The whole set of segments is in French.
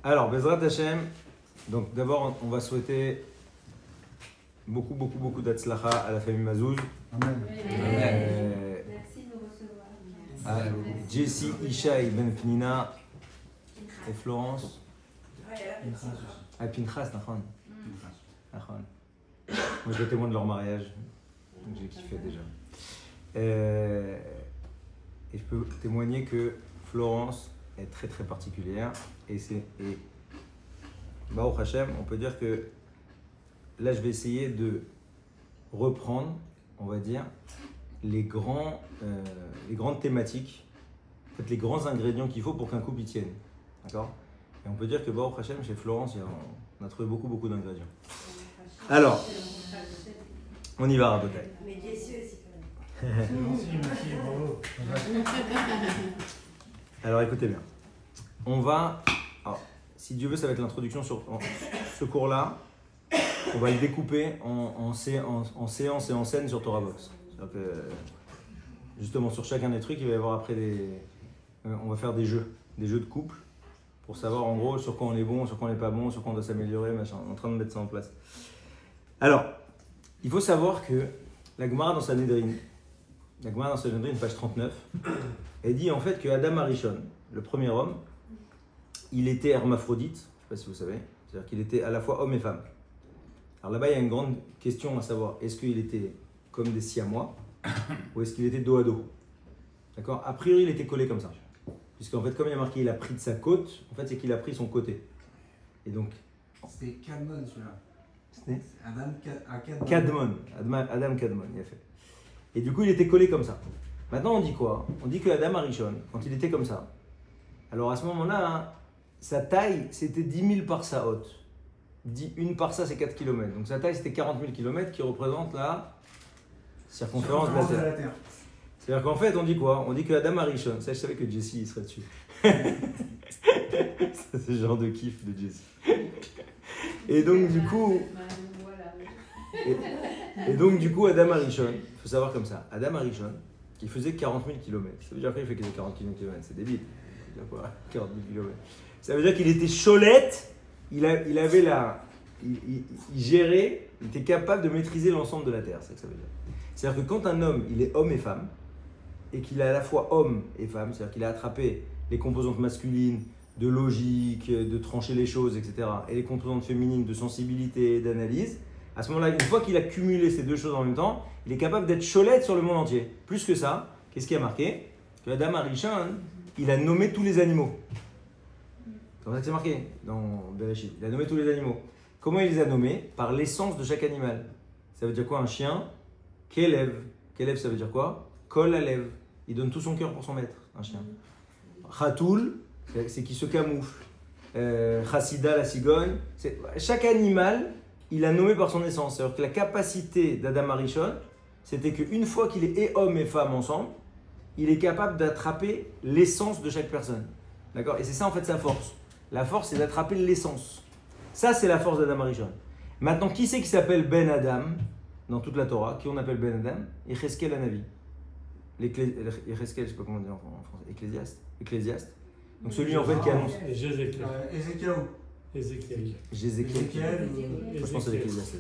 Alors, Bezrat Hashem, donc d'abord on va souhaiter beaucoup d'Atzlacha à la famille Mazouz. Amen. Merci de nous recevoir. À Jessie, Ishaï, Ben Pnina et Florence. À Pinchas, Nachon. Moi je vais témoin de leur mariage, donc j'ai kiffé déjà. Et je peux témoigner que Florence est très particulière et Baruch Hashem, on peut dire que là je vais essayer de reprendre, on va dire, les grandes thématiques, en fait, les grands ingrédients qu'il faut pour qu'un couple y tienne. D'accord ? Et on peut dire que Baruch Hashem, chez Florence, on a trouvé beaucoup d'ingrédients. Alors, on y va, Rabotai. Mais Jessie aussi. Merci, bravo. Alors écoutez bien. On va, alors, si Dieu veut, ça va être l'introduction sur ce cours-là. On va le découper en séances et en scènes sur Torah Box. C'est-à-dire que, justement, sur chacun des trucs, il va y avoir après on va faire des jeux de couple, pour savoir en gros sur quoi on est bon, sur quoi on n'est pas bon, sur quoi on doit s'améliorer, machin. On est en train de mettre ça en place. Alors, il faut savoir que la Gemara dans Sanhedrin, page 39, elle dit en fait que Adam Arishon, le premier homme, il était hermaphrodite, je ne sais pas si vous savez, c'est-à-dire qu'il était à la fois homme et femme. Alors là-bas, il y a une grande question à savoir, est-ce qu'il était comme des siamois ou est-ce qu'il était dos à dos? D'accord? A priori, il était collé comme ça. Puisqu'en fait, comme il y a marqué, il a pris de sa côte, en fait, c'est qu'il a pris son côté. Et donc... C'était Kadmon celui-là. C'était Adam Kadmon, il a fait. Et du coup, il était collé comme ça. Maintenant, on dit quoi? On dit que Adam Arishon, quand il était comme ça, alors à ce moment-là, hein, sa taille, c'était 10 000 parsa haute. Une parsa, c'est 4 km. Donc sa taille, c'était 40 000 km qui représente la circonférence de la Terre. C'est-à-dire qu'en fait, on dit quoi? On dit que Adam Arishon, ça je savais que Jessie il serait dessus. C'est ce genre de kiff de Jessie. Et donc du coup... Et donc du coup, Adam Arishon, il faut savoir comme ça, Adam Arishon, qui faisait 40 000 km. Ça veut dire qu'il fait qu'il faisait 40 000 km, c'est débile. Ça veut dire quoi? 40 000 km. Ça veut dire qu'il était cholette, il gérait, il était capable de maîtriser l'ensemble de la Terre, c'est ce que ça veut dire. C'est-à-dire que quand un homme, il est homme et femme, et qu'il est à la fois homme et femme, c'est-à-dire qu'il a attrapé les composantes masculines de logique, de trancher les choses, etc., et les composantes féminines de sensibilité, d'analyse, à ce moment-là, une fois qu'il a cumulé ces deux choses en même temps, il est capable d'être cholette sur le monde entier. Plus que ça, qu'est-ce qui a marqué? Que Adam Arishon, il a nommé tous les animaux. C'est comme ça que c'est marqué dans Bereshit. Il a nommé tous les animaux. Comment il les a nommés? Par l'essence de chaque animal. Ça veut dire quoi un chien? Kelev. Kelev, ça veut dire quoi? Kol alev. Il donne tout son cœur pour son maître, un chien. Khatoul, c'est qui se camoufle. Chassida, la cigogne. Chaque animal, il l'a nommé par son essence. C'est-à-dire que la capacité d'Adam Arishon, c'était qu'une fois qu'il est et homme et femme ensemble, il est capable d'attraper l'essence de chaque personne. D'accord? Et c'est ça en fait sa force. La force, c'est d'attraper l'essence. Ça, c'est la force d'Adam Arishon. Maintenant, qui c'est qui s'appelle Ben Adam dans toute la Torah? Qui on appelle Ben Adam? Yecheskel Hanavi. Yecheskel, je ne sais pas comment dire en français. Ecclésiaste. Donc celui en fait qui annonce. Jézéchiel. Je pense que c'est l'Ecclésiaste.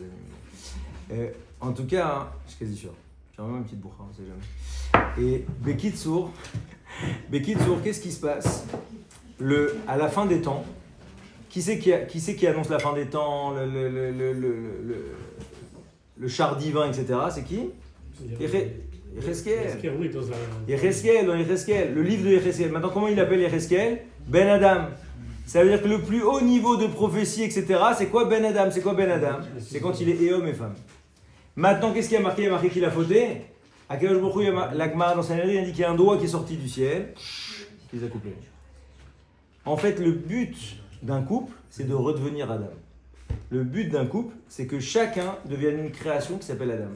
En tout cas, hein, je suis quasi sûr. J'ai vraiment une petite bourre, on ne sait jamais. Et Bekitsour, qu'est-ce qui se passe à la fin des temps? Qui c'est qui annonce la fin des temps, le char divin, etc. C'est qui? Yecheskel. Yecheskel, le livre de Yecheskel. Maintenant, comment il appelle Yecheskel? Ben Adam. Ça veut dire que le plus haut niveau de prophétie, etc., c'est quoi Ben Adam? C'est quoi Ben Adam? C'est quand il est et homme et femme. Maintenant, qu'est-ce qu'il y a marqué? Il y a marqué qu'il a fauté. À quel jour la Gemara dans Sanhedrin a dit qu'il y a un doigt qui est sorti du ciel, qui les a coupés. En fait, le but d'un couple, c'est de redevenir Adam. Le but d'un couple, c'est que chacun devienne une création qui s'appelle Adam.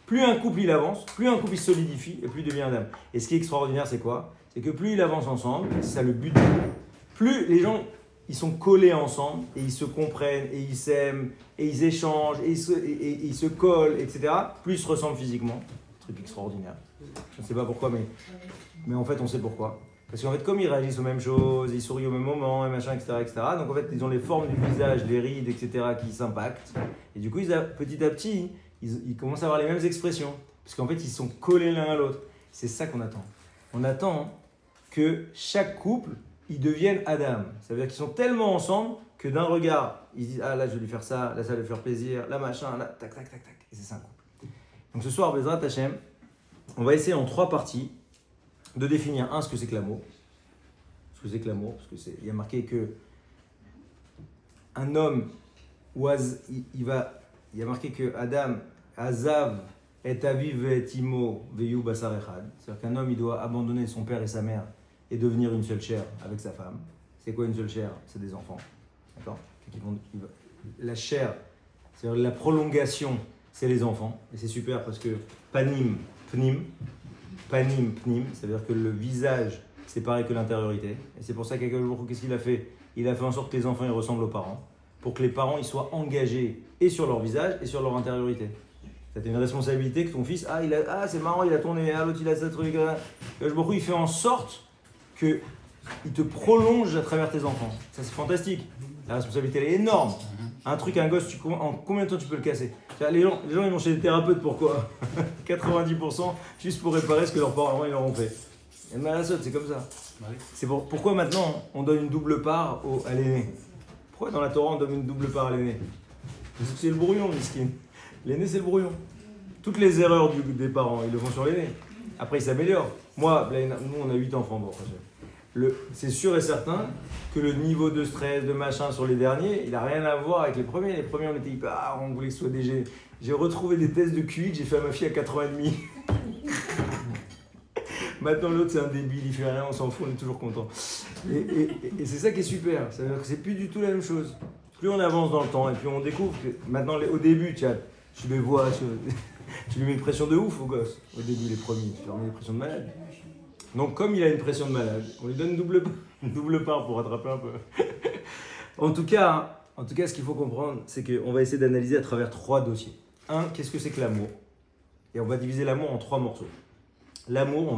Plus un couple il avance, plus un couple il solidifie, et plus il devient Adam. Et ce qui est extraordinaire, c'est quoi? C'est que plus ils avancent ensemble, c'est ça le but du couple, plus les gens ils sont collés ensemble, et ils se comprennent, et ils s'aiment, et ils échangent, et ils se collent, etc., plus ils se ressemblent physiquement. Truc extraordinaire. Je ne sais pas pourquoi, mais en fait on sait pourquoi. Parce qu'en fait, comme ils réagissent aux mêmes choses, ils sourient au même moment, et machin, etc., etc., donc en fait, ils ont les formes du visage, les rides, etc., qui s'impactent. Et du coup, petit à petit, ils commencent à avoir les mêmes expressions. Parce qu'en fait, ils sont collés l'un à l'autre. C'est ça qu'on attend. On attend que chaque couple, ils deviennent Adam. Ça veut dire qu'ils sont tellement ensemble que d'un regard, ils se disent « Ah, là, je vais lui faire ça, là, ça va lui faire plaisir, là, machin, là, tac, tac, tac, tac. » Et c'est ça un couple. Donc ce soir, Bezrat Hashem, on va essayer en 3 parties de définir, ce que c'est que l'amour. Ce que c'est que l'amour, parce qu'il y a marqué que un homme, il y a marqué que Adam, Azav, et aviv et imo veyu basar echad. C'est-à-dire qu'un homme, il doit abandonner son père et sa mère et devenir une seule chair avec sa femme. C'est quoi une seule chair? C'est des enfants. D'accord? La chair, c'est-à-dire la prolongation, c'est les enfants. Et c'est super parce que panim, pnim, ça veut dire que le visage, c'est pareil que l'intériorité. Et c'est pour ça qu'à jour, qu'est-ce qu'il a fait? Il a fait en sorte que les enfants ils ressemblent aux parents, pour que les parents ils soient engagés et sur leur visage et sur leur intériorité. C'est une responsabilité que ton fils, c'est marrant, il a tourné, l'autre il a ça truc. Il fait en sorte qu'il te prolonge à travers tes enfants. Ça c'est fantastique. La responsabilité elle est énorme. Un truc, un gosse, en combien de temps tu peux le casser? Les gens ils vont chez des thérapeutes, pourquoi? 90% juste pour réparer ce que leurs parents ils leur ont fait. Et Malasot, c'est comme ça. C'est pourquoi maintenant on donne une double part à l'aîné. Pourquoi dans la Torah on donne une double part à l'aîné? Parce que c'est le brouillon, miskin. L'aîné c'est le brouillon. Toutes les erreurs des parents, ils le font sur l'aîné. Après ils s'améliorent. Moi, nous on a 8 enfants. Bon, c'est sûr et certain que le niveau de stress, de machin sur les derniers, il n'a rien à voir avec les premiers. Les premiers on était hyper, on voulait que ce soit des... J'ai retrouvé des tests de QI que j'ai fait à ma fille à 4 ans et demi. Maintenant l'autre c'est un débile, il fait rien, on s'en fout, on est toujours content. Et c'est ça qui est super, ça veut dire que c'est plus du tout la même chose. Plus on avance dans le temps et puis on découvre que maintenant au début, tu les vois, tu lui mets une pression de ouf au gosse. Au début les premiers, tu leur mets une pression de malade. Donc comme il a une pression de malade, on lui donne une double part pour rattraper un peu. En tout cas, ce qu'il faut comprendre, c'est qu'on va essayer d'analyser à travers 3 dossiers. Qu'est-ce que c'est que l'amour? Et on va diviser l'amour en 3 morceaux. L'amour,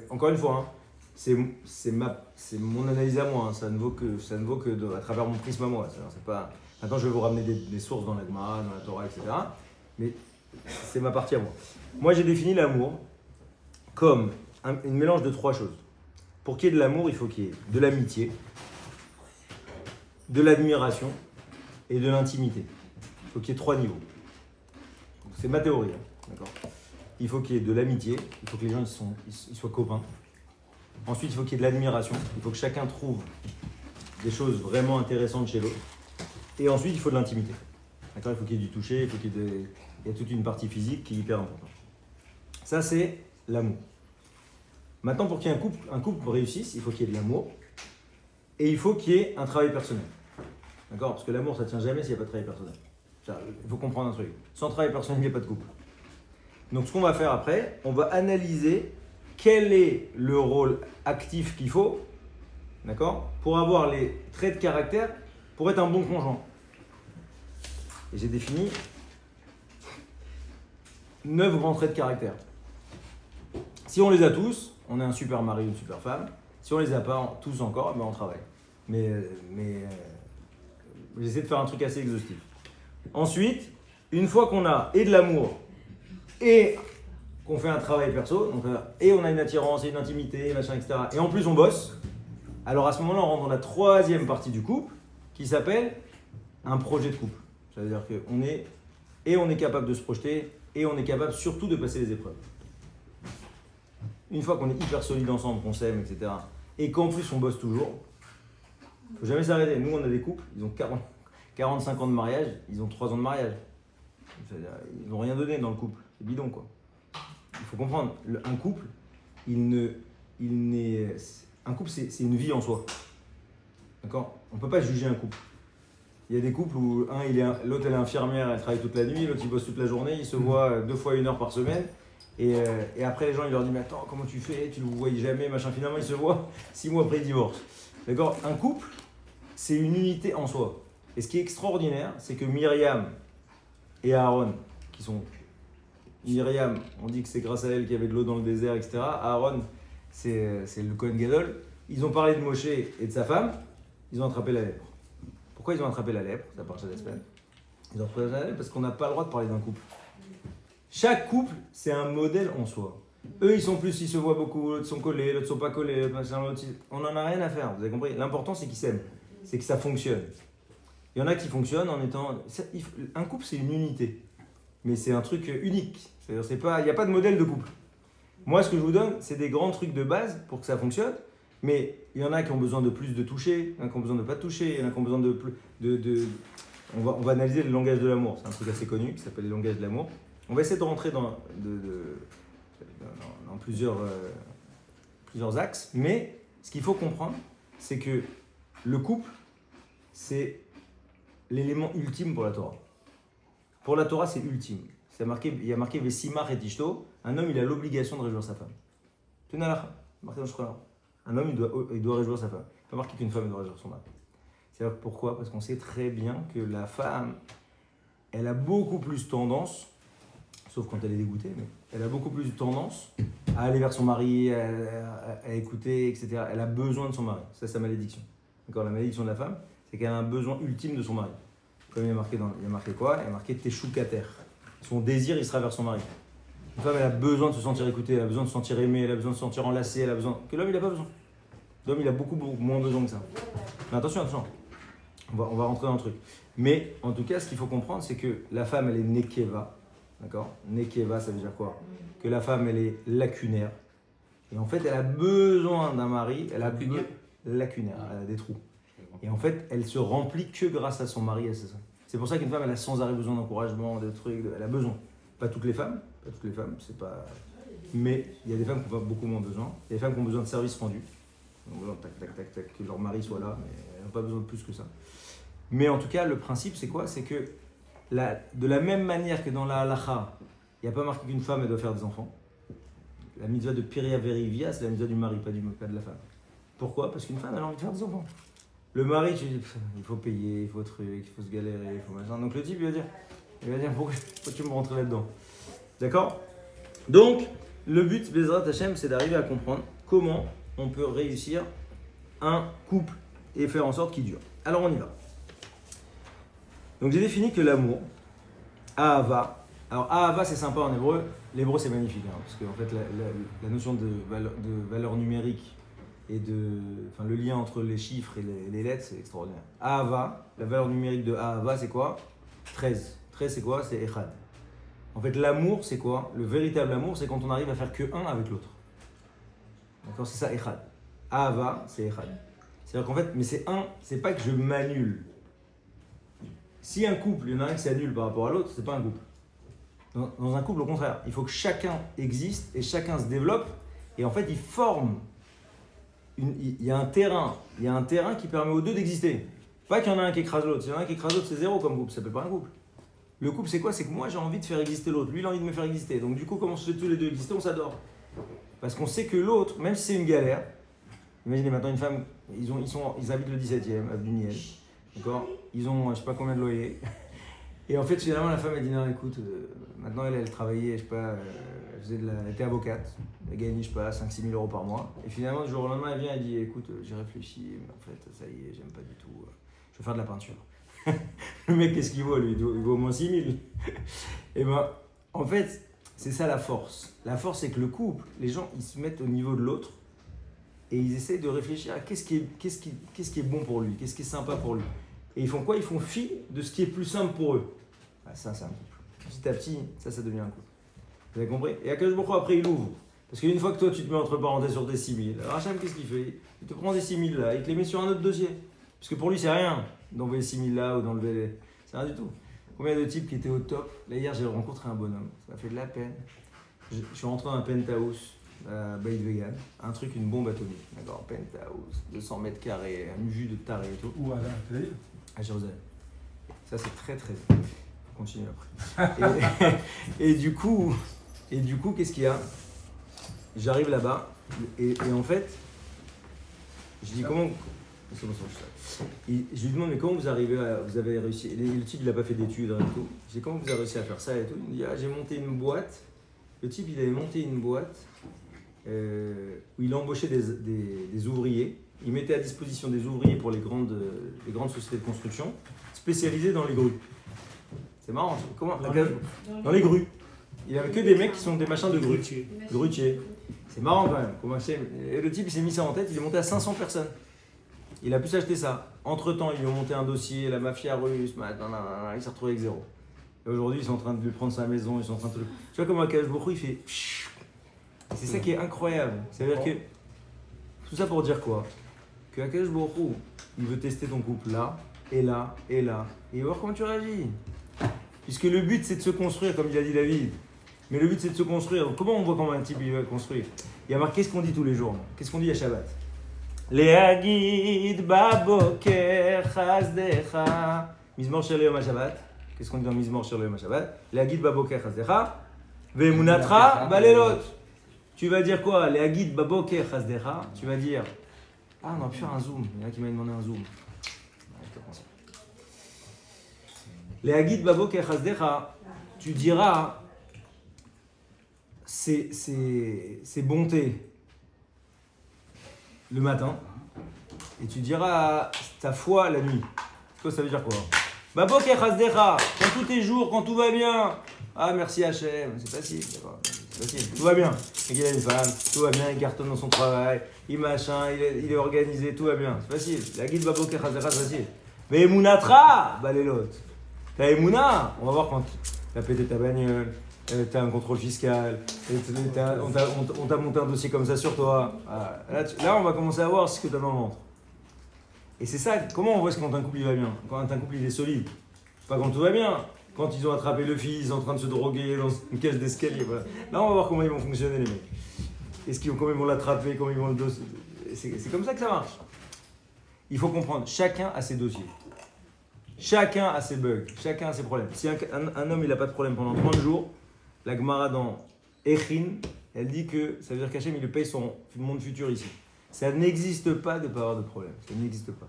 encore une fois, c'est mon analyse à moi, ça ne vaut que à travers mon prisme à moi. C'est pas, maintenant, je vais vous ramener des sources dans la Gemara, dans la Torah, etc. Mais c'est ma partie à moi. Moi, j'ai défini l'amour comme un mélange de 3 choses. Pour qu'il y ait de l'amour, il faut qu'il y ait de l'amitié, de l'admiration et de l'intimité. Il faut qu'il y ait 3 niveaux. C'est ma théorie, d'accord? Il faut qu'il y ait de l'amitié, il faut que les gens ils soient copains. Ensuite, il faut qu'il y ait de l'admiration, il faut que chacun trouve des choses vraiment intéressantes chez l'autre. Et ensuite, il faut de l'intimité. D'accord? Il faut qu'il y ait du toucher, il y a toute une partie physique qui est hyper importante. Ça, c'est l'amour. Maintenant, pour qu'il y ait un couple réussisse, il faut qu'il y ait de l'amour et il faut qu'il y ait un travail personnel. D'accord? Parce que l'amour, ça ne tient jamais s'il n'y a pas de travail personnel. Il faut comprendre un truc. Sans travail personnel, il n'y a pas de couple. Donc ce qu'on va faire après, on va analyser quel est le rôle actif qu'il faut, d'accord, pour avoir les traits de caractère pour être un bon conjoint. Et j'ai défini 9 grands traits de caractère. Si on les a tous, on est un super mari, une super femme. Si on les a pas tous encore, on travaille. Mais j'essaie de faire un truc assez exhaustif. Ensuite, une fois qu'on a et de l'amour et qu'on fait un travail perso, donc, et on a une attirance et une intimité, machin, etc. Et en plus on bosse, alors à ce moment-là on rentre dans la 3e partie du couple qui s'appelle un projet de couple. Ça veut dire qu'on est capable de se projeter et on est capable surtout de passer les épreuves. Une fois qu'on est hyper solide ensemble, qu'on s'aime, etc. et qu'en plus on bosse toujours, il ne faut jamais s'arrêter. Nous on a des couples, ils ont 45 ans de mariage, ils ont 3 ans de mariage. Ils n'ont rien donné dans le couple, c'est bidon quoi. Il faut comprendre, un couple, un couple c'est une vie en soi. D'accord? On ne peut pas juger un couple. Il y a des couples où l'autre elle est infirmière, elle travaille toute la nuit, l'autre il bosse toute la journée, ils se voient 2 fois 1 heure par semaine. Et après les gens ils leur disent mais attends comment tu fais, tu ne le voyais jamais, machin, finalement ils se voient 6 mois après ils divorcent. D'accord? Un couple, c'est une unité en soi. Et ce qui est extraordinaire, c'est que Myriam et Aaron, Myriam, on dit que c'est grâce à elle qu'il y avait de l'eau dans le désert, etc. Aaron, c'est le Kohen Gadol. Ils ont parlé de Moshe et de sa femme, ils ont attrapé la lèpre. Pourquoi ils ont attrapé la lèpre? Ça part la semaine. Ils ont attrapé la lèpre parce qu'on n'a pas le droit de parler d'un couple. Chaque couple, c'est un modèle en soi. Eux, ils se voient beaucoup, l'autre sont collés, l'autre sont pas collés, l'autre machin, l'autre. On n'en a rien à faire, vous avez compris? L'important, c'est qu'ils s'aiment, c'est que ça fonctionne. Il y en a qui fonctionnent en étant. Un couple, c'est une unité, mais c'est un truc unique. C'est-à-dire, il n'y a pas de modèle de couple. Moi, ce que je vous donne, c'est des grands trucs de base pour que ça fonctionne, mais il y en a qui ont besoin de plus de toucher, il y en a qui ont besoin de pas toucher, il y en a qui ont besoin de plus. On va analyser le langage de l'amour, c'est un truc assez connu qui s'appelle le langage de l'amour. On va essayer de rentrer dans plusieurs axes, mais ce qu'il faut comprendre, c'est que le couple, c'est l'élément ultime pour la Torah. Pour la Torah, c'est ultime. Il y a marqué Vesimach et Ishto, un homme il a l'obligation de réjouir sa femme. C'est une halakha, marqué dans le Shulchan Aruch. Un homme il doit réjouir sa femme. Il pas marqué qu'une femme doit réjouir son mari. C'est pourquoi? Parce qu'on sait très bien que la femme, elle a beaucoup plus tendance, sauf quand elle est dégoûtée, mais elle a beaucoup plus de tendance à aller vers son mari, à écouter, etc. Elle a besoin de son mari. Ça, c'est sa malédiction. D'accord? La malédiction de la femme, c'est qu'elle a un besoin ultime de son mari. Comme il y a marqué quoi? Il y a marqué Teshukater. Son désir, il sera vers son mari. Une femme, elle a besoin de se sentir écoutée, elle a besoin de se sentir aimée, elle a besoin de se sentir enlacée, elle a besoin. Que l'homme, il n'a pas besoin. L'homme, il a beaucoup moins besoin que ça. Mais attention. On va rentrer dans le truc. Mais en tout cas, ce qu'il faut comprendre, c'est que la femme, elle est nekeva. D'accord? Nekeva, ça veut dire quoi? Que la femme, elle est lacunaire. Et en fait, elle a besoin d'un mari. Elle a lacunaire, elle a des trous. Et en fait, elle se remplit que grâce à son mari. C'est pour ça qu'une femme, elle a sans arrêt besoin d'encouragement, de trucs. Elle a besoin. Pas toutes les femmes, c'est pas. Mais il y a des femmes qui ont beaucoup moins besoin. Il y a des femmes qui ont besoin de services rendus. Donc, besoin tac, que leur mari soit là, mais elles n'ont pas besoin de plus que ça. Mais en tout cas, le principe, c'est quoi? C'est que de la même manière que dans la halacha, il n'y a pas marqué qu'une femme, elle doit faire des enfants. La mitzvah de Piria Verivia, c'est la mitzvah du mari, pas de la femme. Pourquoi? Parce qu'une femme, elle a envie de faire des enfants. Le mari, tu dis, il faut payer, il faut truc, il faut se galérer, il faut machin. Donc le type, il va dire pourquoi tu me rentres là-dedans? D'accord? Donc, le but, Bezrat Hashem, c'est d'arriver à comprendre comment on peut réussir un couple et faire en sorte qu'il dure. Alors, on y va. Donc, j'ai défini que l'amour, Ahava. Alors, Ahava, c'est sympa en hébreu. L'hébreu, c'est magnifique, hein, parce qu'en fait, la notion de valeur numérique et le lien entre les chiffres et les lettres, c'est extraordinaire. Ahava, la valeur numérique de Ahava, c'est quoi? 13. 13, c'est quoi? C'est Echad. En fait, l'amour, c'est quoi? Le véritable amour, c'est quand on arrive à faire que un avec l'autre. D'accord? C'est ça, Echad. Ahava, c'est Echad. C'est-à-dire qu'en fait, mais c'est pas que je m'annule. Si un couple, il y en a un qui s'annule par rapport à l'autre, c'est pas un couple. Dans un couple, au contraire, il faut que chacun existe et chacun se développe. Et en fait, ils forment. Il y a un terrain qui permet aux deux d'exister. Pas qu'il y en a un qui écrase l'autre. S'il y en a un qui écrase l'autre, c'est zéro comme couple. Ça s'appelle pas un couple. Le couple, c'est quoi? C'est que moi, j'ai envie de faire exister l'autre. Lui, il a envie de me faire exister. Donc, du coup, comme on se fait tous les deux exister, on s'adore. Parce qu'on sait que l'autre, même si c'est une galère, imaginez maintenant une femme, ils habitent le 17e, avenue Niel. D'accord? Ils ont je sais pas combien de loyers. Et en fait, finalement, la femme, elle dit non, écoute, maintenant, elle travaillait, je sais pas, elle était avocate. Elle gagnait, je sais pas, 5-6 000 euros par mois. Et finalement, du jour au lendemain, elle vient, elle dit écoute, j'ai réfléchi, mais en fait, ça y est, j'aime pas du tout. Je vais faire de la peinture. Le mec, qu'est-ce qu'il vaut, lui? Il vaut au moins 6 000. Et ben, en fait, c'est ça la force. La force, c'est que le couple, les gens, ils se mettent au niveau de l'autre et ils essaient de réfléchir à qu'est-ce qui est bon pour lui, qu'est-ce qui est sympa pour lui. Et ils font quoi? Ils font fi de ce qui est plus simple pour eux. Ah, ça, c'est un couple. Petit à petit, ça devient un couple. Vous avez compris? Et Akadosh Baruch Hu, après, il ouvre. Parce qu'une fois que toi, tu te mets entre parenthèses sur tes 6 000, alors Hachem, qu'est-ce qu'il fait? Il te prend des 6 000 là, il te les met sur un autre dossier. Parce que pour lui, c'est rien d'envoyer 6 000 là ou d'enlever les... C'est rien du tout. Combien de types qui étaient au top? Là, hier, j'ai rencontré un bonhomme. Ça m'a fait de la peine. Je suis rentré dans un penthouse à Beit Vegan. Un truc, une bombe atomique. D'accord? Penthouse, 200 mètres carrés, une vue de taré et tout. Où à Tel Aviv? À Jérusalem. Ça, c'est très très bien. On continue après. Et du coup, qu'est-ce qu'il y a? J'arrive là-bas et en fait, je dis comment. C'est bon, je lui demande mais comment vous avez réussi? Et le type il n'a pas fait d'études et tout. Je dis comment vous avez réussi à faire ça et tout. Il me dit j'ai monté une boîte. Le type il avait monté une boîte où il embauchait des ouvriers. Il mettait à disposition des ouvriers pour les grandes sociétés de construction, spécialisés dans les grues. C'est marrant, comment dans les grues. Il n'y avait que des mecs qui sont des machins de grues. Grutiers. C'est marrant quand même. Et le type, il s'est mis ça en tête, il est monté à 500 personnes. Il a pu s'acheter ça. Entre-temps, ils lui ont monté un dossier, la mafia russe, il s'est retrouvé avec zéro. Et aujourd'hui, ils sont en train de lui prendre sa maison, ils sont en train de... Tu vois comment Akadosh Baruch Hu, il fait... C'est ça qui est incroyable. C'est-à-dire que... Tout ça pour dire quoi? Que Akadosh Baruch Hu, il veut tester ton couple là, et là, et là. Et il va voir comment tu réagis. Puisque le but, c'est de se construire, comme il a dit David. Mais le but, c'est de se construire. Donc, comment on voit comment un type il va construire? Il y a marqué ce qu'on dit tous les jours. Qu'est-ce qu'on dit à Shabbat? Leagid baboker chazdecha. Mizmor shel yom HaShabbat. Qu'est-ce qu'on dit dans Mizmor shel yom HaShabbat? Leagid baboker chazdecha. Ve'emunatra balelot. Tu vas dire quoi? Leagid baboker chazdecha. Tu vas dire... Ah, on a pu faire un zoom. Il y en a qui m'a demandé un zoom. Leagid baboker chazdecha. Tu diras... C'est bonté le matin et tu diras ta foi la nuit. Ça veut dire quoi? Baboker chazdecha, quand tout est jour, quand tout va bien. Ah merci Hachem, c'est facile, d'accord. C'est facile, tout va bien. Il a une femme, tout va bien, il cartonne dans son travail, il machin, il est organisé, tout va bien, c'est facile. La guide baboker chazdecha, c'est facile. Mais emunatra, balelot. T'as emuna, on va voir quand t'as pété ta bagnole. T'as un contrôle fiscal, on t'a monté un dossier comme ça sur toi. Ah, là, on va commencer à voir ce que t'as dans le ventre. Et c'est ça, comment on voit quand un couple il va bien? Quand un couple il est solide. Pas quand tout va bien. Quand ils ont attrapé le fils en train de se droguer dans une cage d'escalier. Voilà. Là, on va voir comment ils vont fonctionner les mecs. Comment ils vont l'attraper, comment ils vont le dossier. C'est comme ça que ça marche. Il faut comprendre, chacun a ses dossiers. Chacun a ses bugs, chacun a ses problèmes. Si un homme il n'a pas de problème pendant 30 jours, la Gemara dans Echin, elle dit que ça veut dire qu'Hachem il lui paye son monde futur ici. Ça n'existe pas de ne pas avoir de problème. Ça n'existe pas.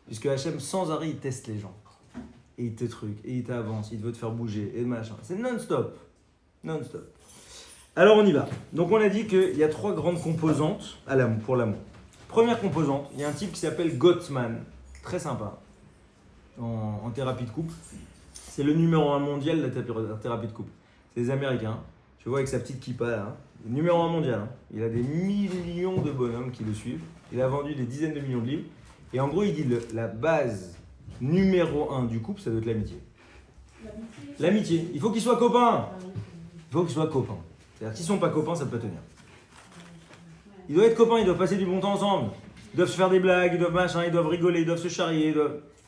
Puisque Hachem sans arrêt il teste les gens. Et il te truc, et il t'avance, il veut te faire bouger, et machin. C'est non-stop. Non-stop. Alors on y va. Donc on a dit qu'il y a 3 grandes composantes à l'amour, pour l'amour. Première composante, il y a un type qui s'appelle Gottman. Très sympa. En thérapie de couple. C'est le numéro 1 mondial de la thérapie de couple. C'est les Américains. Tu vois avec sa petite kippa là. Hein. Numéro 1 mondial. Hein. Il a des millions de bonhommes qui le suivent. Il a vendu des dizaines de millions de livres. Et en gros, il dit la base numéro 1 du couple, ça doit être l'amitié. L'amitié. Il faut qu'ils soient copains. Il faut qu'ils soient copains. C'est-à-dire qu'ils ne sont pas copains, ça ne peut pas tenir. Ils doivent être copains, ils doivent passer du bon temps ensemble. Ils doivent se faire des blagues, ils doivent machin, ils doivent rigoler, ils doivent se charrier.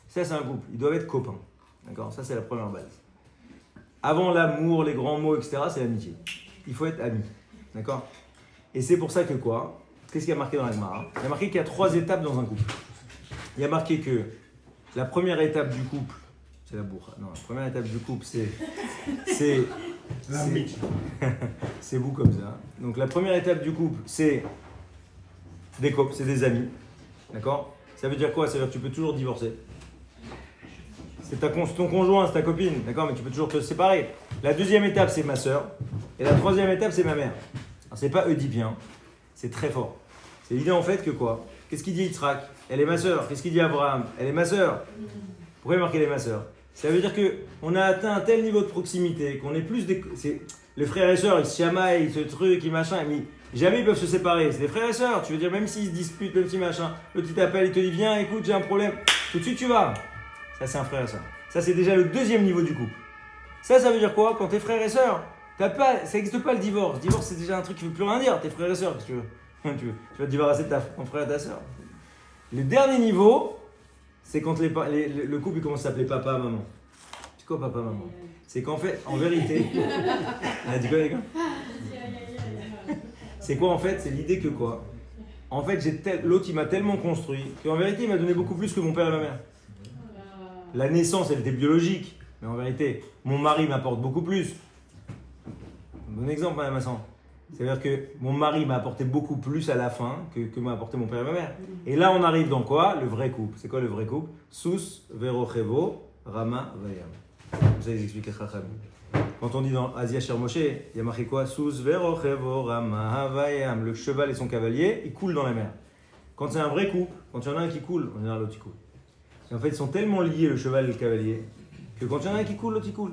Ça, c'est un couple. Ils doivent être copains. D'accord? Ça, c'est la première base. Avant l'amour, les grands mots, etc., c'est l'amitié. Il faut être amis. D'accord? Et c'est pour ça que quoi? Qu'est-ce qu'il y a marqué dans la Gemara? Il y a marqué qu'il y a 3 étapes dans un couple. Il y a marqué que la première étape du couple, c'est la bourre. Non, la première étape du couple, c'est c'est vous comme ça. Donc la première étape du couple, c'est des couples, c'est des amis. D'accord? Ça veut dire quoi? Ça veut dire que tu peux toujours divorcer. C'est ton conjoint, c'est ta copine, d'accord? Mais tu peux toujours te séparer. La deuxième étape, c'est ma sœur. Et la troisième étape, c'est ma mère. Alors, c'est pas oedipien, c'est très fort. C'est l'idée en fait que quoi? Qu'est-ce qu'il dit Yitzhak? Elle est ma sœur. Qu'est-ce qu'il dit Abraham? Elle est ma sœur. Pourquoi il marque elle est ma sœur? Ça veut dire qu'on a atteint un tel niveau de proximité, qu'on est plus des... Les frères et sœurs, ils se chamaillent, ils se truquent, ils machin, mais jamais ils peuvent se séparer. C'est des frères et sœurs. Tu veux dire, même s'ils se disputent, même si machin, l'autre il t'appelle, il te dit viens, écoute, j'ai un problème. Tout de suite, tu vas. Ça, c'est un frère et sœur. Ça, c'est déjà le deuxième niveau du couple. Ça veut dire quoi? Quand t'es frère et sœur, ça n'existe pas le divorce. Le divorce, c'est déjà un truc qui ne veut plus rien dire. T'es frère et sœur, qu'est-ce que tu veux? Tu vas te débarrasser de ton frère et ta sœur. Le dernier niveau, c'est quand le couple il commence à s'appeler papa, maman. C'est quoi papa, maman? C'est qu'en fait, en vérité... Ah, dis quoi les gars? C'est quoi en fait? C'est l'idée que quoi? En fait, l'autre il m'a tellement construit qu'en vérité il m'a donné beaucoup plus que mon père et ma mère. La naissance elle était biologique, mais en vérité mon mari m'apporte beaucoup plus. Bon exemple madame Massan. C'est-à-dire que mon mari m'a apporté beaucoup plus à la fin que m'a apporté mon père et ma mère. Et là on arrive dans quoi? Le vrai couple. C'est quoi le vrai couple? Sus, Verochevo, Rama, Vayam. Comme ça ils expliquent les Chachamim. Quand on dit dans Asia Sher Moshe, il y a marqué quoi? Sous verochevo ramahavayam. Le cheval et son cavalier, ils coulent dans la mer. Quand c'est un vrai couple, quand il y en a un qui coule, en général l'autre il coule. Et en fait, ils sont tellement liés, le cheval et le cavalier, que quand il y en a un qui coule, l'autre il coule.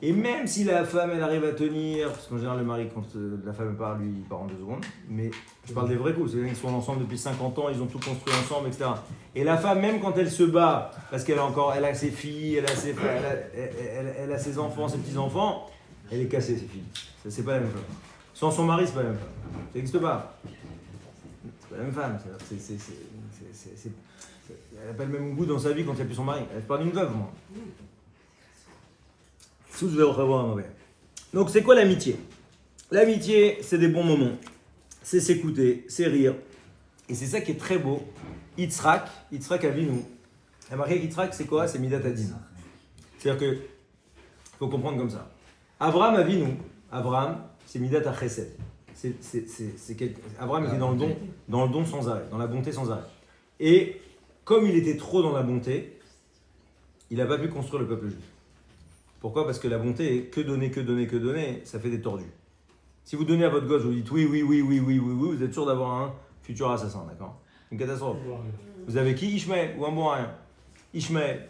Et même si la femme elle arrive à tenir, parce qu'en général le mari quand la femme part, lui il part en 2 secondes, mais je parle des vrais coups, c'est-à-dire qu'ils sont ensemble depuis 50 ans, ils ont tout construit ensemble, etc. Et la femme, même quand elle se bat, parce qu'elle a encore, elle a ses filles, elle a ses enfants, ses petits-enfants, elle est cassée ses filles. Ça, c'est pas la même femme. Sans son mari, c'est pas la même femme. Ça n'existe pas. C'est pas la même femme. Elle n'a pas le même goût dans sa vie quand il n'y a plus son mari. Elle parle d'une veuve, moi. Donc c'est quoi l'amitié? L'amitié, c'est des bons moments. C'est s'écouter, c'est rire. Et c'est ça qui est très beau. Yitzhak Avinu. La marque Yitzhak, c'est quoi? C'est Midat Adin. C'est-à-dire que, faut comprendre comme ça. Abraham Avinu, c'est Midat HaChesed. Abraham était dans le don sans arrêt, dans la bonté sans arrêt. Et comme il était trop dans la bonté, il n'a pas pu construire le peuple juif. Pourquoi? Parce que la bonté, que donner, ça fait des tordus. Si vous donnez à votre gosse, vous dites oui, vous êtes sûr d'avoir un futur assassin, d'accord? Une catastrophe. Vous avez qui? Ishmaël, ou un bon rien. Ishmaël.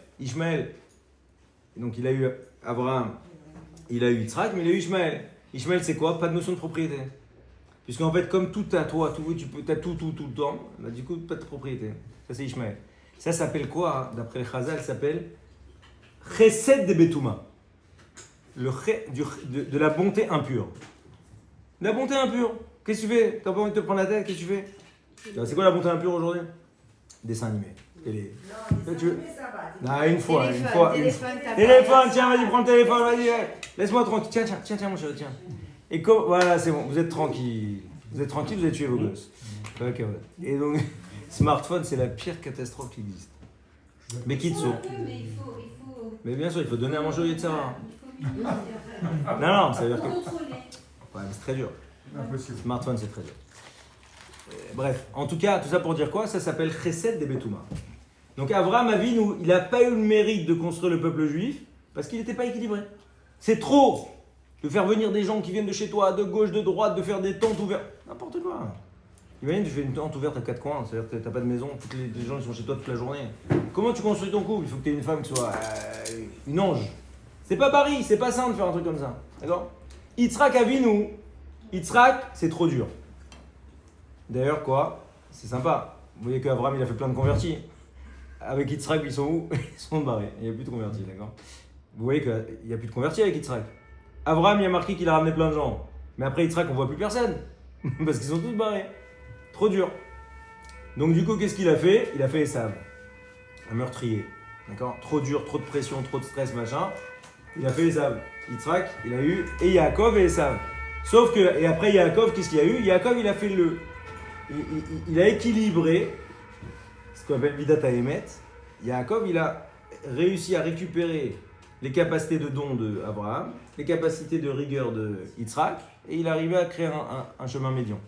Et donc il a eu Abraham, il a eu Yitzhak, mais il a eu Ishmaël. Ishmaël, c'est quoi? Pas de notion de propriété. Puisqu'en fait, comme tout à toi, tu as tout le temps, bah, du coup, pas de propriété. Ça, c'est Ishmaël. Ça s'appelle quoi? D'après les Chazal, ça s'appelle Chesed de Betouma. De la bonté impure. La bonté impure. Qu'est-ce que tu fais? T'as pas envie de te prendre la tête? Qu'est-ce que tu fais? C'est quoi la bonté impure aujourd'hui? Dessin animé. Télé. Non, tu veux? ça va. Ah, une fois. Téléphone, Tiens, vas-y, prends le téléphone, vas-y. Laisse-moi tranquille. Tiens, mon chéri, tiens. Et voilà, c'est bon, vous êtes tranquille. Vous avez tué vos gosses. Ok, voilà. Et donc, smartphone, c'est la pire catastrophe qui existe. Mais qui te sauve? Mais il faut. Mais bien sûr, il faut donner à manger au lieu de ça. Il faut mieux Non, ça veut dire que. contrôler. Ouais, mais c'est très dur. Impossible. Smartphone, c'est très dur. Bref, en tout cas, tout ça pour dire quoi? Ça s'appelle Chesed de Betouma. Donc Abraham Avinu, il n'a pas eu le mérite de construire le peuple juif parce qu'il n'était pas équilibré. C'est trop de faire venir des gens qui viennent de chez toi, de gauche, de droite, de faire des tentes ouvertes. N'importe quoi. Imagine, tu fais une tente ouverte à 4 coins, c'est-à-dire que tu n'as pas de maison, tous les gens ils sont chez toi toute la journée. Comment tu construis ton couple? Il faut que tu aies une femme qui soit une ange. C'est pas Paris, c'est pas sain de faire un truc comme ça. D'accord? Yitzhak Avinu, c'est trop dur. D'ailleurs, quoi? C'est sympa. Vous voyez qu'Abraham, il a fait plein de convertis. Avec Yitzhak, ils sont où? Ils sont barrés. Il n'y a plus de convertis, d'accord? Vous voyez qu'il n'y a plus de convertis avec Yitzhak. Abraham, il a marqué qu'il a ramené plein de gens. Mais après Yitzhak, on ne voit plus personne. Parce qu'ils sont tous barrés. Trop dur. Donc du coup, qu'est-ce qu'il a fait? Il a fait Esav. Un meurtrier. D'accord? Trop dur, trop de pression, trop de stress, machin. Il a fait Esav. Yitzhak, il a eu et Yaakov et Esav. Sauf que, et après Yaakov, qu'est-ce qu'il y a eu? Yaakov, il a fait il a équilibré ce qu'on appelle Midat HaEmet. Yaakov, il a réussi à récupérer les capacités de don d'Abraham, les capacités de rigueur de Yitzhak, et il est arrivé à créer un chemin médian.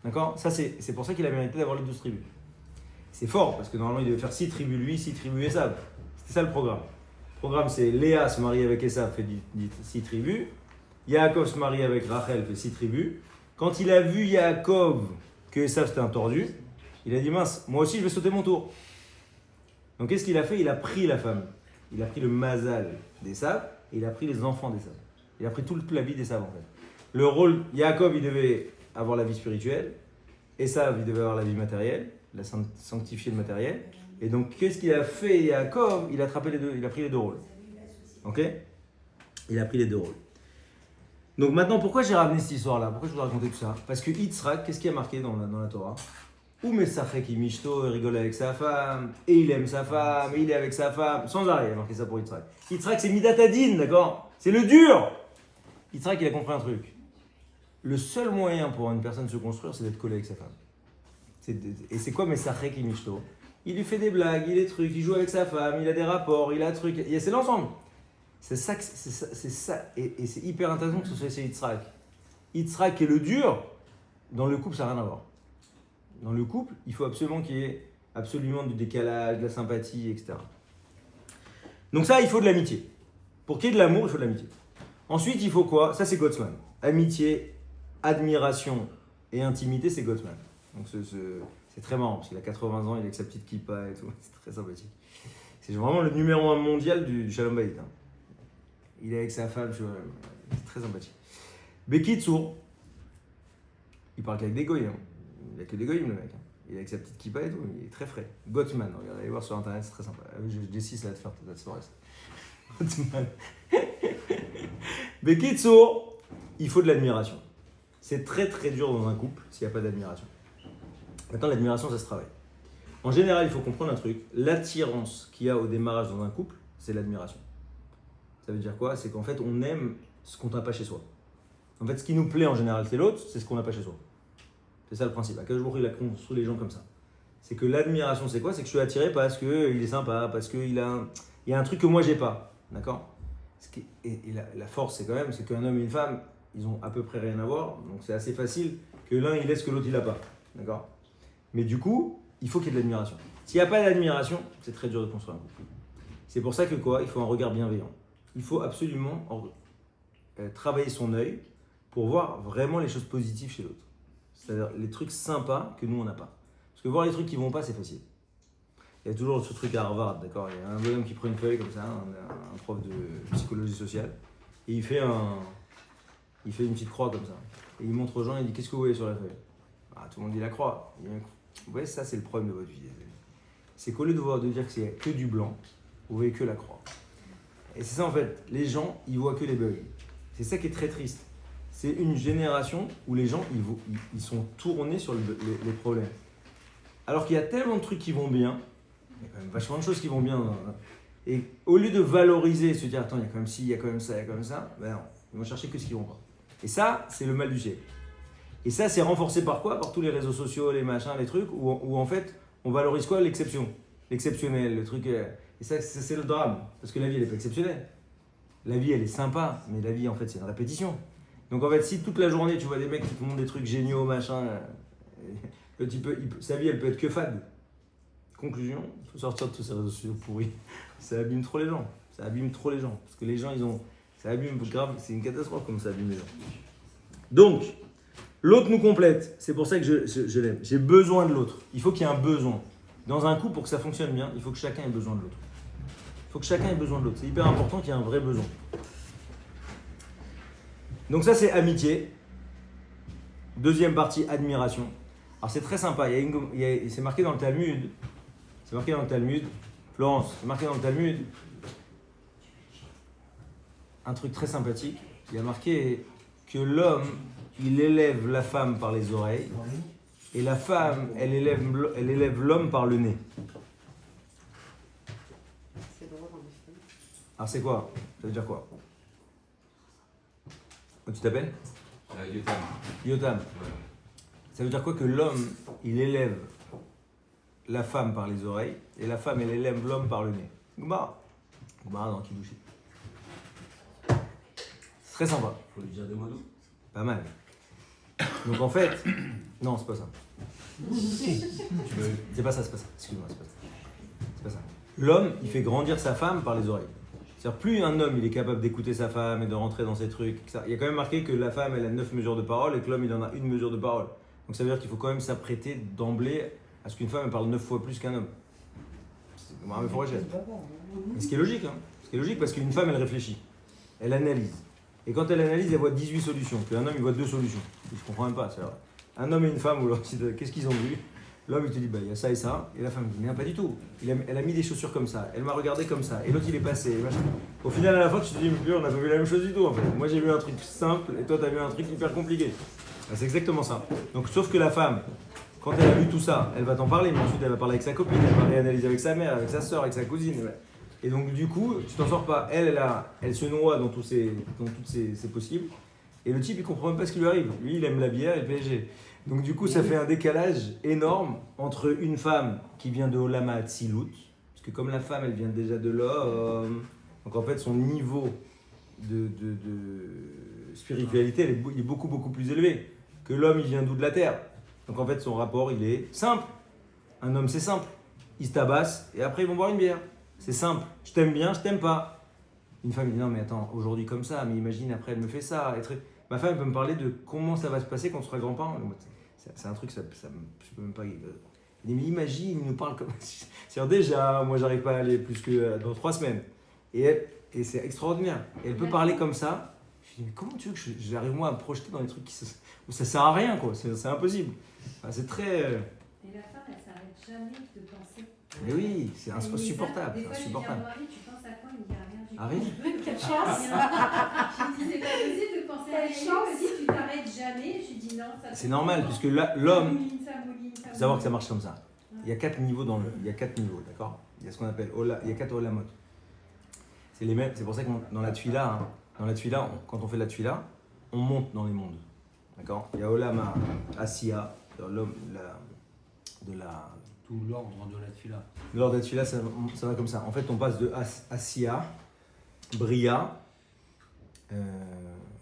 D'accord? Ça, c'est pour ça qu'il a mérité d'avoir les 12 tribus. C'est fort, parce que normalement, il devait faire 6 tribus lui, 6 tribus Esav. C'était ça le programme. Le programme, c'est Léa se marie avec Esav, fait 6 tribus. Yaakov se marie avec Rachel, fait 6 tribus. Quand il a vu Yaakov que Esav c'était un tordu, il a dit mince, moi aussi je vais sauter mon tour. Donc qu'est-ce qu'il a fait? Il a pris la femme. Il a pris le mazal d'Esav et il a pris les enfants d'Esav. Il a pris toute la vie d'Esav en fait. Le rôle, Yaakov il devait avoir la vie spirituelle, Esav il devait avoir la vie matérielle, il a sanctifié le matériel. Et donc qu'est-ce qu'il a fait Yaakov? Il a attrapé les deux, il a pris les deux rôles. Ok? Il a pris les deux rôles. Donc maintenant, pourquoi j'ai ramené cette histoire-là? Pourquoi je vous raconter tout ça? Parce que Yitzhak, qu'est-ce qui a marqué dans la Torah? Ou Mesachek Imishto, il rigole avec sa femme, et il aime sa femme, et il est avec sa femme, sans arrêt, il a marqué ça pour Yitzhak. Yitzhak, c'est Midat Adin, d'accord? C'est le dur! Yitzhak, il a compris un truc. Le seul moyen pour une personne de se construire, c'est d'être collé avec sa femme. Et c'est quoi Mesachek Imishto? Il lui fait des blagues, il est trucs, il joue avec sa femme, il a des rapports, il a trucs, c'est l'ensemble. C'est ça, et c'est hyper intéressant que ce soit chez Yitzhak. Yitzhak est le dur, dans le couple ça n'a rien à voir. Dans le couple, il faut absolument qu'il y ait absolument du décalage, de la sympathie, etc. Donc ça, il faut de l'amitié. Pour qu'il y ait de l'amour, il faut de l'amitié. Ensuite, il faut quoi? Ça, c'est Gottsman. Amitié, admiration et intimité, c'est Gottsman. Donc, c'est très marrant parce qu'il a 80 ans, il est avec sa petite kippa et tout. C'est très sympathique. C'est vraiment le numéro 1 mondial du Shalom Bayit. Hein. Il est avec sa femme, c'est très sympathique. Bekitsour, il parle qu'avec des goyim. Hein. Il a que des goyim, le mec. Hein. Il est avec sa petite kippa et tout, il est très frais. Gottsman, regardez, allez voir sur internet, c'est très sympa. Jessie, ça va te faire ta soirée. Gottsman. Bekitsour, il faut de l'admiration. C'est très très dur dans un couple s'il n'y a pas d'admiration. Maintenant, l'admiration, ça se travaille. En général, il faut comprendre un truc. L'attirance qu'il y a au démarrage dans un couple, c'est l'admiration. Ça veut dire quoi? C'est qu'en fait, on aime ce qu'on n'a pas chez soi. En fait, ce qui nous plaît en général, c'est l'autre, c'est ce qu'on n'a pas chez soi. C'est ça le principe. Akadosh Baruch Hu, il a construit les gens comme ça. C'est que l'admiration, c'est quoi? C'est que je suis attiré parce qu'il est sympa, parce qu'il y a un truc que moi, j'ai pas. D'accord? Et la force, c'est quand même, c'est qu'un homme et une femme, ils ont à peu près rien à voir. Donc, c'est assez facile que l'un, il laisse que l'autre, il n'a pas. D'accord? Mais du coup, il faut qu'il y ait de l'admiration. S'il n'y a pas d'admiration, c'est très dur de construire un couple. C'est pour ça que quoi? Il faut un regard bienveillant. Il faut absolument travailler son œil pour voir vraiment les choses positives chez l'autre. C'est-à-dire les trucs sympas que nous, on n'a pas. Parce que voir les trucs qui ne vont pas, c'est facile. Il y a toujours ce truc à Harvard, d'accord? Il y a un bonhomme qui prend une feuille comme ça, un prof de psychologie sociale, et il fait une petite croix comme ça. Et il montre aux gens, il dit, qu'est-ce que vous voyez sur la feuille? Ah, tout le monde dit la croix. Vous voyez, ça, c'est le problème de votre vie. C'est qu'au lieu de dire que c'est que du blanc, vous voyez que la croix. Et c'est ça, en fait. Les gens, ils voient que les bugs. C'est ça qui est très triste. C'est une génération où les gens, ils sont tournés sur les problèmes. Alors qu'il y a tellement de trucs qui vont bien, il y a quand même vachement de choses qui vont bien. Et au lieu de valoriser, se dire, attends, il y a quand même ci, il y a quand même ça, il y a quand même ça, ben non, ils vont chercher que ce qui ne vont pas. Et ça, c'est le mal du siècle. Et ça, c'est renforcé par quoi? Par tous les réseaux sociaux, les machins, les trucs, où en fait, on valorise quoi? L'exception. L'exceptionnel, le truc. Et ça, c'est le drame. Parce que la vie, elle n'est pas exceptionnelle. La vie, elle est sympa, mais la vie, en fait, c'est une répétition. Donc, en fait, si toute la journée, tu vois des mecs qui te montrent des trucs géniaux, machin, sa vie, elle peut être que fade. Conclusion, il faut sortir de tous ces réseaux sociaux pourris. Ça abîme trop les gens. Ça abîme trop les gens. Parce que les gens, ça abîme grave. C'est une catastrophe comme ça abîme les gens. Donc, l'autre nous complète. C'est pour ça que je l'aime. J'ai besoin de l'autre. Il faut qu'il y ait un besoin. Dans un couple, pour que ça fonctionne bien, il faut que chacun ait besoin de l'autre. Il faut que chacun ait besoin de l'autre. C'est hyper important qu'il y ait un vrai besoin. Donc ça, c'est amitié. Deuxième partie, admiration. Alors c'est très sympa. C'est marqué dans le Talmud. C'est marqué dans le Talmud. Florence, c'est marqué dans le Talmud. Un truc très sympathique. Il y a marqué que l'homme, il élève la femme par les oreilles. Et la femme, elle élève l'homme par le nez. C'est drôle en effet. Alors c'est quoi? Ça veut dire quoi? Tu t'appelles? Yotam. Yotam. Ouais. Ça veut dire quoi? Que l'homme, il élève la femme par les oreilles et la femme, elle élève l'homme par le nez. Goumara dans Kiddushi. Très sympa. Faut lui dire des mots doux. Pas mal. Donc en fait, non, c'est pas ça. C'est pas ça. Excuse-moi, c'est pas ça. C'est pas ça. L'homme, il fait grandir sa femme par les oreilles. C'est-à-dire, plus un homme, il est capable d'écouter sa femme et de rentrer dans ses trucs, il y a quand même marqué que la femme, elle a 9 mesures de parole et que l'homme, il en a 1 mesure de parole. Donc ça veut dire qu'il faut quand même s'apprêter d'emblée à ce qu'une femme, elle parle 9 fois plus qu'un homme. C'est comme un forêt. Mais ce qui est logique, hein. Ce qui est logique parce qu'une femme, elle réfléchit. Elle analyse. Et quand elle analyse, elle voit 18 solutions. Puis un homme, il voit 2 solutions. Je comprends même pas, c'est vrai. Un homme et une femme, qu'est-ce qu'ils ont vu? L'homme, il te dit, bah, il y a ça et ça. Et la femme dit, mais pas du tout. Elle a mis des chaussures comme ça. Elle m'a regardé comme ça. Et l'autre, il est passé. Au final, à la fin, tu te dis, mais on n'a pas vu la même chose du tout. En fait. Moi, j'ai vu un truc simple et toi, tu as vu un truc hyper compliqué. Ben, c'est exactement ça. Donc, sauf que la femme, quand elle a vu tout ça, elle va t'en parler. Mais ensuite, elle va parler avec sa copine. Elle va réanalyser avec sa mère, avec sa soeur, avec sa cousine. Et donc, du coup, tu t'en sors pas. Elle se noie dans toutes ces possibles. Et le type, il comprend même pas ce qui lui arrive. Lui, il aime la bière et le PSG. Donc du coup, ça fait un décalage énorme entre une femme qui vient de Olama Tzilut, parce que comme la femme, elle vient déjà de l'homme, donc en fait, son niveau de spiritualité, il est beaucoup, beaucoup plus élevé que l'homme, il vient d'où? De la terre. Donc en fait, son rapport, il est simple. Un homme, c'est simple. Il se tabasse et après, ils vont boire une bière. C'est simple. Je t'aime bien, je t'aime pas. Une femme dit non mais attends, aujourd'hui comme ça, mais imagine après elle me fait ça. Ma femme elle peut me parler de comment ça va se passer quand on sera grand-parent. C'est un truc, je peux même pas. Elle dit mais imagine, il nous parle comme. C'est-à-dire déjà, moi j'arrive pas à aller plus que dans 3 semaines. Et c'est extraordinaire. Et elle peut parler comme ça. Je dis mais comment tu veux que j'arrive moi à me projeter dans des trucs où ça sert à rien quoi. C'est impossible. Enfin, c'est très. Et la femme, elle s'arrête jamais de penser. Mais oui, c'est insupportable. Des fois, je dis à mon Insupportable. mari, tu penses à quoi? Il me dit à rien. Ah oui? Quelle chance. Je dis, c'est pas possible de penser à Quelle rien. chance. Je dis, tu t'arrêtes jamais. Je dis non, ça. C'est normal, puisque l'homme, Ça mouline. il faut savoir que ça marche comme ça. Il y a 4 niveaux il y a 4 niveaux, d'accord? Il y a ce qu'on appelle il y a 4 olamot. C'est les mêmes. C'est pour ça que dans la tfila, quand on fait la tfila, on monte dans les mondes, d'accord? Il y a olam asiya, l'homme de la Tout l'ordre de la tfila. lors de la tfila, ça va comme ça. En fait, on passe de asiya, bria,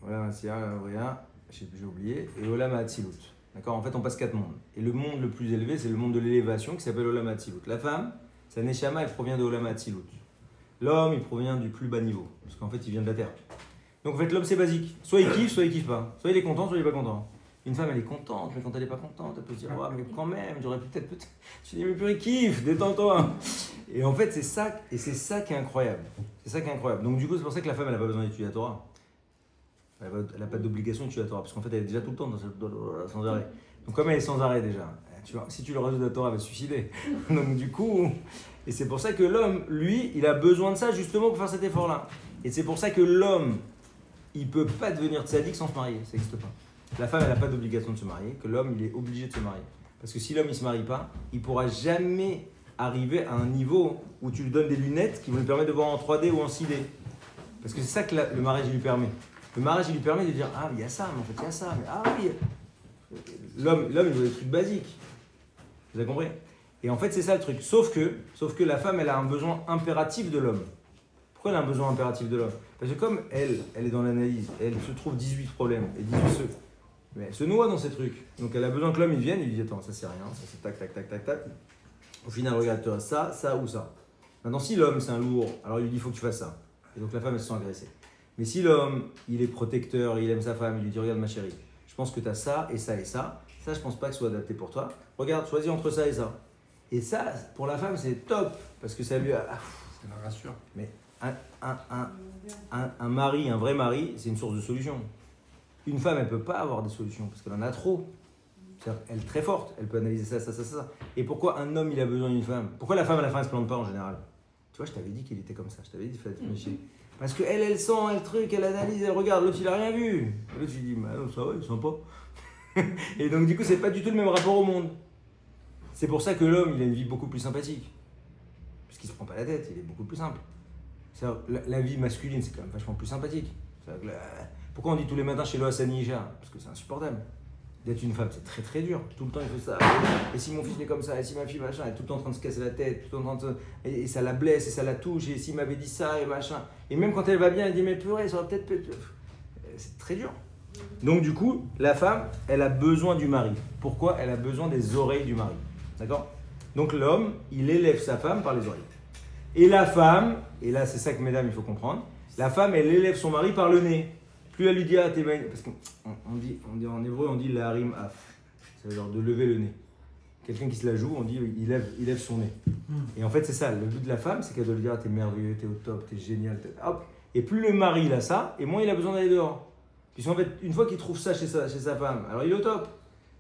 olam asiya, bria, j'ai oublié, et olam atzilut. D'accord? En fait, on passe 4 mondes. Et le monde le plus élevé, c'est le monde de l'élévation qui s'appelle Olam Hatzilut. La femme, sa neshama, elle provient de Olam Hatzilut. L'homme, il provient du plus bas niveau. Parce qu'en fait, il vient de la terre. Donc en fait, l'homme, c'est basique. Soit il kiffe pas. Soit il est content, soit il est pas content. Une femme, elle est contente, mais quand elle est pas contente, elle peut se dire, ouais, mais quand même, j'aurais peut-être. Tu dis, mais purée, kiffe, détends-toi. Et en fait, c'est ça qui est incroyable. C'est ça qui est incroyable. Donc du coup, c'est pour ça que la femme, elle n'a pas besoin d'étudier la Torah. Elle n'a pas d'obligation d'étudier la Torah, parce qu'en fait, elle est déjà tout le temps sans arrêt. Donc, comme elle est sans arrêt déjà, tu vois, si tu le rajoutes de la Torah, elle va se suicider. Donc, du coup, et c'est pour ça que l'homme, lui, il a besoin de ça justement pour faire cet effort-là. Et c'est pour ça que l'homme, il ne peut pas devenir tzaddik sans se marier, ça n'existe pas. La femme, elle n'a pas d'obligation de se marier, que l'homme, il est obligé de se marier. Parce que si l'homme, il ne se marie pas, il ne pourra jamais arriver à un niveau où tu lui donnes des lunettes qui vont lui permettre de voir en 3D ou en 6D. Parce que c'est ça que le mariage lui permet. Le mariage, il lui permet de dire ah, il y a ça, mais en fait, il y a ça. Mais, ah oui. L'homme, il veut des trucs basiques. Vous avez compris? Et en fait, c'est ça le truc. Sauf que la femme, elle a un besoin impératif de l'homme. Pourquoi elle a un besoin impératif de l'homme? Parce que comme elle est dans l'analyse, elle se trouve 18 problèmes et 18 ceux. Mais elle se noie dans ces trucs. Donc elle a besoin que l'homme, il vienne, il lui dit attends, ça c'est rien, ça c'est tac, tac, tac, tac, tac. Au final, regarde, tu as ça, ça ou ça. Maintenant, si l'homme, c'est un lourd, alors il lui dit il faut que tu fasses ça. Et donc la femme, elle se sent agressée. Mais si l'homme, il est protecteur, il aime sa femme, il lui dit regarde ma chérie, je pense que tu as ça et ça et ça. Ça, je pense pas que ce soit adapté pour toi. Regarde, choisis entre ça et ça. Et ça, pour la femme, c'est top. Parce que ça lui a... Ça la rassure. Mais un mari, un vrai mari, c'est une source de solution. Une femme, elle ne peut pas avoir des solutions parce qu'elle en a trop. C'est-à-dire, elle est très forte, elle peut analyser ça, ça, ça, ça. Et pourquoi un homme, il a besoin d'une femme? Pourquoi la femme, à la fin, elle ne se plante pas en général? Tu vois, je t'avais dit qu'il était comme ça. Je t'avais dit, fallait te méfier. Parce qu'elle, elle sent, elle truc, elle analyse, elle regarde. L'autre, il a rien vu. L'autre, il dit, bah non, ça va, il est sympa. Et donc, du coup, c'est pas du tout le même rapport au monde. C'est pour ça que l'homme, il a une vie beaucoup plus sympathique. Parce qu'il se prend pas la tête, il est beaucoup plus simple. La vie masculine, c'est quand même vachement plus sympathique. Pourquoi on dit tous les matins chez Loa Sanija? Parce que c'est insupportable. D'être une femme, c'est très très dur. Tout le temps, il fait ça. Et si mon fils est comme ça, et si ma fille, machin, elle est tout le temps en train de se casser la tête, tout le temps en train de... et ça la blesse, et ça la touche, et s'il m'avait dit ça, et machin. Et même quand elle va bien, elle dit mais purée, ça va peut-être... C'est très dur. Donc du coup, la femme, elle a besoin du mari. Pourquoi? Elle a besoin des oreilles du mari. D'accord? Donc l'homme, il élève sa femme par les oreilles. Et la femme, et là c'est ça que mesdames, il faut comprendre, la femme, elle élève son mari par le nez. Plus elle lui dit, ah t'es magnifique, parce qu'on dit en hébreu, on dit la harim af. Ça veut dire de lever le nez. Quelqu'un qui se la joue, on dit, il lève son nez. Et en fait, c'est ça, le but de la femme, c'est qu'elle doit lui dire, ah, t'es merveilleux, t'es au top, t'es génial. Hop. Et plus le mari il a ça, et moins il a besoin d'aller dehors. Puisqu'en fait, une fois qu'il trouve ça chez sa femme, alors il est au top.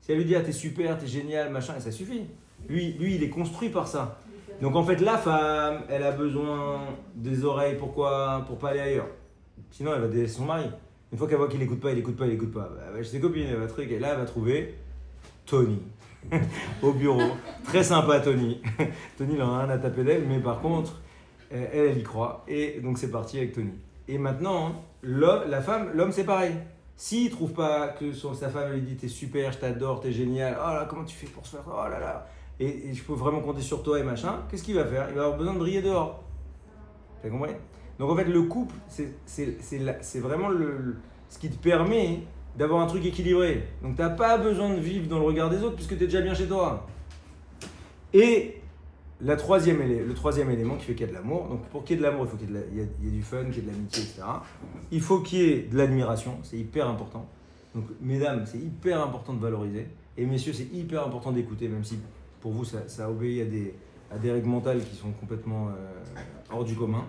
Si elle lui dit, ah t'es super, t'es génial, machin, et ça suffit. Lui, il est construit par ça. Donc en fait, la femme, elle a besoin des oreilles, pourquoi? Pour pas aller ailleurs. Sinon, elle va délaisser son mari. Une fois qu'elle voit qu'il écoute pas. Bah, elle va chez ses copines, elle va truc, et là, elle va trouver Tony au bureau. Très sympa, Tony. Tony, il en a rien à taper d'elle, mais par contre, elle y croit. Et donc, c'est parti avec Tony. Et maintenant, l'homme, c'est pareil. S'il trouve pas que sa femme elle lui dit t'es super, je t'adore, t'es génial, oh là, comment tu fais pour se faire, oh là là, et je peux vraiment compter sur toi et machin, qu'est-ce qu'il va faire? Il va avoir besoin de briller dehors. T'as compris? Donc en fait, le couple, c'est vraiment ce qui te permet d'avoir un truc équilibré. Donc t'as pas besoin de vivre dans le regard des autres puisque t'es déjà bien chez toi. Et le troisième élément qui fait qu'il y a de l'amour. Donc pour qu'il y ait de l'amour, il faut qu'il y ait du fun, qu'il y ait de l'amitié, etc. Il faut qu'il y ait de l'admiration, c'est hyper important. Donc mesdames, c'est hyper important de valoriser. Et messieurs, c'est hyper important d'écouter, même si pour vous, ça obéit à des règles mentales qui sont complètement hors du commun.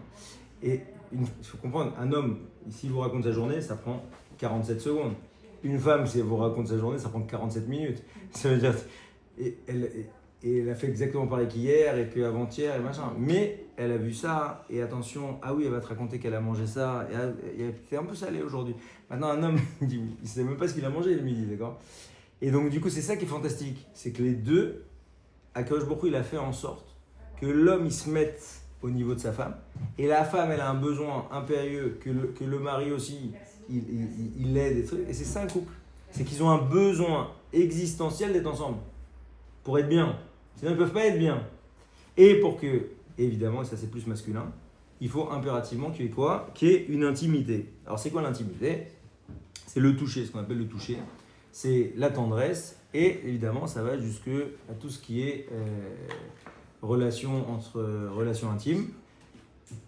Et il faut comprendre, un homme, s'il vous raconte sa journée, ça prend 47 secondes. Une femme, si elle vous raconte sa journée, ça prend 47 minutes. Ça veut dire... Et elle a fait exactement pareil qu'hier et qu'avant-hier et machin. Mais elle a vu ça et attention, ah oui, elle va te raconter qu'elle a mangé ça. Et c'est un peu salé aujourd'hui. Maintenant, un homme, il ne sait même pas ce qu'il a mangé le midi, d'accord? Et donc, du coup, c'est ça qui est fantastique. C'est que les deux, Akadosh Baruch Hu, il a fait en sorte que l'homme, il se mette au niveau de sa femme. Et la femme, elle a un besoin impérieux, que le mari aussi, il l'aide et trucs. Et c'est ça un couple. C'est qu'ils ont un besoin existentiel d'être ensemble. Pour être bien. Sinon, ils ne peuvent pas être bien. Et pour que, évidemment, et ça c'est plus masculin, il faut impérativement qu'il y ait quoi? Qu'il y ait une intimité. Alors, c'est quoi l'intimité? C'est le toucher, ce qu'on appelle le toucher. C'est la tendresse. Et évidemment, ça va jusque à tout ce qui est relation intimes.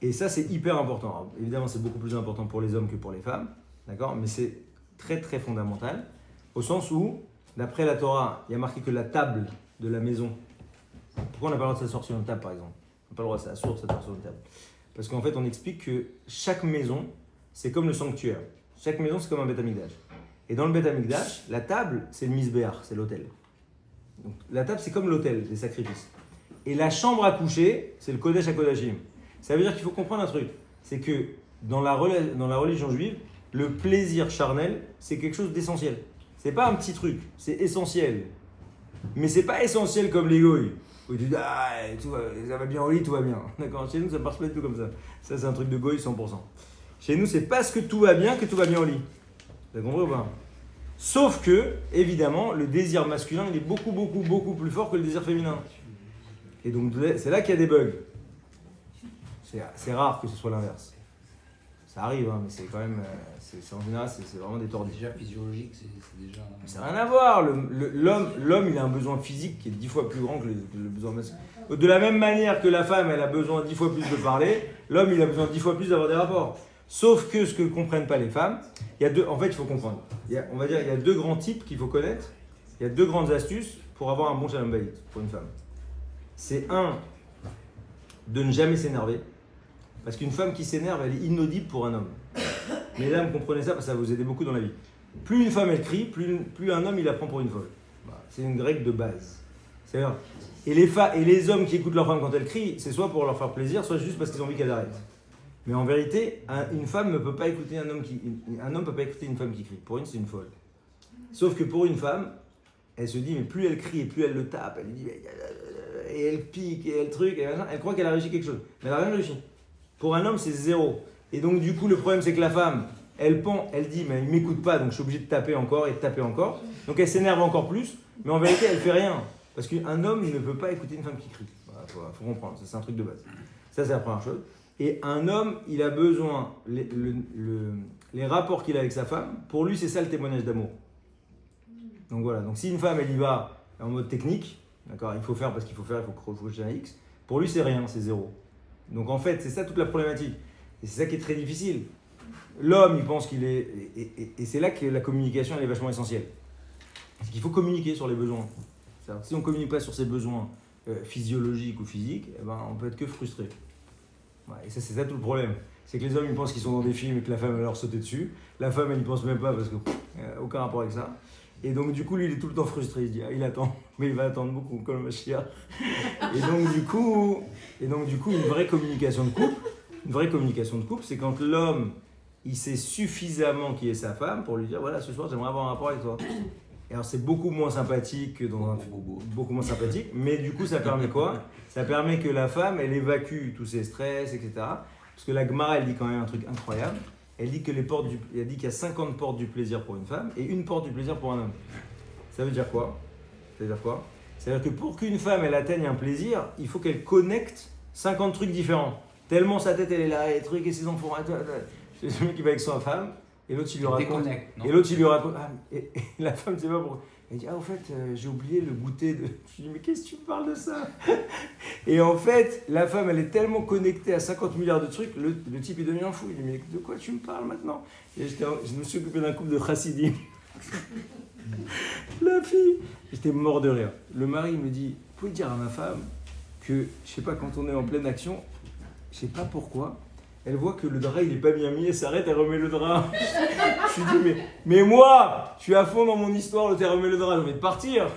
Et ça, c'est hyper important. Alors, évidemment, c'est beaucoup plus important pour les hommes que pour les femmes. D'accord? Mais c'est très, très fondamental. Au sens où, d'après la Torah, il y a marqué que la table de la maison. Pourquoi on n'a pas le droit de s'asseoir sur une table, par exemple? On n'a pas le droit de s'asseoir sur une table. Parce qu'en fait, on explique que chaque maison, c'est comme le sanctuaire. Chaque maison, c'est comme un Beth Amikdash. Et dans le Beth Amikdash, la table, c'est le misbéach, c'est l'autel. Donc, la table, c'est comme l'autel des sacrifices. Et la chambre à coucher, c'est le Kodesh HaKodashim. Ça veut dire qu'il faut comprendre un truc. C'est que dans la religion juive, le plaisir charnel, c'est quelque chose d'essentiel. C'est pas un petit truc, c'est essentiel. Mais c'est pas essentiel comme les goïs. Où tu dis, ah, ça va bien au lit, tout va bien. D'accord? Chez nous, ça marche pas du tout comme ça. Ça, c'est un truc de goïs 100%. Chez nous, c'est parce que tout va bien au lit. Vous avez compris ou pas? Sauf que, évidemment, le désir masculin, il est beaucoup, beaucoup, beaucoup plus fort que le désir féminin. Et donc, c'est là qu'il y a des bugs. C'est rare que ce soit l'inverse. Ça arrive, hein, mais c'est quand même, en général, c'est vraiment des tordis. Déjà physiologique, c'est déjà... Ça n'a rien à voir. L'homme, il a un besoin physique qui est 10 fois plus grand que le besoin masculin. De la même manière que la femme, elle a besoin 10 fois plus de parler, l'homme, il a besoin 10 fois plus d'avoir des rapports. Sauf que ce que ne comprennent pas les femmes, en fait, il faut comprendre. Il y a deux grands types qu'il faut connaître. Il y a deux grandes astuces pour avoir un bon shalom bayit pour une femme. C'est de ne jamais s'énerver. Parce qu'une femme qui s'énerve, elle est inaudible pour un homme. Mesdames, comprenez ça parce que ça va vous aider beaucoup dans la vie. Plus une femme elle crie, plus un homme il la prend pour une folle. C'est une règle de base. Et les hommes qui écoutent leur femme quand elle crie, c'est soit pour leur faire plaisir, soit juste parce qu'ils ont envie qu'elle arrête. Mais en vérité, une femme ne peut pas écouter un homme peut pas écouter une femme qui crie. Pour une, c'est une folle. Sauf que pour une femme, elle se dit, mais plus elle crie et plus elle le tape, elle dit, et elle pique et elle truc, et elle croit qu'elle a réussi quelque chose. Mais elle n'a rien réussi. Pour un homme, c'est zéro. Et donc, du coup, le problème, c'est que la femme, elle dit, mais il ne m'écoute pas, donc je suis obligé de taper encore et de taper encore. Donc, elle s'énerve encore plus, mais en vérité, elle ne fait rien. Parce qu'un homme ne peut pas écouter une femme qui crie. Voilà, faut comprendre, ça, c'est un truc de base. Ça, c'est la première chose. Et un homme, il a besoin, les rapports qu'il a avec sa femme, pour lui, c'est ça le témoignage d'amour. Donc, voilà. Donc, si une femme, elle y va en mode technique, d'accord, il faut faire parce qu'il faut faire, il faut crocher un X, pour lui, c'est rien, c'est zéro. Donc en fait, c'est ça toute la problématique. Et c'est ça qui est très difficile. L'homme, il pense qu'il est... Et c'est là que la communication, elle est vachement essentielle. C'est qu'il faut communiquer sur les besoins. Si on ne communique pas sur ses besoins physiologiques ou physiques, eh ben, on peut être que frustré. Ouais, et ça, c'est ça tout le problème. C'est que les hommes, ils pensent qu'ils sont dans des films et que la femme va leur sauter dessus. La femme, elle n'y pense même pas parce que aucun rapport avec ça. Et donc du coup, lui, il est tout le temps frustré. Il se dit, il attend, mais il va attendre beaucoup comme le Mashiach. Et donc du coup, une vraie communication de couple, c'est quand l'homme, il sait suffisamment qui est sa femme pour lui dire, voilà, ce soir, j'aimerais avoir un rapport avec toi. Et alors c'est beaucoup moins sympathique que dans beaucoup moins sympathique, mais du coup, ça permet quoi? Ça permet que la femme, elle évacue tous ses stress, etc. Parce que la Gemara, elle dit quand même un truc incroyable. Elle dit qu'il y a 50 portes du plaisir pour une femme et une porte du plaisir pour un homme. Ça veut dire quoi? Ça veut dire que pour qu'une femme elle atteigne un plaisir, il faut qu'elle connecte 50 trucs différents. Tellement sa tête elle est là, et trucs et ses enfants. C'est le mec qui va avec sa femme et l'autre il lui raconte. Et l'autre il lui raconte. Et la femme, c'est pas pourquoi. Elle dit, ah, au fait, j'ai oublié le goûter de. Je lui dis, mais qu'est-ce que tu me parles de ça? Et en fait, la femme, elle est tellement connectée à 50 milliards de trucs, le type est devenu un fou. Il dit, mais de quoi tu me parles maintenant? Et je me suis occupé d'un couple de chassidim. La fille, j'étais mort de rire. Le mari me dit, vous pouvez dire à ma femme que, je sais pas, quand on est en pleine action, je sais pas pourquoi, elle voit que le drap il est pas bien mis, elle s'arrête, elle remet le drap. Je lui dis, mais moi, je suis à fond dans mon histoire, le remet le drap, j'ai envie de partir.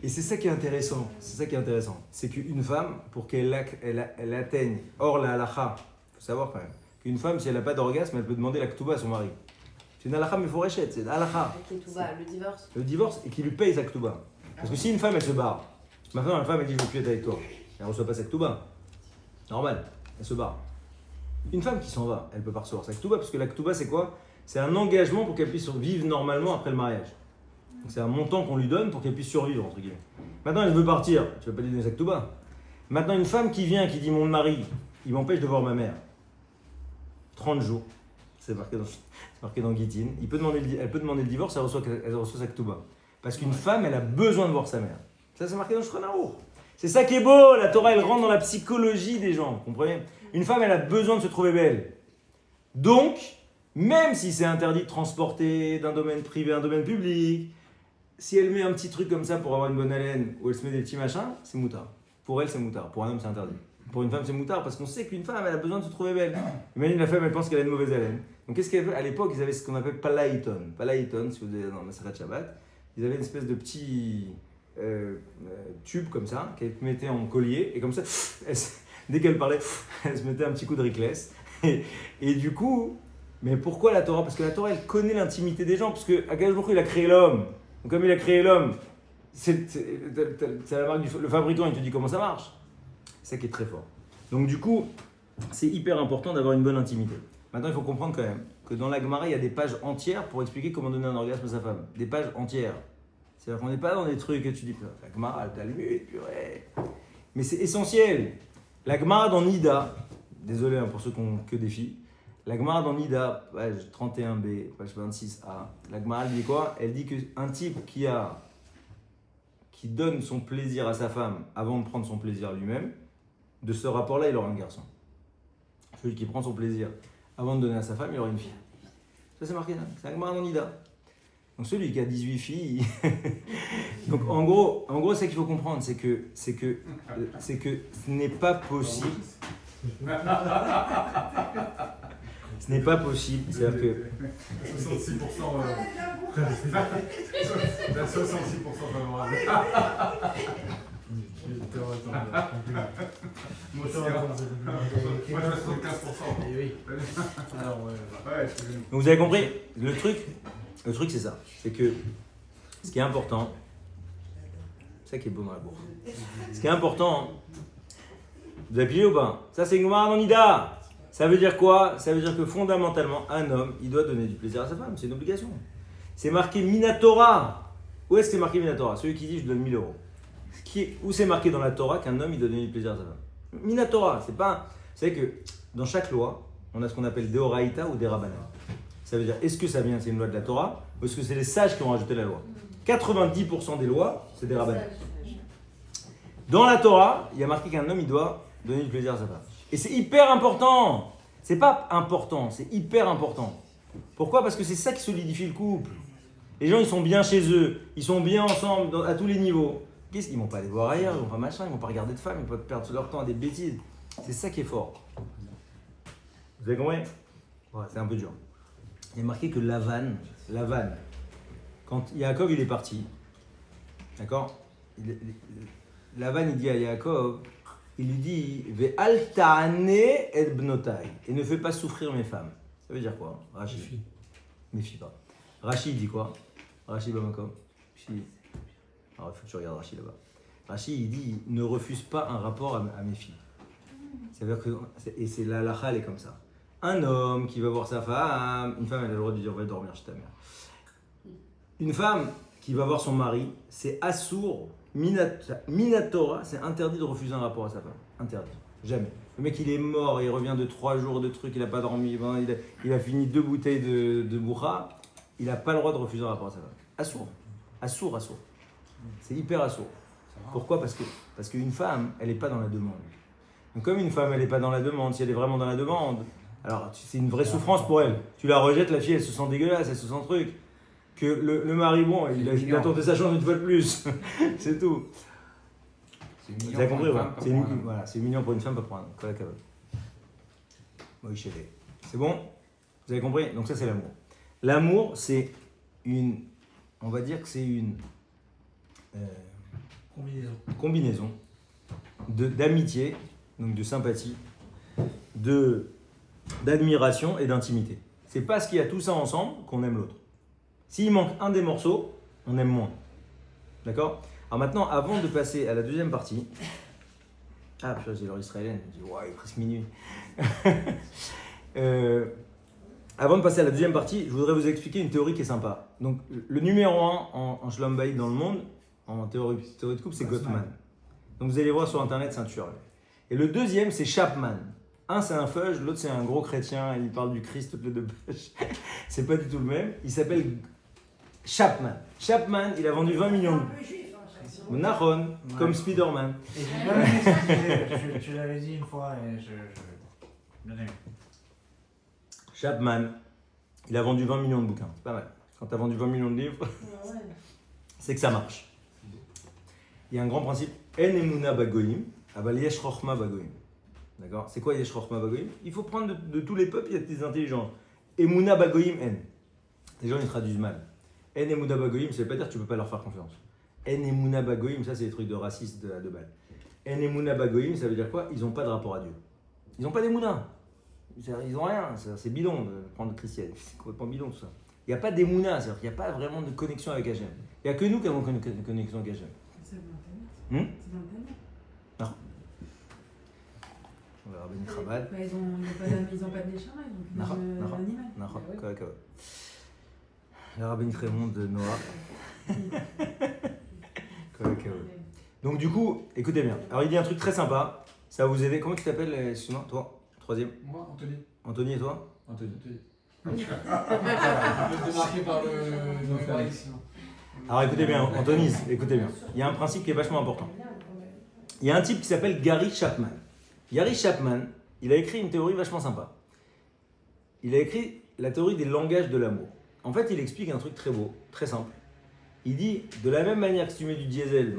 Et c'est ça qui est intéressant, c'est qu'une femme, pour qu'elle atteigne, hors la halakha, il faut savoir quand même, qu'une femme, si elle n'a pas d'orgasme, elle peut demander la ketouba à son mari. C'est une halakha mais fourchette, c'est une halakha. Le divorce. Le divorce et qu'il lui paye sa ketouba. Parce que si une femme elle se barre, maintenant la femme elle dit je veux plus être avec toi, elle ne reçoit pas sa ketouba. Normal, elle se barre. Une femme qui s'en va, elle peut pas recevoir sa ketouba parce que la ketouba c'est quoi? C'est un engagement pour qu'elle puisse vivre normalement après le mariage. Donc c'est un montant qu'on lui donne pour qu'elle puisse survivre entre guillemets. Maintenant elle veut partir, tu vas pas lui donner sa ketouba. Maintenant une femme qui vient qui dit mon mari, il m'empêche de voir ma mère. 30 jours. C'est marqué dans Gittin. Elle peut demander le divorce, elle reçoit sa ketouba. Parce qu'une femme, elle a besoin de voir sa mère. Ça, c'est marqué dans Shulchan Aruch. C'est ça qui est beau. La Torah, elle rentre dans la psychologie des gens. Vous comprenez? Une femme, elle a besoin de se trouver belle. Donc, même si c'est interdit de transporter d'un domaine privé à un domaine public, si elle met un petit truc comme ça pour avoir une bonne haleine, ou elle se met des petits machins, c'est moutard. Pour elle, c'est moutard. Pour un homme, c'est interdit. Pour une femme, c'est moutard parce qu'on sait qu'une femme, elle a besoin de se trouver belle. Imagine la femme, elle pense qu'elle a une mauvaise haleine. Donc qu'est-ce qu'elle veut? À l'époque, ils avaient ce qu'on appelle palaïton. Palaïton, si vous êtes dans Maseret Shabbat, ils avaient une espèce de petit tube comme ça, qu'elle mettait en collier, et comme ça, dès qu'elle parlait, elle se mettait un petit coup de riclès. Et du coup, mais pourquoi la Torah? Parce que la Torah, elle connaît l'intimité des gens, parce que Akadosh Baruch Hu, il a créé l'homme. Donc comme il a créé l'homme, c'est la marque le fabricant, il te dit comment ça marche. C'est ça qui est très fort. Donc du coup, c'est hyper important d'avoir une bonne intimité. Maintenant, il faut comprendre quand même que dans la Gemara, il y a des pages entières pour expliquer comment donner un orgasme à sa femme. Des pages entières. C'est-à-dire qu'on n'est pas dans des trucs que tu dis, la Gemara, elle Talmud, purée. Mais c'est essentiel. La Gemara dans Nida, désolé pour ceux qui n'ont que des filles, la Gemara dans Nida, page 31b, page 26a, la Gemara elle dit quoi? Elle dit qu'un type qui donne son plaisir à sa femme avant de prendre son plaisir lui-même, de ce rapport-là, il aura un garçon. Celui qui prend son plaisir avant de donner à sa femme, il aura une fille. Ça, c'est marqué là. C'est un Gemara dans Nida. Donc celui qui a 18 filles. Donc en gros, c'est ça qu'il faut comprendre, c'est que ce n'est pas possible. Ce n'est pas possible. C'est-à-dire que 66%. T'as 66% favorable. Moi, je suis 75%. Oui. Alors, donc vous avez compris, le truc c'est ça. C'est que ce qui est important, c'est ça qui est beau dans la bourse. Ce qui est important, vous avez pigé ou pas? Ça c'est une Gemara dans Nida. Ça veut dire quoi? Ça veut dire que fondamentalement, un homme, il doit donner du plaisir à sa femme. C'est une obligation. C'est marqué Minatora. Où est-ce que c'est marqué Minatora? Celui qui dit je donne 1000 euros. Où c'est marqué dans la Torah qu'un homme, il doit donner du plaisir à sa femme? Minatora, c'est pas. Vous savez que dans chaque loi, on a ce qu'on appelle Deoraita ou des Rabbanan. Ça veut dire, est-ce que ça vient, c'est une loi de la Torah, ou est-ce que c'est les sages qui ont rajouté la loi? 90% des lois, c'est des Rabbanan. Dans la Torah, il y a marqué qu'un homme, il doit donner du plaisir à sa femme. Et c'est hyper important. C'est pas important, c'est hyper important. Pourquoi? Parce que c'est ça qui solidifie le couple. Les gens, ils sont bien chez eux, ils sont bien ensemble à tous les niveaux. Ils vont pas aller voir ailleurs, ils vont pas machin, ils vont pas regarder de femmes, ils vont pas perdre leur temps à des bêtises. C'est ça qui est fort. Vous avez compris? Ouais, c'est un peu dur. Il y a marqué que Lavan, quand Yaakov il est parti, d'accord? Lavan il dit à Yaakov, il lui dit Ve'al ta'ane et bnotai, et ne fais pas souffrir mes femmes. Ça veut dire quoi? Rashi. Méfie pas. Rashi il dit quoi? Rashi Bamakom. Alors il faut que tu regardes Rashi là-bas. Rashi il dit ne refuse pas un rapport à mes filles. Ça veut dire que, et c'est la halakha elle est comme ça. Un homme qui va voir sa femme, une femme elle a le droit de lui dire va dormir chez ta mère. Une femme qui va voir son mari, c'est assour, minatora, c'est interdit de refuser un rapport à sa femme. Interdit. Jamais. Le mec il est mort, il revient de 3 jours de trucs, il n'a pas dormi, il a fini 2 bouteilles de bourra, il n'a pas le droit de refuser un rapport à sa femme. Assourd. Assourd. C'est hyper assourd. Ça va. Pourquoi? Parce qu'une femme, elle n'est pas dans la demande. Donc comme une femme, elle n'est pas dans la demande, si elle est vraiment dans la demande, alors c'est une vraie souffrance pour elle. Tu la rejettes, la fille, elle se sent dégueulasse, elle se sent truc. Que le mari, bon, il a tenté sa chance une fois de plus. C'est tout. C'est Vous mignon avez pour compris, une ouais. femme, pas C'est pour un mignon, homme. voilà, c'est mignon pour une femme, pas pour un homme. Quoi, la oui, chérie. C'est bon? Vous avez compris? Donc ça, c'est l'amour. L'amour, c'est une... On va dire que c'est une... combinaison d'amitié, donc de sympathie, d'admiration et d'intimité. C'est parce qu'il y a tout ça ensemble qu'on aime l'autre. S'il manque un des morceaux, on aime moins. D'accord? Alors maintenant, avant de passer à la deuxième partie... Ah, putain, c'est l'heure israélienne. Je me dis, ouais, il est presque minuit. Avant de passer à la deuxième partie, je voudrais vous expliquer une théorie qui est sympa. Donc, le numéro 1 en Shalom Bayit dans le monde, en théorie de couple, c'est Gottman. Donc, vous allez voir sur Internet, c'est un tueur. Et le deuxième, c'est Chapman. Un, c'est un fudge, l'autre, c'est un gros chrétien, il parle du Christ toutes les deux pages. C'est pas du tout le même. Il s'appelle Chapman. Chapman, il a vendu 20 millions de... Nahon, comme Spider-Man. Et j'ai bien aimé ce que tu disais. Tu l'avais dit une fois et je bien aimé. Chapman, il a vendu 20 millions de bouquins. C'est pas mal. Quand tu as vendu 20 millions de livres, c'est que ça marche. Il y a un grand principe. En emuna bagoyim, aval yesh chochma bagoyim. D'accord? C'est quoi yesh chochma bagoyim? Il faut prendre de tous les peuples, il y a des intelligents. Emuna bagoyim en. Les gens ils traduisent mal. En emuna bagoyim, ça veut pas dire que tu peux pas leur faire confiance. En emuna bagoyim, ça c'est des trucs de racistes de balle. En emuna bagoyim, ça veut dire quoi? Ils n'ont pas de rapport à Dieu. Ils n'ont pas d'émouna. Ils n'ont rien, c'est bidon de prendre le christian, c'est complètement bidon tout ça. Il n'y a pas d'émouna, c'est-à-dire qu'il n'y a pas vraiment de connexion avec Hachem. Il n'y a que nous qui avons une connexion avec Hachem. C'est dans Internet. C'est dans Internet. Non. On verra Ben Chabad. Bah, ils ont pas de Neshama, ils ont Nahon, que Nahon, l'animal. Nahon, Bah ouais. Kawakawa. Le rabbin Raymond de Noah. Kawakawa. Donc du coup, écoutez bien. Alors il dit un truc très sympa, ça va vous aider. Comment tu t'appelles, excuse-moi, toi? Troisième? Moi, Anthony. Anthony et toi? Anthony. Je suis démarqué par le Alex. Alors écoutez bien, Anthony, écoutez bien. Il y a un principe qui est vachement important. Il y a un type qui s'appelle Gary Chapman. Gary Chapman, il a écrit une théorie vachement sympa. Il a écrit la théorie des langages de l'amour. En fait, il explique un truc très beau, très simple. Il dit, de la même manière que si tu mets du diesel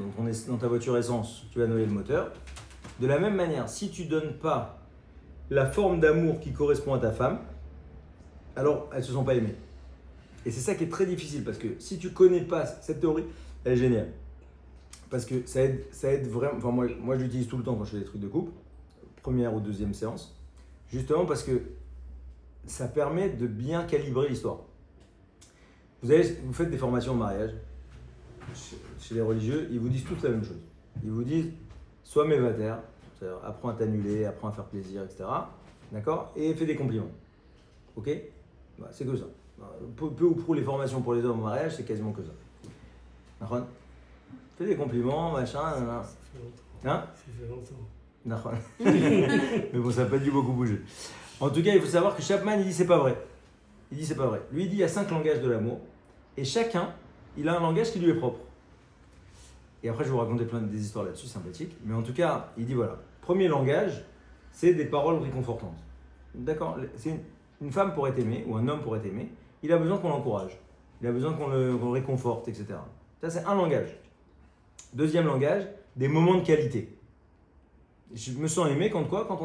dans ta voiture essence, tu vas noyer le moteur. De la même manière, si tu donnes pas la forme d'amour qui correspond à ta femme, alors elles ne se sont pas aimées. Et c'est ça qui est très difficile parce que si tu connais pas cette théorie, elle est géniale. Parce que ça aide vraiment. Enfin, moi je l'utilise tout le temps quand je fais des trucs de couple, première ou deuxième séance, justement parce que ça permet de bien calibrer l'histoire. Vous faites des formations de mariage chez les religieux, ils vous disent tous la même chose. Ils vous disent sois mévataire, c'est-à-dire apprends à t'annuler, apprends à faire plaisir, etc. D'accord? Et fais des compliments. Ok? Bah, c'est que ça. Peu ou prou les formations pour les hommes au mariage, c'est quasiment que ça. D'accord? Fais des compliments, machin. Hein? Ça fait longtemps. D'accord. Mais bon, ça n'a pas dû beaucoup bouger. En tout cas, il faut savoir que Chapman, il dit c'est pas vrai. Il dit c'est pas vrai. Lui, il dit il y a 5 langages de l'amour. Et chacun, il a un langage qui lui est propre. Et après, je vais vous raconter plein des histoires là-dessus, sympathiques. Mais en tout cas, il dit voilà. Premier langage, c'est des paroles réconfortantes. D'accord? C'est une femme pour être aimée, ou un homme pour être aimé, il a besoin qu'on l'encourage. Il a besoin qu'on le réconforte, etc. Ça, c'est un langage. Deuxième langage, des moments de qualité. Je me sens aimé quand quoi? Quand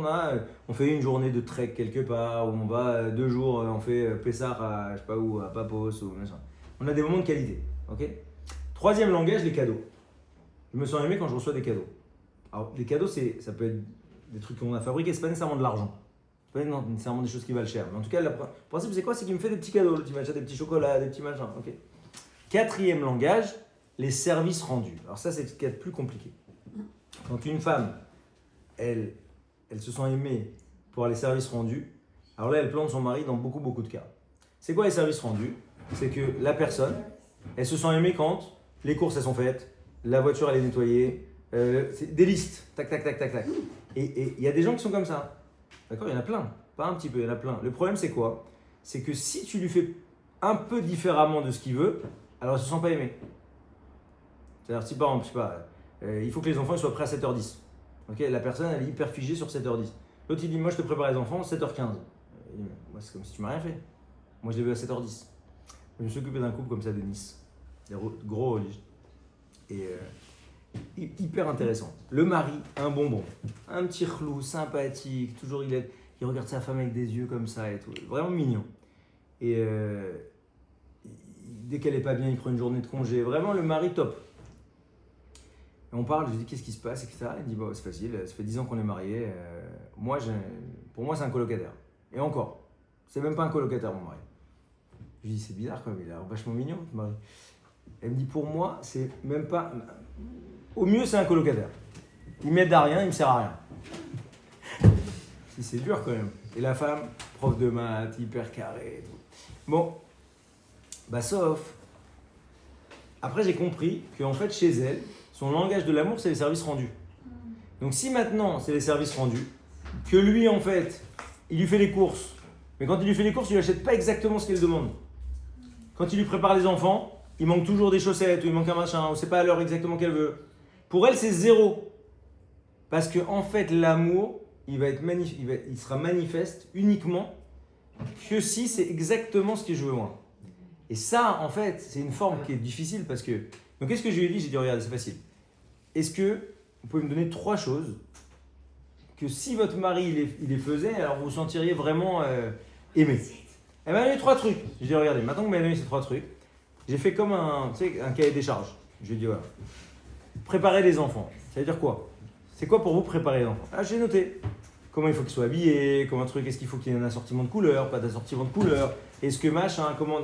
on fait une journée de trek quelque part, ou on va 2 jours, on fait Pessah à, je sais pas où, à Papos, ou machin. On a des moments de qualité. Ok? Troisième langage, les cadeaux. Je me sens aimé quand je reçois des cadeaux. Alors, les cadeaux, ça peut être des trucs qu'on a fabriqués, c'est pas nécessairement de l'argent. C'est pas nécessairement des choses qui valent cher. Mais en tout cas, le principe, c'est quoi? C'est qu'il me fait des petits cadeaux. Tu m'achètes des petits chocolats, des petits machins. Ok? Quatrième langage, les services rendus. Alors ça, c'est ce qui est le plus compliqué. Quand une femme, elle se sent aimée pour les services rendus, alors là, elle plante son mari dans beaucoup, beaucoup de cas. C'est quoi les services rendus? C'est que la personne, elle se sent aimée quand les courses, elles sont faites, la voiture, elle est nettoyée, c'est des listes, tac, tac, tac, tac, tac. Et il y a des gens qui sont comme ça. D'accord? Il y en a plein. Pas un petit peu, il y en a plein. Le problème, c'est quoi? C'est que si tu lui fais un peu différemment de ce qu'il veut, alors elles ne se sentent pas aimées. C'est-à-dire, si par exemple, je sais pas, il faut que les enfants ils soient prêts à 7h10. Okay, la personne, elle est hyper figée sur 7h10. L'autre, il dit, moi, je te prépare les enfants 7h15. Il dit, moi, c'est comme si tu m'as rien fait. Moi, je l'ai vu à 7h10. Je me suis occupé d'un couple comme ça de Nice. Des gros religieux. Et hyper intéressant. Le mari, un bonbon. Un petit chlou, sympathique. Toujours, il regarde sa femme avec des yeux comme ça et tout. Vraiment mignon. Et dès qu'elle est pas bien, il prend une journée de congé. Vraiment, le mari top. Et on parle, je lui dis qu'est-ce qui se passe, etc. Il dit bon, c'est facile, ça fait 10 ans qu'on est mariés. Pour moi, c'est un colocataire. Et encore, c'est même pas un colocataire, mon mari. Je lui dis c'est bizarre quand même, il a l'air vachement mignon, votre mari. Elle me dit pour moi, c'est même pas. Au mieux, c'est un colocataire. Il m'aide à rien, il me sert à rien. C'est dur quand même. Et la femme, prof de maths, hyper carré et tout. Bon, bah sauf. Après, j'ai compris qu'en fait, chez elle, son langage de l'amour, c'est les services rendus. Donc si maintenant, c'est les services rendus, que lui, en fait, il lui fait les courses, mais quand il lui fait les courses, il lui achète pas exactement ce qu'elle demande. Quand il lui prépare les enfants, il manque toujours des chaussettes, ou il manque un machin, ou c'est pas à l'heure exactement qu'elle veut. Pour elle, c'est zéro. Parce que en fait, l'amour, il sera manifeste uniquement que si c'est exactement ce que je veux moi. Et ça, en fait, c'est une forme qui est difficile parce que... Donc, qu'est-ce que je lui ai dit? J'ai dit, regarde, c'est facile. Est-ce que vous pouvez me donner 3 choses que si votre mari il les faisait, alors vous vous sentiriez vraiment aimé? Elle m'a donné 3 trucs. J'ai dit, regardez, maintenant que vous m'avez donné ces 3 trucs, j'ai fait comme un cahier des charges. Je lui ai dit, voilà. Préparer les enfants. Ça veut dire quoi? C'est quoi pour vous préparer les enfants? Ah, j'ai noté. Comment il faut qu'ils soient habillés, comment est-ce qu'il faut qu'il y ait un assortiment de couleurs, pas d'assortiment de couleurs, est-ce que machin, comment...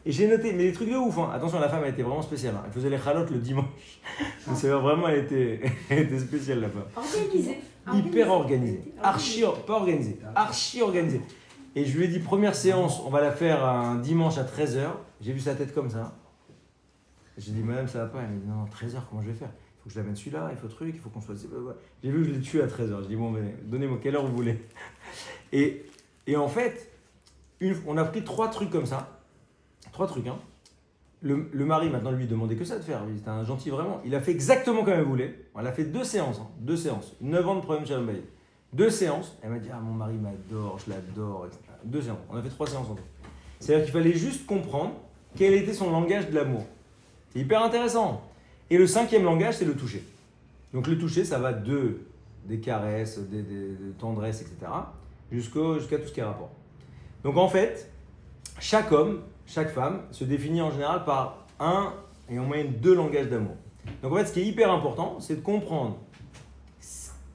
Et j'ai noté, mais des trucs de ouf. Hein. Attention, la femme, elle était vraiment spéciale. Hein. Elle faisait les chalotes le dimanche. Donc, c'est vraiment, elle était spéciale, la femme. Organisée. Hyper organisée. Pas organisée. Archi organisée. Et je lui ai dit, première séance, on va la faire un dimanche à 13h. J'ai vu sa tête comme ça. J'ai dit, madame, ça va pas. Elle m'a dit, non, 13h, comment je vais faire? Il faut que je l'amène celui-là, il faut truc, il faut qu'on soit... J'ai vu que je l'ai tué à 13h. J'ai dit, bon, donnez-moi quelle heure vous voulez. Et en fait, on a pris 3 trucs comme ça. 3 trucs, hein. Le mari, maintenant, lui, demandait que ça de faire. C'était un gentil, vraiment. Il a fait exactement comme elle voulait. On a fait 2 séances. Hein. 2 séances. 9 ans de problème chez Rambaye. 2 séances. Elle m'a dit, ah, mon mari m'adore, je l'adore, etc. 2 séances. On a fait 3 séances en tout. C'est-à-dire qu'il fallait juste comprendre quel était son langage de l'amour. C'est hyper intéressant. Et le 5e langage, c'est le toucher. Donc le toucher, ça va des caresses, des tendresses, etc. Jusqu'à tout ce qui est rapport. Donc en fait, chaque homme, chaque femme se définit en général par 1 et en moyenne 2 langages d'amour. Donc en fait, ce qui est hyper important, c'est de comprendre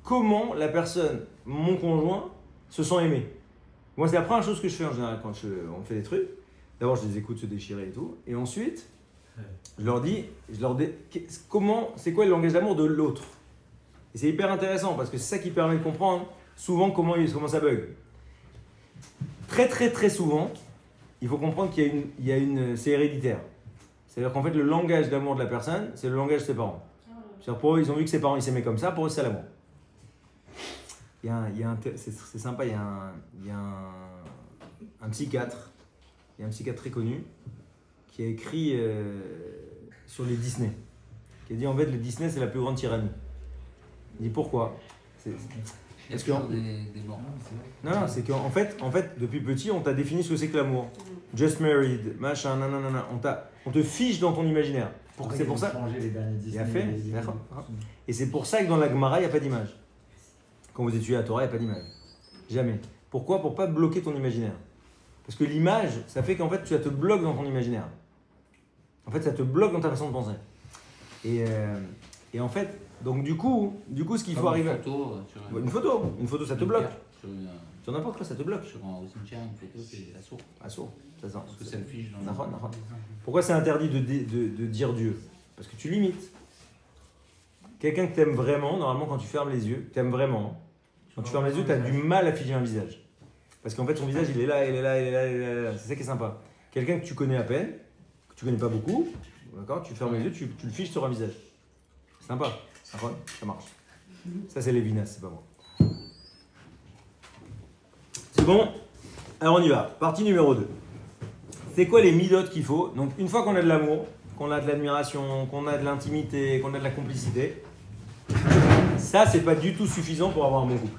comment la personne, mon conjoint, se sent aimé. Moi, c'est la première chose que je fais en général quand on fait des trucs. D'abord, je les écoute se déchirer et tout. Et ensuite, je leur dis c'est quoi le langage d'amour de l'autre. Et c'est hyper intéressant parce que c'est ça qui permet de comprendre souvent comment ça bug. Très très très souvent, il faut comprendre c'est héréditaire. C'est-à-dire qu'en fait, le langage d'amour de la personne, c'est le langage de ses parents. C'est-à-dire pour eux, ils ont vu que ses parents ils s'aimaient comme ça, pour eux, c'est l'amour. C'est sympa, il y a un psychiatre, très connu, qui a écrit sur les Disney, qui a dit en fait, le Disney, c'est la plus grande tyrannie. Il dit pourquoi? Est-ce qu'il y a des morts? Non, c'est qu'en fait, depuis petit, on t'a défini ce que c'est que l'amour. Just married, machin, nanana. On te fiche dans ton imaginaire. C'est pour ça. Il a fait. Et c'est pour ça que dans la Gemara, il n'y a pas d'image. Quand vous étudiez la Torah, il n'y a pas d'image. Jamais. Pourquoi? Pour pas bloquer ton imaginaire. Parce que l'image, ça fait qu'en fait, tu te bloques dans ton imaginaire. En fait, ça te bloque dans ta façon de penser. Et en fait, donc du coup, ce qu'il faut arriver... Une photo, ça te bloque. Sur n'importe quoi, ça te bloque. Sur un cimetière, une photo, c'est assourd. Assourd, c'est ça. Parce que ça le fiche dans le... Pourquoi c'est interdit de dire Dieu? Parce que tu limites. Quelqu'un que tu aimes vraiment, normalement, quand tu fermes les yeux, tu aimes vraiment. Quand tu fermes les yeux, tu as du mal à figer un visage. Parce qu'en fait, son visage, il est là, il est là, il est là, il est là. C'est ça qui est sympa. Quelqu'un que tu connais à peine, que tu connais pas beaucoup, d'accord, tu fermes les yeux, tu le figes sur un visage. C'est sympa. Ça marche. Ça, c'est Lévinas, c'est pas moi. C'est bon? Alors, on y va. Partie numéro 2. C'est quoi les midotes qu'il faut? Donc, une fois qu'on a de l'amour, qu'on a de l'admiration, qu'on a de l'intimité, qu'on a de la complicité, ça, c'est pas du tout suffisant pour avoir un bon couple.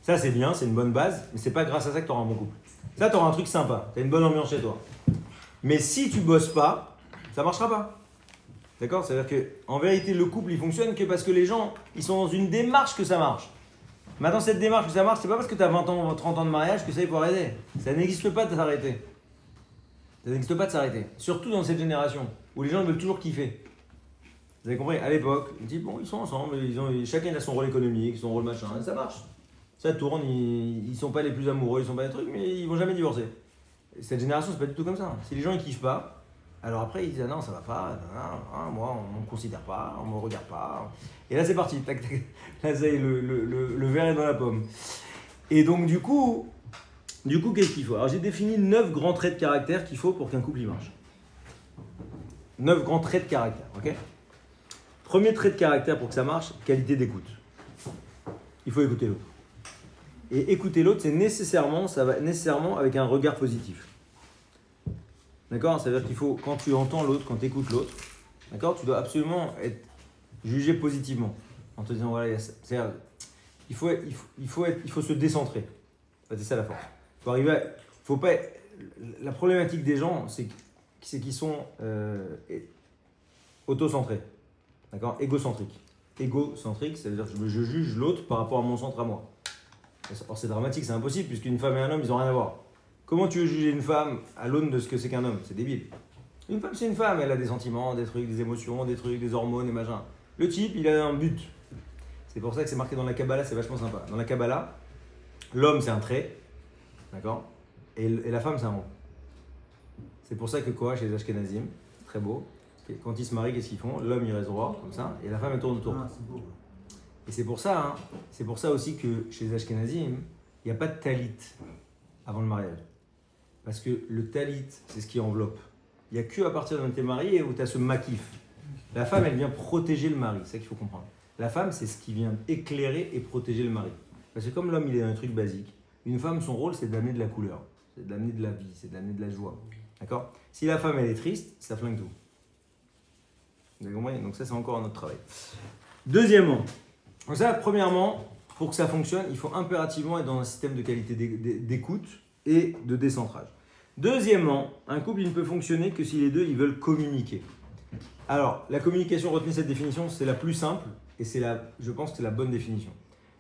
Ça, c'est bien, c'est une bonne base, mais c'est pas grâce à ça que tu auras un bon couple. Ça, tu auras un truc sympa, tu as une bonne ambiance chez toi. Mais si tu bosses pas, ça marchera pas. D'accord? C'est-à-dire qu'en vérité, le couple, il fonctionne que parce que les gens, ils sont dans une démarche que ça marche. Maintenant, cette démarche que ça marche, c'est pas parce que tu as 20 ans ou 30 ans de mariage que ça, il faut arrêter. Ça n'existe pas de s'arrêter. Ça n'existe pas de s'arrêter. Surtout dans cette génération, où les gens veulent toujours kiffer. Vous avez compris? À l'époque, ils disent, bon, ils sont ensemble, chacun a son rôle économique, son rôle machin, et ça marche. Ça tourne, ils sont pas les plus amoureux, ils sont pas des trucs, mais ils vont jamais divorcer. Cette génération, c'est pas du tout comme ça. Si les gens ils kiffent pas, alors après ils disent, ah non, ça va pas, moi on me considère pas, on me regarde pas. Et là c'est parti, tac, tac. Là ça y est, le verre est dans la pomme. Et donc du coup qu'est-ce qu'il faut? Alors j'ai défini 9 grands traits de caractère qu'il faut pour qu'un couple y marche. 9 grands traits de caractère, ok? Premier trait de caractère pour que ça marche, qualité d'écoute. Il faut écouter l'autre. Et écouter l'autre, ça va nécessairement avec un regard positif. D'accord? C'est-à-dire qu'il faut, quand tu entends l'autre, quand tu écoutes l'autre, d'accord, tu dois absolument être jugé positivement. En te disant, voilà, il faut se décentrer. C'est ça la force. Il faut arriver à, faut pas, la problématique des gens, c'est qu'ils sont autocentrés. D'accord? Égocentriques. Égocentrique, ça veut dire que je juge l'autre par rapport à mon centre à moi. Or c'est dramatique, c'est impossible, puisqu'une femme et un homme, ils n'ont rien à voir. Comment tu veux juger une femme à l'aune de ce que c'est qu'un homme? C'est débile. Une femme, c'est une femme, elle a des sentiments, des trucs, des émotions, des trucs, des hormones et machin. Le type, il a un but. C'est pour ça que c'est marqué dans la Kabbalah, c'est vachement sympa. Dans la Kabbalah, l'homme, c'est un trait, d'accord? Et la femme, c'est un rond. C'est pour ça que quoi, chez les Ashkenazim, c'est très beau. Quand ils se marient, qu'est-ce qu'ils font? L'homme, il reste droit, comme ça, et la femme, elle tourne autour. Ah, c'est beau. Et c'est pour ça aussi que chez les Ashkenazim, il n'y a pas de talit avant le mariage. Parce que le talit, c'est ce qui enveloppe. Il n'y a qu'à partir de tu es marié où tu as ce makif. La femme, elle vient protéger le mari, c'est ça qu'il faut comprendre. La femme, c'est ce qui vient éclairer et protéger le mari. Parce que comme l'homme, il est dans un truc basique, une femme, son rôle, c'est d'amener de la couleur, c'est d'amener de la vie, c'est d'amener de la joie. D'accord? Si la femme, elle est triste, ça flingue tout. Vous avez compris? Donc ça, c'est encore un autre travail. Deuxièmement, donc ça, premièrement, pour que ça fonctionne, il faut impérativement être dans un système de qualité d'écoute et de décentrage. Deuxièmement, un couple il ne peut fonctionner que si les deux ils veulent communiquer. Alors, la communication, retenez cette définition, c'est la plus simple et je pense que c'est la bonne définition.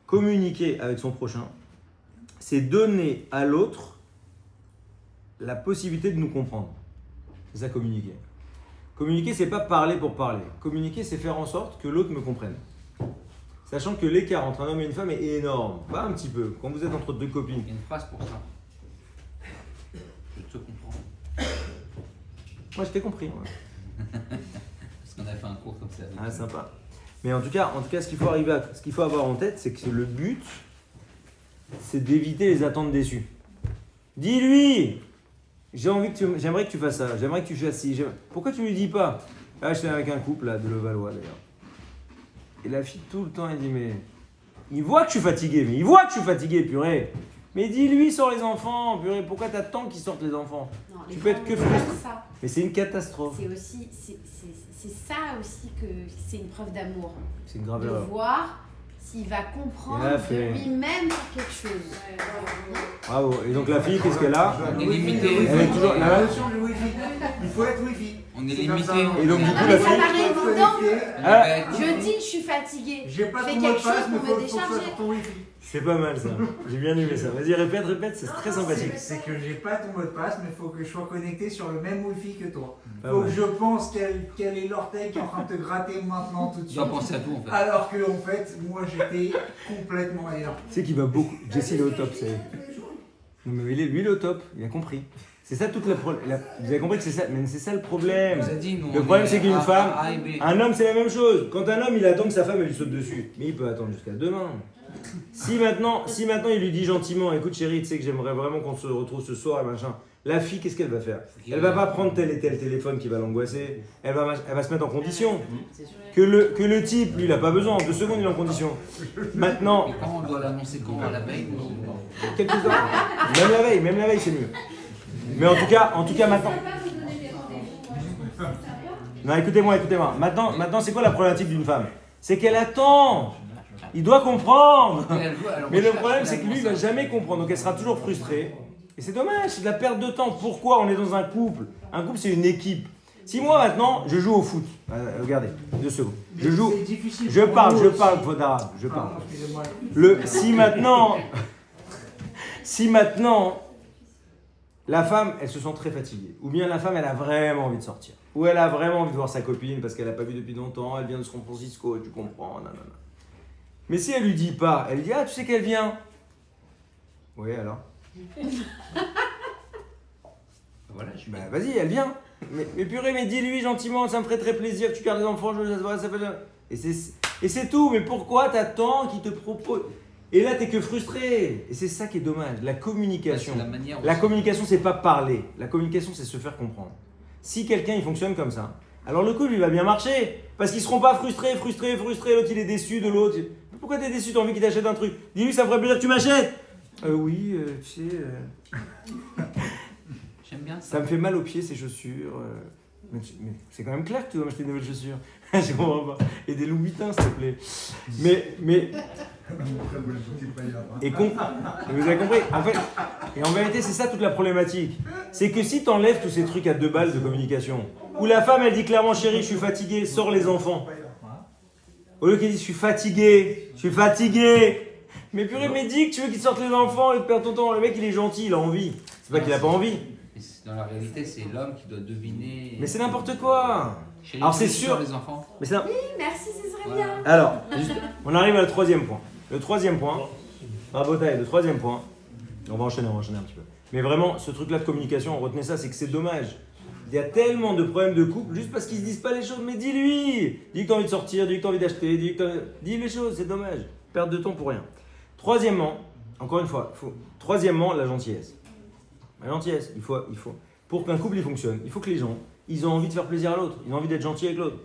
Communiquer avec son prochain, c'est donner à l'autre la possibilité de nous comprendre. C'est ça, communiquer. Communiquer, c'est pas parler pour parler. Communiquer, c'est faire en sorte que l'autre me comprenne. Sachant que l'écart entre un homme et une femme est énorme. Pas un petit peu. Quand vous êtes entre deux copines. Il y a une phrase pour ça. Je te comprends. Moi, je t'ai compris. Ouais. Parce qu'on a fait un cours comme ça. Ah, sympa. Mais en tout cas, ce qu'il faut avoir en tête, c'est que le but, c'est d'éviter les attentes déçues. Dis-lui, j'aimerais que tu fasses ça, j'aimerais que tu fasses ci. Pourquoi tu lui dis pas? Là, j'étais avec un couple là, de Levallois d'ailleurs. Et la fille, tout le temps, elle dit, mais il voit que je suis fatigué, purée. Mais dis-lui sur les enfants, purée, pourquoi t'attends qu'ils sortent les enfants? Non, Tu les peux être femmes que ne font pas frustré. ça. Mais c'est une catastrophe. C'est aussi, c'est ça aussi que c'est une preuve d'amour. C'est une grave De erreur. voir s'il va comprendre Il a de fait. lui-même sur quelque chose. Bravo. Et donc la fille, qu'est-ce qu'elle a? On est limité. Elle est toujours La là. notion du Wi-Fi. Il faut être Wi-Fi. On est C'est limité. comme ça. Et donc du coup, mais la ça fille. paraît évident. Ah, Je dis que je suis fatiguée. J'ai pas Fais ton mot de quelque passe, chose mais pour faut me que ce soit décharger. sur ton Wi-Fi. c'est pas mal ça. J'ai bien aimé ça. Vas-y, répète, c'est très sympathique. C'est que j'ai pas ton mot de passe, mais il faut que je sois connecté sur le même Wi-Fi que toi. Pas Faut mal. que je pense quel est l'orteil qui est en train de te gratter maintenant tout de Tu suite. dois penser à tout en fait. Alors que en fait, moi j'étais complètement ailleurs. Tu sais qu'il va beaucoup. Jesse, il est au top. Non, mais lui, il est au top. Il a compris. C'est ça toute vous avez compris que c'est ça. Mais c'est ça le problème. On vous a dit, nous, Le on problème, est c'est qu'une A, femme, A et B. un homme, c'est la même chose. Quand un homme, il attend que sa femme, elle lui saute dessus. Mais il peut attendre jusqu'à demain. Si maintenant, il lui dit gentiment, écoute chérie, tu sais que j'aimerais vraiment qu'on se retrouve ce soir et machin. La fille, qu'est-ce qu'elle va faire? Elle va pas prendre tel et tel téléphone qui va l'angoisser. Elle va se mettre en condition. Que le type, lui, il a pas besoin. En 2 secondes, il est en condition. Maintenant, Et quand on doit l'annoncer quand à la veille quelques heures. Même la veille, c'est mieux. Mais en tout cas, maintenant. Je peux pas vous donner des rendez-vous, moi. Non, écoutez-moi. Maintenant, c'est quoi la problématique d'une femme? C'est qu'elle attend. Il doit comprendre. Mais le problème, c'est que lui, il va jamais comprendre. Donc, elle sera toujours frustrée. Et c'est dommage, c'est de la perte de temps. Pourquoi on est dans un couple? Un couple, c'est une équipe. Si moi, maintenant, je joue au foot. Regardez, 2 secondes. Je joue. Je parle, faute arabe. Je parle. Si maintenant, la femme, elle se sent très fatiguée. Ou bien la femme, elle a vraiment envie de sortir. Ou elle a vraiment envie de voir sa copine parce qu'elle n'a pas vu depuis longtemps. Elle vient de San Francisco, tu comprends. Nanana. Mais si elle lui dit pas, elle lui dit, ah, tu sais qu'elle vient. Oui, alors. Voilà, Bah vas-y, elle vient. Mais purée, mais dis-lui gentiment, ça me ferait très plaisir que tu gardes les enfants, ça fait... Et c'est tout, mais pourquoi t'attends qu'il te propose? Et là, t'es que frustré. Et c'est ça qui est dommage, la communication. La communication, c'est pas parler. La communication, c'est se faire comprendre. Si quelqu'un, il fonctionne comme ça, alors le couple, il va bien marcher. Parce qu'ils seront pas frustrés, l'autre, il est déçu de l'autre. Pourquoi t'es déçu, t'as envie qu'il t'achète un truc? Dis-lui, ça me ferait plaisir que tu m'achètes. Oui, tu sais... J'aime bien ça. Ça me fait mal aux pieds ces chaussures. Mais c'est quand même clair que tu dois m'acheter de nouvelles chaussures. Je comprends pas. Et des Louis Vuitton, s'il te plaît. Mais vous avez compris. En vérité, c'est ça toute la problématique. C'est que si tu enlèves tous ces trucs à 2 balles de communication, où la femme, elle dit clairement, chérie, je suis fatiguée, sors les enfants. Au lieu qu'elle dise, je suis fatiguée. Mais purée, mais dis que tu veux qu'il sorte les enfants et te perdre ton temps. Le mec, il est gentil, il a envie. C'est pas qu'il a pas envie. Dans la réalité, c'est l'homme qui doit deviner. Mais c'est n'importe quoi. Chérie, alors c'est sûr. Les enfants. Mais c'est Oui, merci, ce serait bien. Alors, on arrive à le 3e point. Le 3e point, Rabotaï, le 3e point, on va enchaîner un petit peu. Mais vraiment, ce truc-là de communication, retenez ça, c'est que c'est dommage. Il y a tellement de problèmes de couple juste parce qu'ils se disent pas les choses. Mais dis-lui, dis que tu as envie de sortir, dis que tu as envie d'acheter, dis les choses, c'est dommage. Perte de temps pour rien. 3e, encore une fois, 3e, la gentillesse. La gentillesse, il faut. Pour qu'un couple il fonctionne, il faut que les gens, ils ont envie de faire plaisir à l'autre, ils ont envie d'être gentils avec l'autre.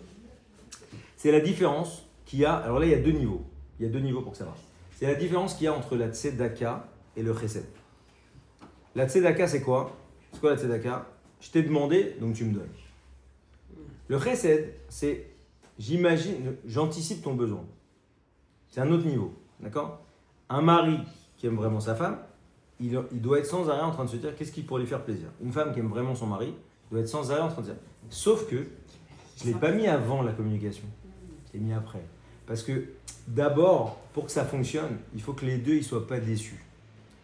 C'est la différence qu'il y a, alors là il y a 2 niveaux. Il y a 2 niveaux pour que ça marche. C'est la différence qu'il y a entre la tzedaka et le chesed. La tzedaka c'est quoi? C'est quoi la tzedaka? Je t'ai demandé, donc tu me donnes. Le chesed, c'est j'anticipe ton besoin. C'est un autre niveau, d'accord? Un mari qui aime vraiment sa femme, il doit être sans arrêt en train de se dire qu'est-ce qui pourrait lui faire plaisir. Une femme qui aime vraiment son mari doit être sans arrêt en train de dire. Sauf que je ne l'ai pas mis avant la communication, je l'ai mis après. Parce que d'abord, pour que ça fonctionne, il faut que les deux ne soient pas déçus.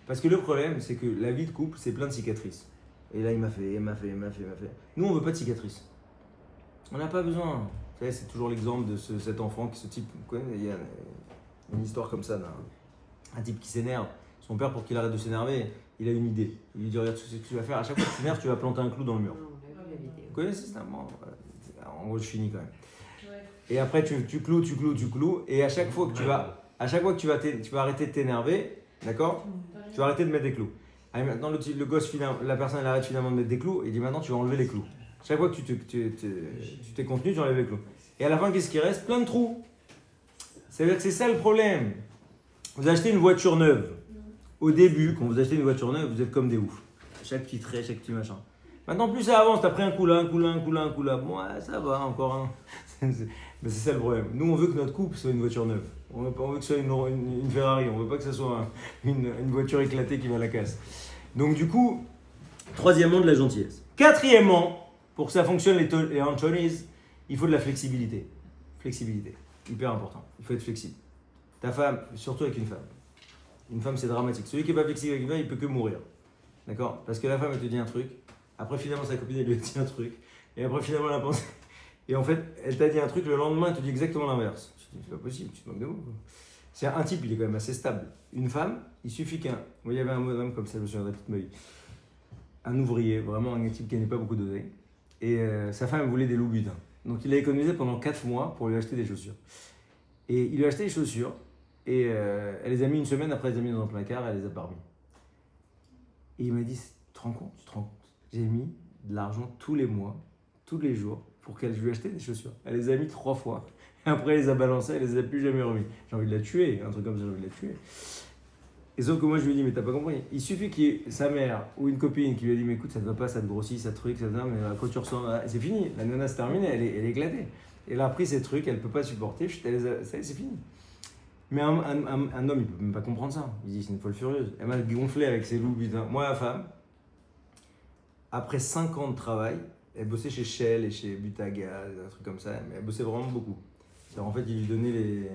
Parce que le problème, c'est que la vie de couple, c'est plein de cicatrices. Et là, il m'a fait. Nous, on ne veut pas de cicatrices. On n'a pas besoin. Vous savez, c'est toujours l'exemple de cet enfant qui, ce type, vous connaissez, il y a une histoire comme ça d'un type qui s'énerve. Son père, pour qu'il arrête de s'énerver, il a une idée. Il lui dit, regarde ce que tu vas faire. À chaque fois que tu t'énerves, tu vas planter un clou dans le mur. Vous connaissez ça? En gros, je finis quand même. Et après, tu cloues. Et à chaque fois que tu vas arrêter de t'énerver, d'accord? Tu vas arrêter de mettre des clous. Allez, maintenant, le gosse, la personne, elle arrête finalement de mettre des clous. Et il dit, maintenant, tu vas enlever les clous. Chaque fois que tu t'es contenu, tu enlèves les clous. Et à la fin, qu'est-ce qui reste? Plein de trous. C'est-à-dire que c'est ça le problème. Vous achetez une voiture neuve. Au début, quand vous achetez une voiture neuve, vous êtes comme des oufs. Chaque petit trait, chaque petit machin. Maintenant, plus ça avance, t'as pris un coup là. Bon, ouais, ça va, encore un. Mais c'est ça le problème. Nous, on veut que notre couple soit une voiture neuve. On veut que ce soit une Ferrari. On veut pas que ce soit une voiture éclatée qui va à la casse. Donc, du coup, 3e, de la gentillesse. 4e, pour que ça fonctionne, les anchonis, il faut de la flexibilité. Flexibilité, hyper important. Il faut être flexible. Ta femme, surtout avec une femme. Une femme, c'est dramatique. Celui qui n'est pas flexible avec une femme, il peut que mourir. D'accord? Parce que la femme, elle te dit un truc. Après, finalement, sa copine, elle lui a dit un truc. Et après, finalement, elle a pensé. Et en fait, elle t'a dit un truc, le lendemain, elle te dit exactement l'inverse. Je te dis, c'est pas possible, tu te moques de moi. C'est un type, il est quand même assez stable. Une femme, il suffit qu'un. Moi, il y avait un homme comme ça, je me souviens de toute ma vie. Un ouvrier, vraiment un type qui n'avait pas beaucoup d'oseille. Et sa femme voulait des Louis Vuitton. Donc, il a économisé pendant 4 mois pour lui acheter des chaussures. Et il lui a acheté des chaussures. Et elle les a mis une semaine, après elle les a mis dans un placard, elle les a pas remis. Et il m'a dit, tu te rends compte? J'ai mis de l'argent tous les mois, tous les jours, pour qu'elle lui achète des chaussures. Elle les a mis 3 fois. Et après elle les a balancées, elle les a plus jamais remis. J'ai envie de la tuer, un truc comme ça, j'ai envie de la tuer. Et sauf que moi je lui ai dit, mais t'as pas compris. Il suffit qu'il y ait sa mère ou une copine qui lui a dit, mais écoute, ça te va pas, ça te grossit, ça te truc, ça te va, mais quand tu ressens, c'est fini. La nana c'est terminé, elle est éclatée. Elle a pris ces trucs, elle peut pas supporter, ça y est, c'est fini. Mais un homme, il peut même pas comprendre ça. Il dit, c'est une folle furieuse. Elle m'a gonflé avec ses loups, putain. Moi, la femme, après 5 ans de travail, elle bossait chez Shell et chez Butaga, un truc comme ça, mais elle bossait vraiment beaucoup. En fait, il lui donnait les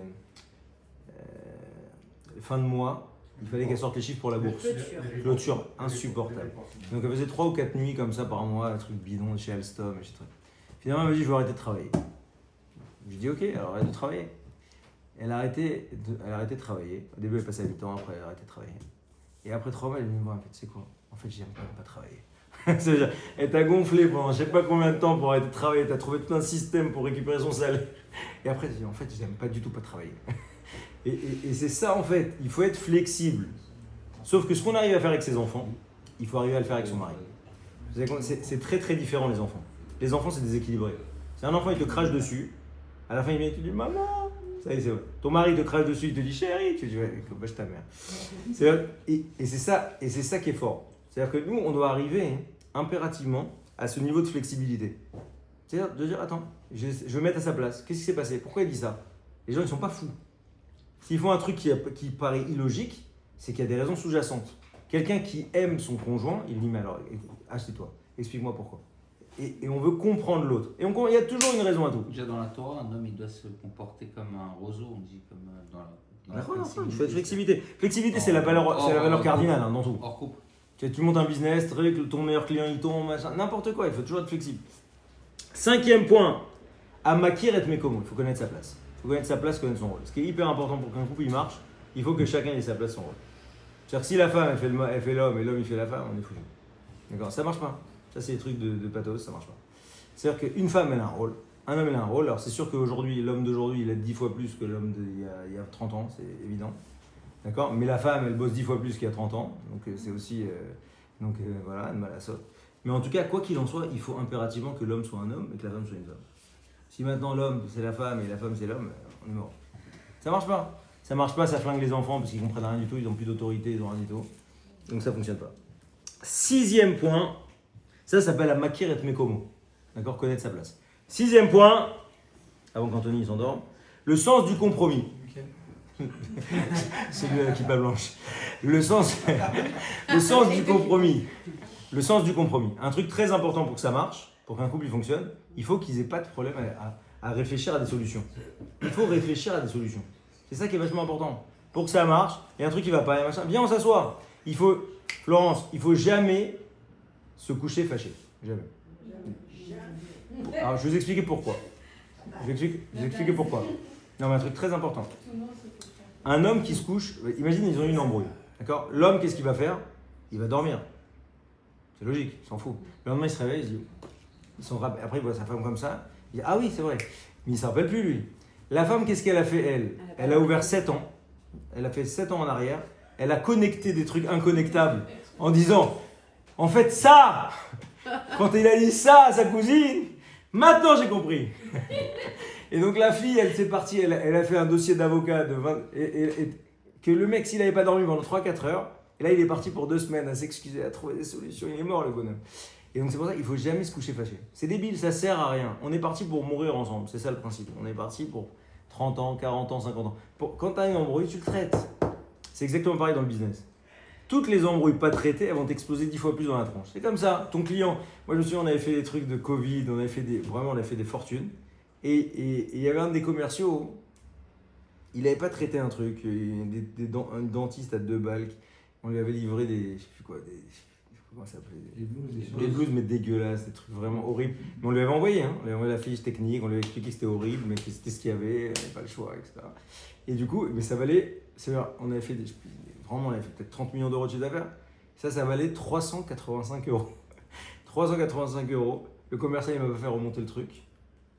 fins de mois. Il fallait qu'elle sorte les chiffres pour la bourse. Clôture insupportable. Donc elle faisait 3 ou 4 nuits comme ça par mois, un truc bidon chez Alstom et chez truc. Finalement, elle m'a dit, je vais arrêter de travailler. Je lui ai dit, ok, alors arrête de travailler. Elle a arrêté de travailler. Au début, elle passait à 8 ans, après elle a arrêté de travailler. Et après 3 mois, elle m'a dit, en fait, c'est quoi? En fait, j'aime pas travailler. C'est-à-dire, elle t'a gonflé pendant je sais pas combien de temps pour arrêter de travailler, t'as trouvé tout un système pour récupérer son salaire. Et après, elle dit, en fait, j'aime pas du tout pas travailler. Et c'est ça en fait, il faut être flexible. Sauf que ce qu'on arrive à faire avec ses enfants, il faut arriver à le faire avec son mari. C'est très très différent les enfants. Les enfants c'est déséquilibré. C'est un enfant, il te crache dessus, à la fin il vient et te dit maman, ça y est c'est vrai. Ton mari te crache dessus, il te dit chérie, tu dis ouais, bâche ta mère. Et c'est ça qui est fort. C'est-à-dire que nous on doit arriver impérativement à ce niveau de flexibilité. C'est-à-dire de dire attends, je vais mettre à sa place. Qu'est-ce qui s'est passé? Pourquoi il dit ça? Les gens ils sont pas fous. S'ils font un truc qui paraît illogique, c'est qu'il y a des raisons sous-jacentes. Quelqu'un qui aime son conjoint, il dit mais alors, assieds-toi, explique-moi pourquoi. Et on veut comprendre l'autre. Et il y a toujours une raison à tout. Déjà dans la Torah, un homme il doit se comporter comme un roseau, on dit comme dans la flexibilité. Il faut être flexibilité. Flexibilité, c'est la valeur cardinale dans tout. Hors couple. Tu montes un business, ton meilleur client il tombe, machin, n'importe quoi, il faut toujours être flexible. 5e point, Amakir et Mekomo, il faut connaître sa place. Il faut connaître sa place, connaître son rôle. Ce qui est hyper important pour qu'un couple il marche, il faut que chacun ait sa place, son rôle. C'est-à-dire que si la femme elle fait l'homme et l'homme il fait la femme, on est foutu. D'accord? Ça marche pas. Ça c'est des trucs de pathos, ça marche pas. C'est-à-dire qu'une femme elle a un rôle, un homme il a un rôle. Alors c'est sûr qu'aujourd'hui, l'homme d'aujourd'hui il a 10 fois plus que l'homme d'il y a 30 ans, c'est évident. D'accord? Mais la femme elle bosse 10 fois plus qu'il y a 30 ans, donc c'est aussi. Voilà, une malasote. Mais en tout cas, quoi qu'il en soit, il faut impérativement que l'homme soit un homme et que la femme soit une femme. Si maintenant l'homme c'est la femme et la femme c'est l'homme, on est mort. Ça marche pas. Ça marche pas, ça flingue les enfants parce qu'ils comprennent rien du tout, ils ont plus d'autorité, ils ont rien du tout. Donc ça fonctionne pas. 6e point, ça s'appelle la Makir et Mekomo. D'accord, connaître sa place. 6e point, avant qu'Anthony s'endorme, le sens du compromis. C'est lui la kippa blanche. Le sens du compromis. Le sens du compromis. Un truc très important pour que ça marche, pour qu'un couple il fonctionne, il faut qu'ils aient pas de problème à réfléchir à des solutions. Il faut réfléchir à des solutions. C'est ça qui est vachement important. Pour que ça marche, il y a un truc qui va pas, machin. Viens, on s'assoit. Florence, il faut jamais se coucher fâché. Jamais. Alors, je vais vous expliquer pourquoi. Je vais vous expliquer pourquoi. Non, mais un truc très important. Un homme qui se couche, imagine, ils ont eu une embrouille. D'accord? L'homme, qu'est-ce qu'il va faire? Il va dormir. C'est logique, il s'en fout. Le lendemain, il se réveille, après, il voit sa femme comme ça. Il dit, ah oui, c'est vrai. Mais il ne s'en rappelle plus, lui. La femme, qu'est-ce qu'elle a fait, elle? Elle a ouvert 7 ans. Elle a fait 7 ans en arrière. Elle a connecté des trucs inconnectables en disant, en fait, ça, quand il a dit ça à sa cousine, maintenant j'ai compris. Et donc la fille, elle s'est partie, elle a fait un dossier d'avocat de 20, et que le mec, s'il n'avait pas dormi pendant 3-4 heures, et là il est parti pour 2 semaines à s'excuser, à trouver des solutions, il est mort le bonhomme. Et donc c'est pour ça qu'il ne faut jamais se coucher fâché. C'est débile, ça sert à rien. On est parti pour mourir ensemble, c'est ça le principe. On est parti pour 30 ans, 40 ans, 50 ans. Quand tu as une embrouille, tu le traites. C'est exactement pareil dans le business. Toutes les embrouilles pas traitées, elles vont t'exploser 10 fois plus dans la tronche. C'est comme ça. Ton client, moi je me souviens, on avait fait des trucs de Covid, on avait fait des fortunes. Et il y avait un des commerciaux, il n'avait pas traité un truc, un dentiste à 2 balles, on lui avait livré des, je sais plus quoi, comment ça s'appelait, des blouses mais dégueulasses, des trucs vraiment horribles. Mais on lui avait envoyé, on lui avait envoyé la fiche technique, on lui avait expliqué que c'était horrible, mais que c'était ce qu'il y avait, il n'y avait pas le choix, etc. Et du coup, mais ça valait, on avait fait on avait fait peut-être 30 millions d'euros de chiffre d'affaires. Ça valait 385 €. 385 €. Le commercial, il m'a fait remonter le truc.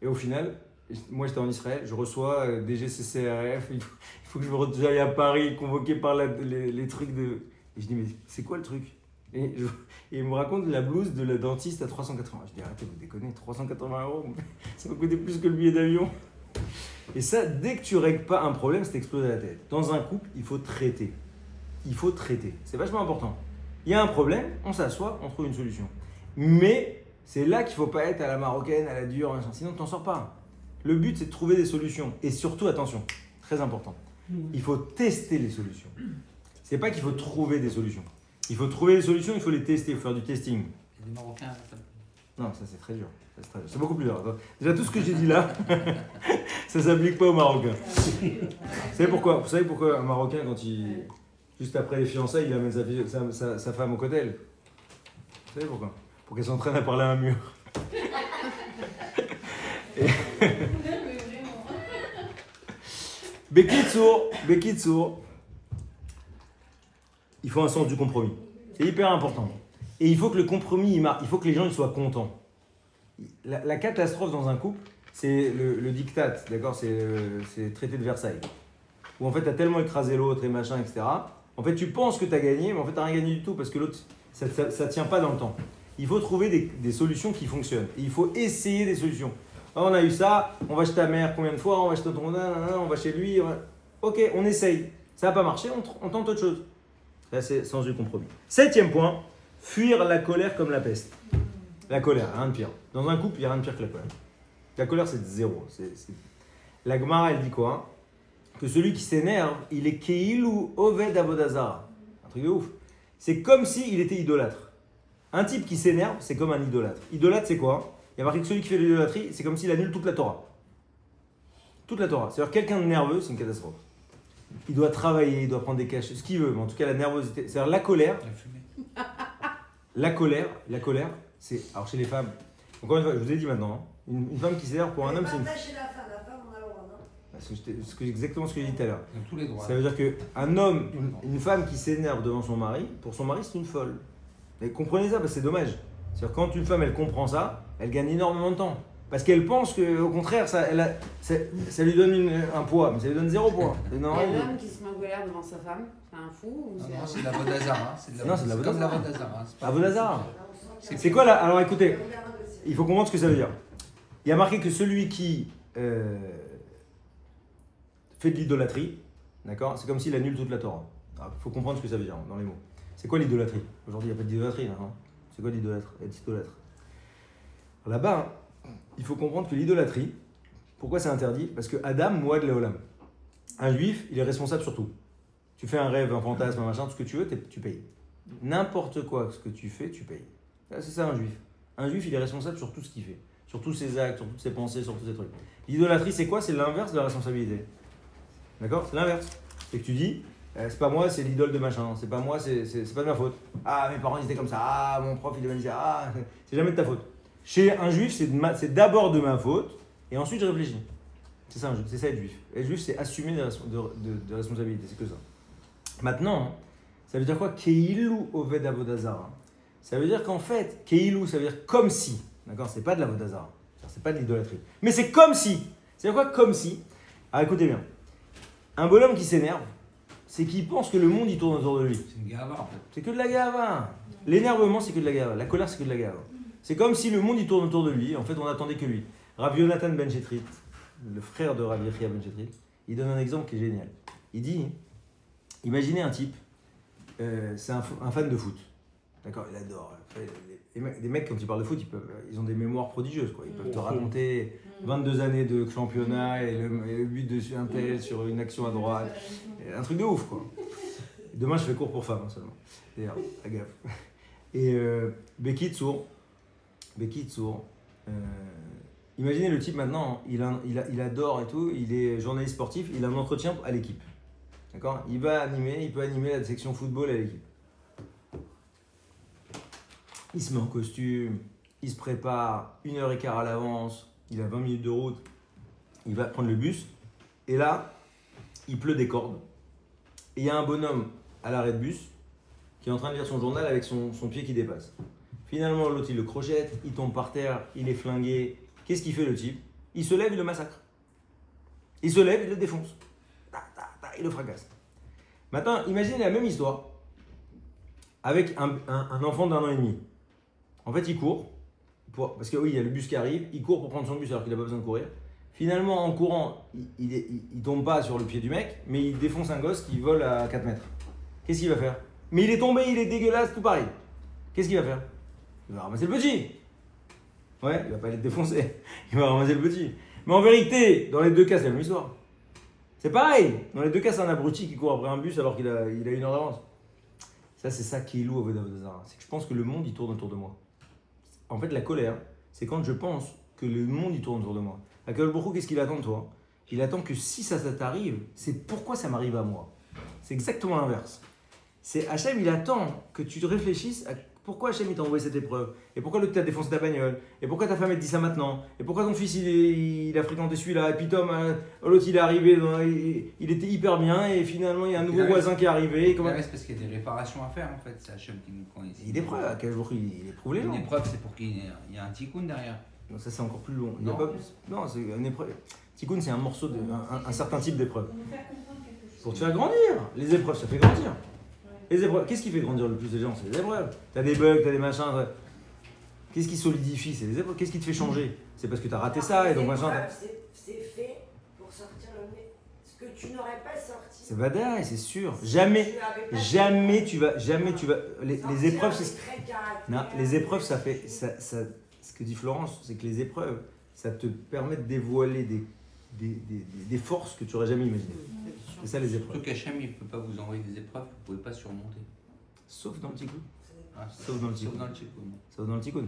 Et au final, moi j'étais en Israël, je reçois DGCCRF, il faut que je me j'aille à Paris, convoqué par les trucs de... Et je dis, mais c'est quoi le truc? Et il me raconte la blouse de la dentiste à 380. Je dis, arrêtez, vous déconnez, 380 €, ça va coûter plus que le billet d'avion. Et ça, dès que tu règles pas un problème, ça t'explose à la tête. Dans un couple, il faut traiter. il faut traiter. C'est vachement important. Il y a un problème, on s'assoit, on trouve une solution. Mais c'est là qu'il ne faut pas être à la marocaine, à la dure, sinon tu t'en sors pas. Le but, c'est de trouver des solutions. Et surtout, attention, très important, il faut tester les solutions. C'est pas qu'il faut trouver des solutions. Il faut trouver des solutions, il faut les tester, il faut faire du testing. Et des Marocains, Non, ça c'est très dur. C'est beaucoup plus dur. Déjà, tout ce que j'ai dit là, ça ne s'applique pas aux Marocains. Vous savez pourquoi un Marocain, quand il, juste après les fiançailles, il amène sa femme au cocktail? Vous savez pourquoi? Pour qu'elle s'entraîne à parler à un mur. Bekitsour, il faut un sens du compromis. C'est hyper important. Et il faut que le compromis, il faut que les gens ils soient contents. La catastrophe dans un couple, c'est le diktat, d'accord, c'est le traité de Versailles. Où en fait, tu as tellement écrasé l'autre et machin, etc. En fait, tu penses que tu as gagné, mais en fait, tu n'as rien gagné du tout parce que l'autre, ça ne tient pas dans le temps. Il faut trouver des solutions qui fonctionnent. Et il faut essayer des solutions. Ah, on a eu ça, on va chez ta mère combien de fois, on va chez ton on va chez lui. Ok, on essaye. Ça n'a pas marché, on tente autre chose. Là, c'est sens du compromis. 7e point, fuir la colère comme la peste. La colère, rien de pire. Dans un couple, il n'y a rien de pire que la colère. La colère, c'est zéro. La Gemara, elle dit quoi? Que celui qui s'énerve, il est Keilu Oved Avodazara. Un truc de ouf. C'est comme s'il était idolâtre. Un type qui s'énerve, c'est comme un idolâtre. Idolâtre, c'est quoi? Il y a marqué que celui qui fait de l'idolâtrie, c'est comme s'il annule toute la Torah. Toute la Torah. C'est-à-dire quelqu'un de nerveux, c'est une catastrophe. Il doit travailler, il doit prendre des cachets, ce qu'il veut, mais en tout cas la nervosité. C'est-à-dire la colère. La colère, c'est. Alors chez les femmes, encore une fois, je vous ai dit maintenant, une femme qui s'énerve pour un homme, c'est une. Chez la femme, on a le droit, non? Exactement ce que j'ai dit tout à l'heure. Ils ont tous les droits. Ça veut dire qu'un homme, une femme qui s'énerve devant son mari, pour son mari, c'est une folle. Mais comprenez ça, parce que c'est dommage. C'est-à-dire quand une femme, elle comprend ça, elle gagne énormément de temps. Parce qu'elle pense qu'au contraire, ça lui donne un poids, mais ça lui donne 0 poids. Non, Et l'homme qui se met en colère devant sa femme, c'est un fou ou Non, c'est c'est de la Vodazara. Non, c'est de la comme Vodazara. la Vodazara. Avodazara. C'est quoi là? Alors écoutez, il faut comprendre ce que ça veut dire. Il y a marqué que celui qui fait de l'idolâtrie, d'accord, c'est comme s'il annule toute la Torah. Il faut comprendre ce que ça veut dire dans les mots. C'est quoi l'idolâtrie? Aujourd'hui, il n'y a pas d'idolâtrie là. Hein. C'est quoi l'idolâtre? Être idolâtre. Là-bas, il faut comprendre que l'idolâtrie, pourquoi c'est interdit? Parce que Adam, Mouad Leolam. Un juif, il est responsable sur tout. Tu fais un rêve, un fantasme, un machin, tout ce que tu veux, tu payes. N'importe quoi ce que tu fais, tu payes. C'est ça un juif. Un juif, il est responsable sur tout ce qu'il fait. Sur tous ses actes, sur toutes ses pensées, sur tous ses trucs. L'idolâtrie, c'est quoi? C'est l'inverse de la responsabilité. D'accord? C'est l'inverse. C'est que tu dis, c'est pas moi, c'est l'idole de machin. C'est pas moi, c'est pas de ma faute. Ah, mes parents ils étaient comme ça. Ah, mon prof il devait dire. Ah, c'est jamais de ta faute. Chez un juif, c'est d'abord de ma faute et ensuite je réfléchis. C'est ça un juif, c'est ça être juif. Être juif, c'est assumer de responsabilité, c'est que ça. Maintenant, ça veut dire quoi? Keilu Oved Avodazara. Ça veut dire qu'en fait, Keilu, ça veut dire comme si. D'accord? C'est pas de l'Avodazara. C'est pas de l'idolâtrie. Mais c'est comme si. C'est quoi comme si? Alors écoutez bien. Un bonhomme qui s'énerve, c'est qu'il pense que le monde il tourne autour de lui. C'est une gava en fait. C'est que de la gava. L'énervement, c'est que de la gava. La colère, c'est que de la gava. C'est comme si le monde il tourne autour de lui. En fait, on n'attendait que lui. Rav Yonatan Ben Chetrit, le frère de Rav Yechia Ben Chetrit, il donne un exemple qui est génial. Il dit, imaginez un type, c'est un fan de foot. D'accord, il adore. Les mecs, quand ils parlent de foot, ils ont des mémoires prodigieuses. Quoi. Ils peuvent te raconter 22 années de championnat et le but de un tel sur une action à droite. Un truc de ouf, quoi. Demain, je fais cours pour femmes seulement. D'ailleurs, à gaffe. Et Bekitsour, imaginez le type maintenant, il adore et tout, il est journaliste sportif, il a un entretien à l'équipe. D'accord? Il peut animer la section football à l'équipe. Il se met en costume, il se prépare 1h15 à l'avance, il a 20 minutes de route, il va prendre le bus, et là, il pleut des cordes. Et il y a un bonhomme à l'arrêt de bus qui est en train de lire son journal avec son pied qui dépasse. Finalement, l'autre, il le crochette, il tombe par terre, il est flingué. Qu'est-ce qu'il fait le type? Il se lève, il le massacre. Il se lève, il le défonce. Il le fracasse. Maintenant, imaginez la même histoire avec un enfant d'1 an et demi. En fait, il court, parce que oui, il y a le bus qui arrive, il court pour prendre son bus alors qu'il n'a pas besoin de courir. Finalement, en courant, il tombe pas sur le pied du mec, mais il défonce un gosse qui vole à 4 mètres. Qu'est-ce qu'il va faire? Mais il est tombé, il est dégueulasse, tout pareil. Qu'est-ce qu'il va faire? Il va ramasser le petit. Ouais, il va pas aller te défoncer. Il va ramasser le petit. Mais en vérité, dans les deux cas, c'est la même histoire. C'est pareil. Dans les deux cas, c'est un abruti qui court après un bus alors qu'il a 1 heure d'avance. Ça, c'est ça qui est lourd au Vodazara. C'est que je pense que le monde, il tourne autour de moi. En fait, la colère, c'est quand je pense que le monde, il tourne autour de moi. Akadosh Baruch Hu, qu'est-ce qu'il attend de toi? Il attend que si ça t'arrive, c'est pourquoi ça m'arrive à moi. C'est exactement l'inverse. C'est Hachem, il attend que tu te réfléchisses à pourquoi Hachem il t'a envoyé cette épreuve. Et pourquoi l'autre t'a défoncé ta bagnole. Et pourquoi ta femme elle te dit ça maintenant. Et pourquoi ton fils il a fréquenté celui-là. Et puis Tom, l'autre il est arrivé, il était hyper bien. Et finalement il y a un nouveau voisin qui est arrivé. C'est parce qu'il y a des réparations à faire en fait. C'est Hachem qui nous connaît. Il est prêt, à quel jour il éprouve les gens. Une épreuve, c'est pour qu'il y ait un tikkun derrière. Non, ça c'est encore plus long. Non, non, c'est une épreuve. Tikkun, c'est un morceau de un certain type d'épreuve. Pour nous faire comprendre quelque chose. Pour te faire grandir. Les épreuves, ça fait grandir. Les épreuves, qu'est-ce qui fait grandir le plus les gens? C'est les épreuves. T'as des bugs, t'as des machins. Qu'est-ce qui solidifie? C'est les épreuves. Qu'est-ce qui te fait changer? C'est parce que t'as raté ça et donc machin. C'est fait pour sortir le nez. Ce que tu n'aurais pas sorti. C'est badaï, c'est sûr. Jamais tu vas. Les épreuves, c'est. Non, les épreuves, ça fait. Ce que dit Florence, c'est que les épreuves, ça te permet de dévoiler des forces que tu n'aurais jamais imaginées. C'est ça les épreuves. Surtout qu'Hachem, il ne peut pas vous envoyer des épreuves que vous ne pouvez pas surmonter. Sauf dans le tikkun. Sauf dans le tikkun. Sauf dans le tikkun.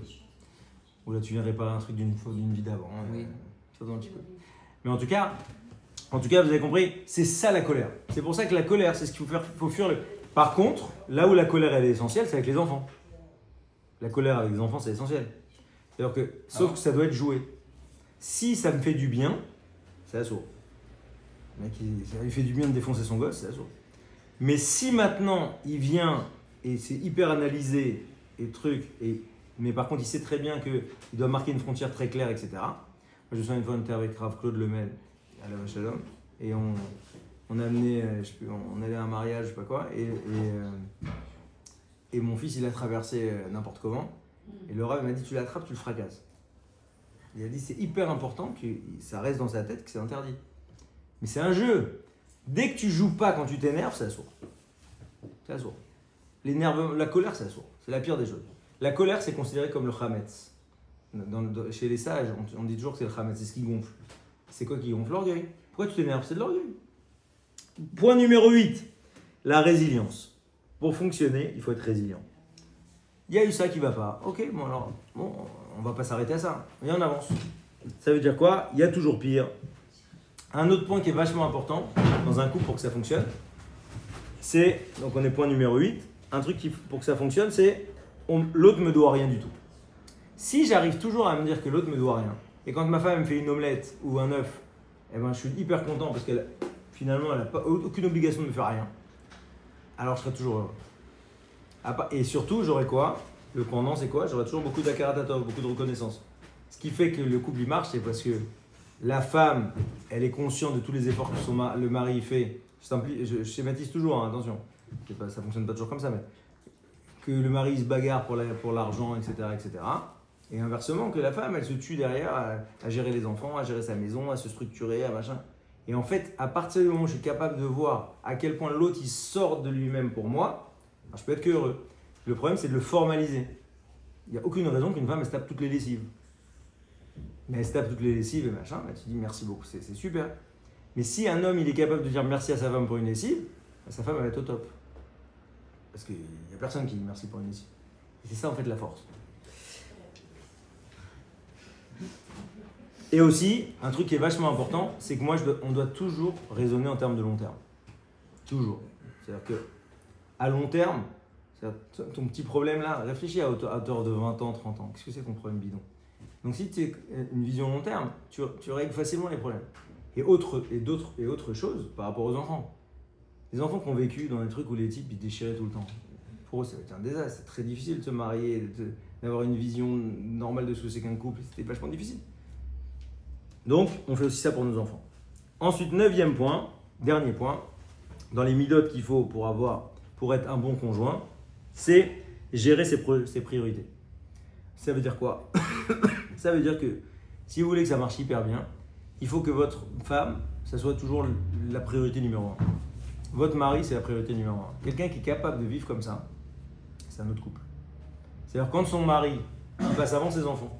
Ou là, tu viens réparer un truc d'une vie d'avant. Oui. Sauf dans le tikkun. Mais en tout cas, vous avez compris, c'est ça la colère. C'est pour ça que la colère, c'est ce qu'il faut fuir. Par contre, là où la colère elle est essentielle, c'est avec les enfants. La colère avec les enfants, c'est essentiel. C'est-à-dire que, sauf que ça doit être joué. Si ça me fait du bien, c'est assourd. Le mec, ça lui fait du bien de défoncer son gosse, c'est assourd. Mais si maintenant, il vient et c'est hyper analysé et truc, mais par contre, il sait très bien qu'il doit marquer une frontière très claire, etc. Moi, je me souviens une fois, on était avec Rav Claude Lemel à la Shalom et on a amené, on allait à un mariage, je sais pas quoi, et mon fils, il a traversé n'importe comment. Et le Rav m'a dit, tu l'attrapes, tu le fracasses. Il a dit, c'est hyper important que ça reste dans sa tête que c'est interdit. Mais c'est un jeu. Dès que tu joues pas quand tu t'énerves, c'est assourd. C'est assourd. La colère, c'est assourd. C'est la pire des choses. La colère, c'est considéré comme le chametz. Chez les sages, on dit toujours que c'est le chametz, c'est ce qui gonfle. C'est quoi qui gonfle? L'orgueil. Pourquoi tu t'énerves? C'est de l'orgueil. Point numéro 8, la résilience. Pour fonctionner, il faut être résilient. Il y a eu ça qui va pas. Ok, bon alors, on va pas s'arrêter à ça. Et on avance. Ça veut dire quoi? Il y a toujours pire. Un autre point qui est vachement important dans un couple pour que ça fonctionne, c'est, donc on est point numéro 8, un truc pour que ça fonctionne, c'est l'autre me doit rien du tout. Si j'arrive toujours à me dire que l'autre me doit rien, et quand ma femme me fait une omelette ou un œuf, eh ben, je suis hyper content parce qu'elle finalement elle n'a aucune obligation de me faire rien, alors je serai toujours heureux. Et surtout, j'aurai quoi? Le pendant, c'est quoi? J'aurai toujours beaucoup d'akaratatov, beaucoup de reconnaissance. Ce qui fait que le couple il marche, c'est parce que la femme, elle est consciente de tous les efforts que le mari fait. Je schématise toujours, hein, attention. Ça ne fonctionne pas toujours comme ça, mais que le mari se bagarre pour l'argent, etc., etc. Et inversement, que la femme, elle se tue derrière à gérer les enfants, à gérer sa maison, à se structurer, à machin. Et en fait, à partir du moment où je suis capable de voir à quel point l'autre, il sort de lui-même pour moi, alors je peux être que heureux. Le problème, c'est de le formaliser. Il n'y a aucune raison qu'une femme, elle se tape toutes les lessives. Mais elle se tape toutes les lessives et machin, bah, tu dis merci beaucoup, c'est super. Mais si un homme il est capable de dire merci à sa femme pour une lessive, bah, sa femme elle va être au top. Parce qu'il n'y a personne qui dit merci pour une lessive. Et c'est ça en fait la force. Et aussi, un truc qui est vachement important, c'est que on doit toujours raisonner en termes de long terme. Toujours. C'est-à-dire que à long terme, ton petit problème là, réfléchis à hauteur de 20 ans, 30 ans. Qu'est-ce que c'est ton problème bidon? Donc si tu as une vision long terme, tu règles facilement les problèmes. Et autre chose par rapport aux enfants. Les enfants qui ont vécu dans des trucs où les types ils déchiraient tout le temps. Pour eux, ça va être un désastre. C'est très difficile de se marier, d'avoir une vision normale de ce que c'est qu'un couple. C'était vachement difficile. Donc, on fait aussi ça pour nos enfants. Ensuite, 9e point, dernier point, dans les midotes qu'il faut pour être un bon conjoint, c'est gérer ses priorités. Ça veut dire quoi? Ça veut dire que si vous voulez que ça marche hyper bien, il faut que votre femme, ça soit toujours la priorité numéro 1. votre mari, c'est la priorité numéro 1. Quelqu'un qui est capable de vivre comme ça, c'est un autre couple. C'est-à-dire quand son mari il passe avant ses enfants,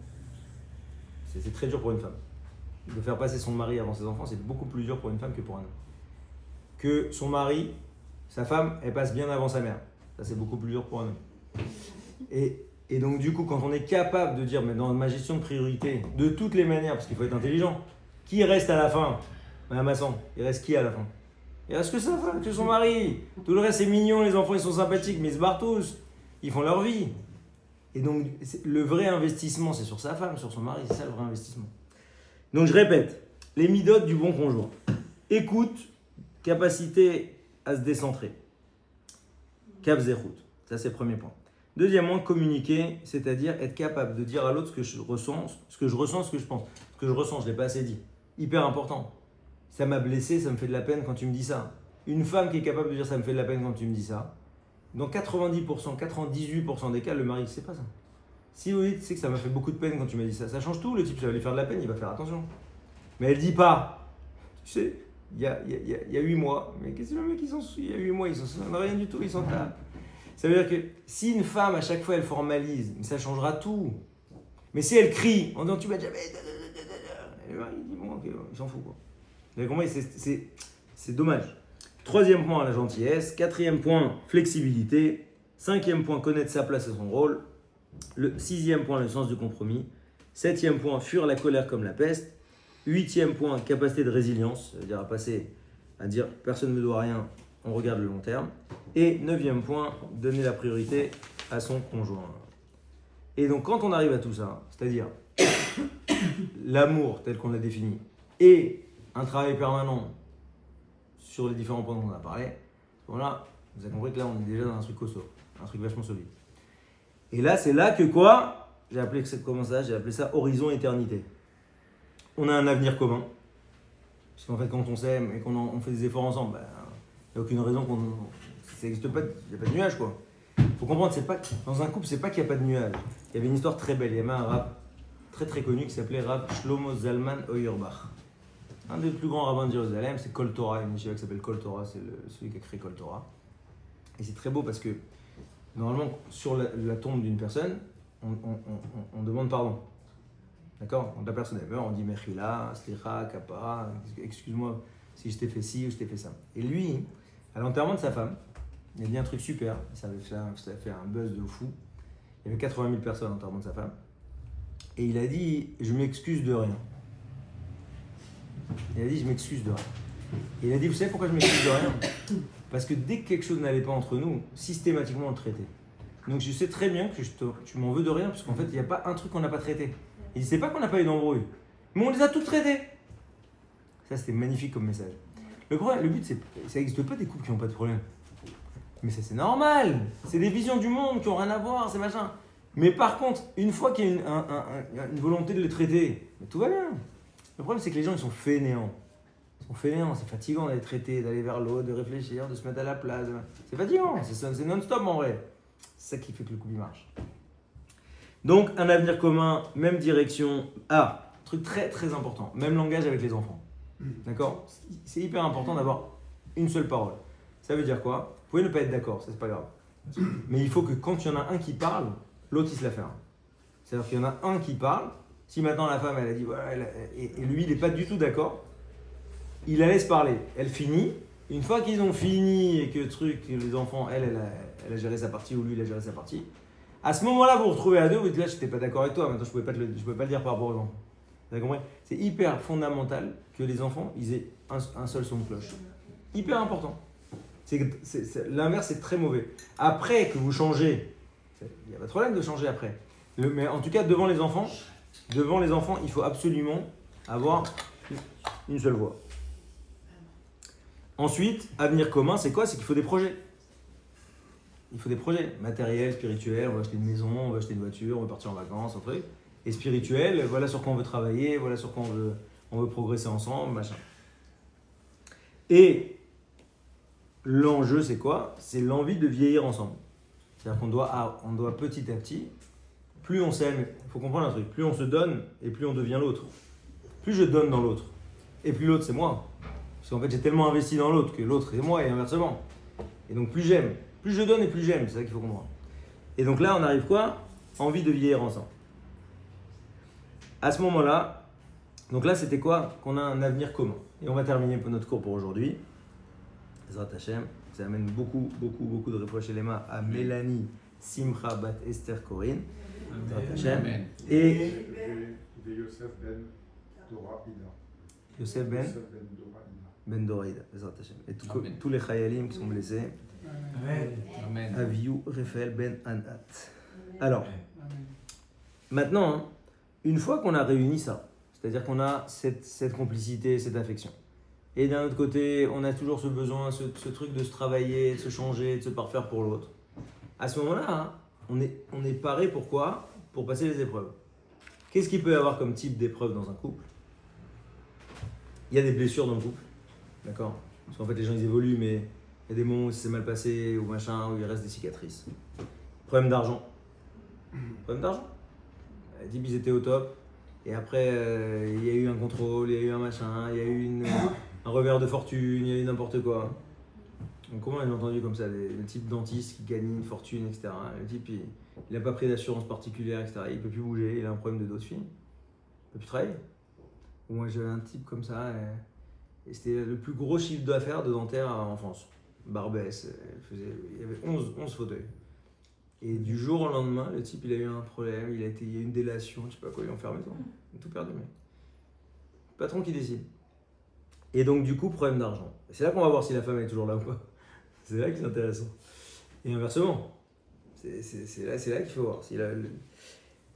c'est très dur pour une femme. De faire passer son mari avant ses enfants, c'est beaucoup plus dur pour une femme que pour un homme. Que son mari, sa femme, elle passe bien avant sa mère. Ça, c'est beaucoup plus dur pour un homme. Et donc, du coup, quand on est capable de dire, mais dans ma gestion de priorité, de toutes les manières, parce qu'il faut être intelligent, qui reste à la fin? Madame Masson, il reste qui à la fin? Il reste que sa femme, que son mari. Tout le reste, c'est mignon, les enfants, ils sont sympathiques, mais ils se barrent tous. Ils font leur vie. Et donc, le vrai investissement, c'est sur sa femme, sur son mari. C'est ça le vrai investissement. Donc, je répète, les midotes du bon conjoint. Écoute, capacité à se décentrer. Cap zérout. Ça, c'est le premier point. Deuxièmement, communiquer, c'est-à-dire être capable de dire à l'autre ce que je ressens, ce que je pense. Ce que je ressens, je ne l'ai pas assez dit. Hyper important. Ça m'a blessé, ça me fait de la peine quand tu me dis ça. Une femme qui est capable de dire ça me fait de la peine quand tu me dis ça, dans 90%, 98% des cas, le mari ne sait pas ça. Si oui, tu sais que ça m'a fait beaucoup de peine quand tu m'as dit ça, ça change tout. Le type, ça va lui faire de la peine, il va faire attention. Mais elle ne dit pas. Tu sais, il y a 8 mois, mais qu'est-ce que le mec, il y a 8 mois, ils s'en souviennent rien du tout, ils s'en tapent. Ça veut dire que si une femme, à chaque fois, elle formalise, ça changera tout. Mais si elle crie en disant tu m'as jamais. Le mari, il dit bon, ok, il s'en fout quoi. Vous avez compris, c'est dommage. Troisième point, la gentillesse. Quatrième point, flexibilité. Cinquième point, connaître sa place et son rôle. Le sixième point, le sens du compromis. Septième point, fuir la colère comme la peste. Huitième point, capacité de résilience. C'est-à-dire à dire personne ne me doit rien, on regarde le long terme. Et neuvième point, donner la priorité à son conjoint. Et donc quand on arrive à tout ça, c'est-à-dire l'amour tel qu'on l'a défini et un travail permanent sur les différents points dont on a parlé, voilà, vous avez compris que là on est déjà dans un truc costaud, un truc vachement solide. Et là c'est là que quoi? J'ai appelé ça horizon éternité. On a un avenir commun. Parce qu'en fait quand on s'aime et qu'on fait des efforts ensemble, il n'y a aucune raison ça n'existe pas, il n'y a pas de nuage quoi. Il faut comprendre, c'est pas, dans un couple, c'est pas qu'il n'y a pas de nuage. Il y avait une histoire très belle, il y avait un rabbin très très connu qui s'appelait Rav Shlomo Zalman Auerbach. Un des plus grands rabbins de Jérusalem, c'est Kol Torah, une yeshiva qui s'appelle Kol Torah, c'est celui qui a créé Kol Torah. Et c'est très beau parce que, normalement, sur la tombe d'une personne, on demande pardon. D'accord? Quand la personne est meurt, on dit Mechila, Slicha, Kapara, excuse-moi si je t'ai fait ci ou je t'ai fait ça. Et lui, à l'enterrement de sa femme, il a dit un truc super, ça a fait un buzz de fou. Il y avait 80 000 personnes à l'enterrement de sa femme. Et il a dit, je m'excuse de rien. Il a dit, je m'excuse de rien. Et il a dit, vous savez pourquoi je m'excuse de rien? Parce que dès que quelque chose n'allait pas entre nous, systématiquement on le traitait. Donc je sais très bien que tu m'en veux de rien, parce qu'en fait, il n'y a pas un truc qu'on n'a pas traité. Il ne sait pas qu'on n'a pas eu d'embrouille, mais on les a tous traités. Ça, c'était magnifique comme message. Le but, c'est ça n'existe pas des couples qui n'ont pas de problème. Mais ça, c'est normal. C'est des visions du monde qui n'ont rien à voir, c'est machin. Mais par contre, une fois qu'il y a une volonté de les traiter, tout va bien. Le problème, c'est que les gens, ils sont fainéants. C'est fatigant d'aller traiter, d'aller vers l'autre, de réfléchir, de se mettre à la place. C'est fatigant, c'est non-stop en vrai. C'est ça qui fait que le couple marche. Donc, un avenir commun, même direction. Ah, truc très très important, même langage avec les enfants. D'accord? C'est hyper important d'avoir une seule parole. Ça veut dire quoi? Vous pouvez ne pas être d'accord, ça c'est pas grave. Mais il faut que quand il y en a un qui parle, l'autre il se la ferme. C'est-à-dire qu'il y en a un qui parle. Si maintenant la femme elle a dit voilà, et lui il n'est pas du tout d'accord, il la laisse parler. Elle finit. Une fois qu'ils ont fini et que les enfants, elle a géré sa partie ou lui il a géré sa partie, à ce moment-là vous vous retrouvez à deux, vous dites là je n'étais pas d'accord avec toi, maintenant je ne pouvais pas le dire par rapport aux enfants. Vous avez compris? C'est hyper fondamental que les enfants ils aient un seul son de cloche. Hyper important. L'inverse c'est très mauvais. Après que vous changez, il n'y a pas de problème de changer après. Mais en tout cas devant les enfants, il faut absolument avoir une seule voix. Ensuite, avenir commun, c'est quoi? C'est qu'il faut des projets. Il faut des projets matériels, spirituels, on va acheter une maison, on va acheter une voiture, on va partir en vacances, un truc. Et spirituel, voilà sur quoi on veut travailler, voilà sur quoi on veut progresser ensemble, machin. Et l'enjeu, c'est quoi? C'est l'envie de vieillir ensemble. C'est-à-dire qu'on doit petit à petit, plus on s'aime, il faut comprendre un truc, plus on se donne et plus on devient l'autre. Plus je donne dans l'autre, et plus l'autre c'est moi. Parce qu'en fait, j'ai tellement investi dans l'autre que l'autre est moi et inversement. Et donc, plus j'aime, plus je donne et plus j'aime. C'est ça qu'il faut comprendre. Et donc là, on arrive quoi? Envie de vieillir ensemble. À ce moment-là, donc là, c'était quoi? Qu'on a un avenir commun. Et on va terminer notre cours pour aujourd'hui. Ezrat Hashem, ça amène beaucoup de reproches chez les mains à Mélanie, Simcha, Bat Esther, Corinne. Ezrat Hashem. Amen. Et De Yosef ben Dora Ida. Yosef ben Dora Ida. Ben Doraïda, Ezrat Hashem. Et Amen. tous les Chayalim qui sont blessés. Amen. Amen. Aviou, Raphaël Ben Anat. Alors, maintenant, hein, une fois qu'on a réuni ça, c'est-à-dire qu'on a cette complicité, cette affection, et d'un autre côté, on a toujours ce besoin, ce truc de se travailler, de se changer, de se parfaire pour l'autre, à ce moment-là, hein, on est paré pour quoi? Pour passer les épreuves. Qu'est-ce qu'il peut y avoir comme type d'épreuve dans un couple? Il y a des blessures dans le couple, d'accord? Parce qu'en fait, les gens ils évoluent, mais il y a des moments où c'est mal passé, ou machin, où il reste des cicatrices. Problème d'argent. Problème d'argent. Les types, ils étaient au top. Et après, il y a eu un contrôle, il y a eu un machin, il y a eu un revers de fortune, il y a eu n'importe quoi. Donc, comment j'ai entendu comme ça, des types dentistes qui gagnent une fortune, etc. Le type, il n'a pas pris d'assurance particulière, etc. Il ne peut plus bouger, il a un problème de dos de fille. Il ne peut plus travailler. Moi, j'avais un type comme ça, et c'était le plus gros chiffre d'affaires de dentaire en France. Barbès, il y avait 11 fauteuils. Et du jour au lendemain, le type, il a eu un problème, il y a eu une délation, je sais pas quoi, ils l'ont fermé, toi. Ils ont tout perdu, mais. Patron qui décide. Et donc, du coup, problème d'argent. C'est là qu'on va voir si la femme est toujours là ou pas. C'est là que c'est intéressant. Et inversement, c'est là qu'il faut voir.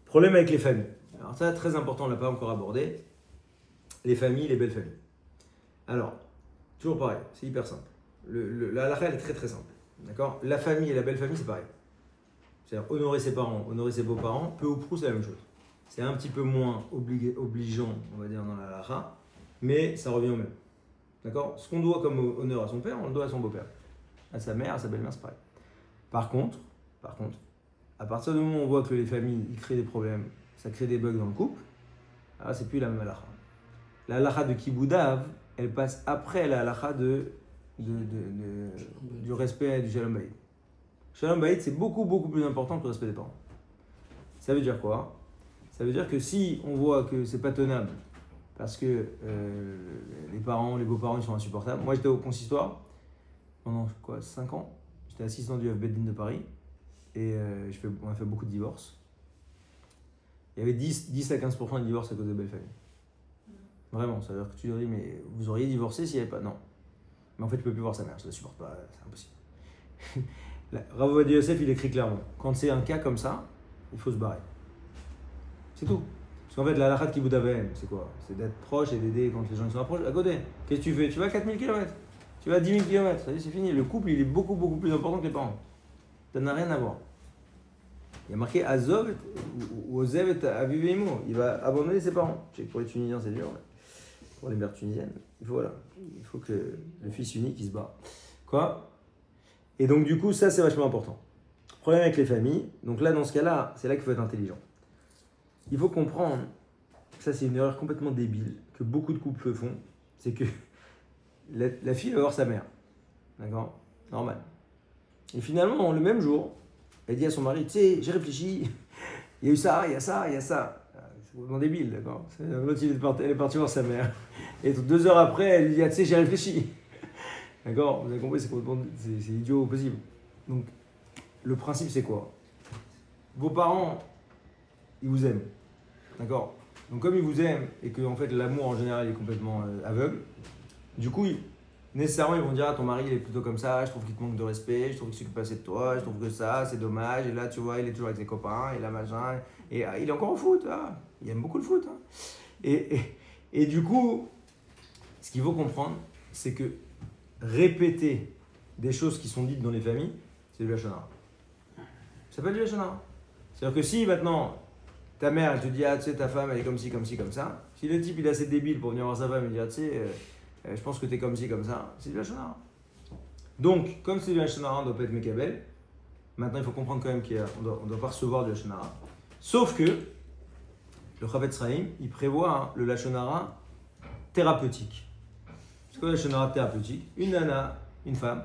Problème avec les familles. Alors, ça, très important, on ne l'a pas encore abordé. Les familles, les belles familles. Alors, toujours pareil, c'est hyper simple. La halakha, elle est très très simple. D'accord? La famille et la belle famille, c'est pareil. C'est-à-dire honorer ses parents, honorer ses beaux-parents, peu ou prou, c'est la même chose. C'est un petit peu moins obligeant, on va dire, dans la halakha, mais ça revient au même. D'accord? Ce qu'on doit comme honneur à son père, on le doit à son beau-père. À sa mère, à sa belle-mère, c'est pareil. Par contre, à partir du moment où on voit que les familles ils créent des problèmes, ça crée des bugs dans le couple, alors c'est plus la même halakha. La halakha de Kiboudav, elle passe après la halakha du respect du Shalom Bayit. Shalom Bayit, c'est beaucoup plus important que le respect des parents. Ça veut dire quoi? Ça veut dire que si on voit que c'est pas tenable, parce que les beaux-parents, ils sont insupportables. Moi, j'étais au consistoire pendant 5 ans. J'étais assistant du F-Beddin de Paris et on a fait beaucoup de divorces. Il y avait 10 à 15% de divorces à cause de belles familles. Vraiment, ça veut dire que tu dis, mais vous auriez divorcé s'il n'y avait pas. Non. Mais en fait, je ne peux plus voir sa mère, je ne la supporte pas, c'est impossible. Rav Ovadia Yosef, il écrit clairement, quand c'est un cas comme ça, il faut se barrer. C'est tout. Parce qu'en fait, la halakha de Kibbout Avihem, c'est quoi? C'est d'être proche et d'aider quand les gens sont proches. À côté, qu'est-ce que tu fais? Tu vas à 4000 km, tu vas à 10 000 km, ça y est, c'est fini. Le couple, il est beaucoup plus important que les parents. Ça n'a rien à voir. Il y a marqué Azov ou Ozev et Avivimo. Il va abandonner ses parents. Je sais que pour les Tunisiens, c'est dur. Ouais. Pour les mères tunisiennes, il faut que le fils unique, il se bat. Quoi? Et donc, du coup, ça, c'est vachement important. Problème avec les familles. Donc là, dans ce cas-là, c'est là qu'il faut être intelligent. Il faut comprendre, ça c'est une erreur complètement débile, que beaucoup de couples font, c'est que la fille va voir sa mère. D'accord? Normal. Et finalement, le même jour, elle dit à son mari, tu sais, j'ai réfléchi, il y a eu ça, il y a ça, il y a ça. C'est complètement débile, d'accord? L'autre, elle est partie voir sa mère. Et 2 heures après, elle lui dit, ah, tu sais, j'ai réfléchi. D'accord? Vous avez compris, c'est idiot au possible. Donc, le principe, c'est quoi? Vos parents, ils vous aiment. D'accord? Donc, comme ils vous aiment et que en fait, l'amour en général est complètement aveugle, du coup, nécessairement, ils vont dire, ah, ton mari, il est plutôt comme ça, je trouve qu'il te manque de respect, je trouve qu'il s'occupe pas assez de toi, je trouve que ça, c'est dommage, et là, tu vois, il est toujours avec ses copains, et là, machin, et il est encore au foot, ah, il aime beaucoup le foot. Hein. Et du coup, ce qu'il faut comprendre, c'est que répéter des choses qui sont dites dans les familles, c'est du lachon hara. Ça s'appelle du lachon hara. C'est-à-dire que si maintenant, ta mère, elle te dit, ah, tu sais, ta femme, elle est comme ci, comme ci, comme ça, si le type, il est assez débile pour venir voir sa femme et dire, tu sais, je pense que t'es comme ci, comme ça, c'est du lachon hara. Donc, comme c'est du lachon hara, on ne doit pas être mékabel. Maintenant, il faut comprendre quand même qu'on ne doit pas recevoir du lachon hara. Sauf que, le Chavetz Chaim, il prévoit le lachon hara thérapeutique. C'est quoi la shonara thérapeutique? Une nana, une femme,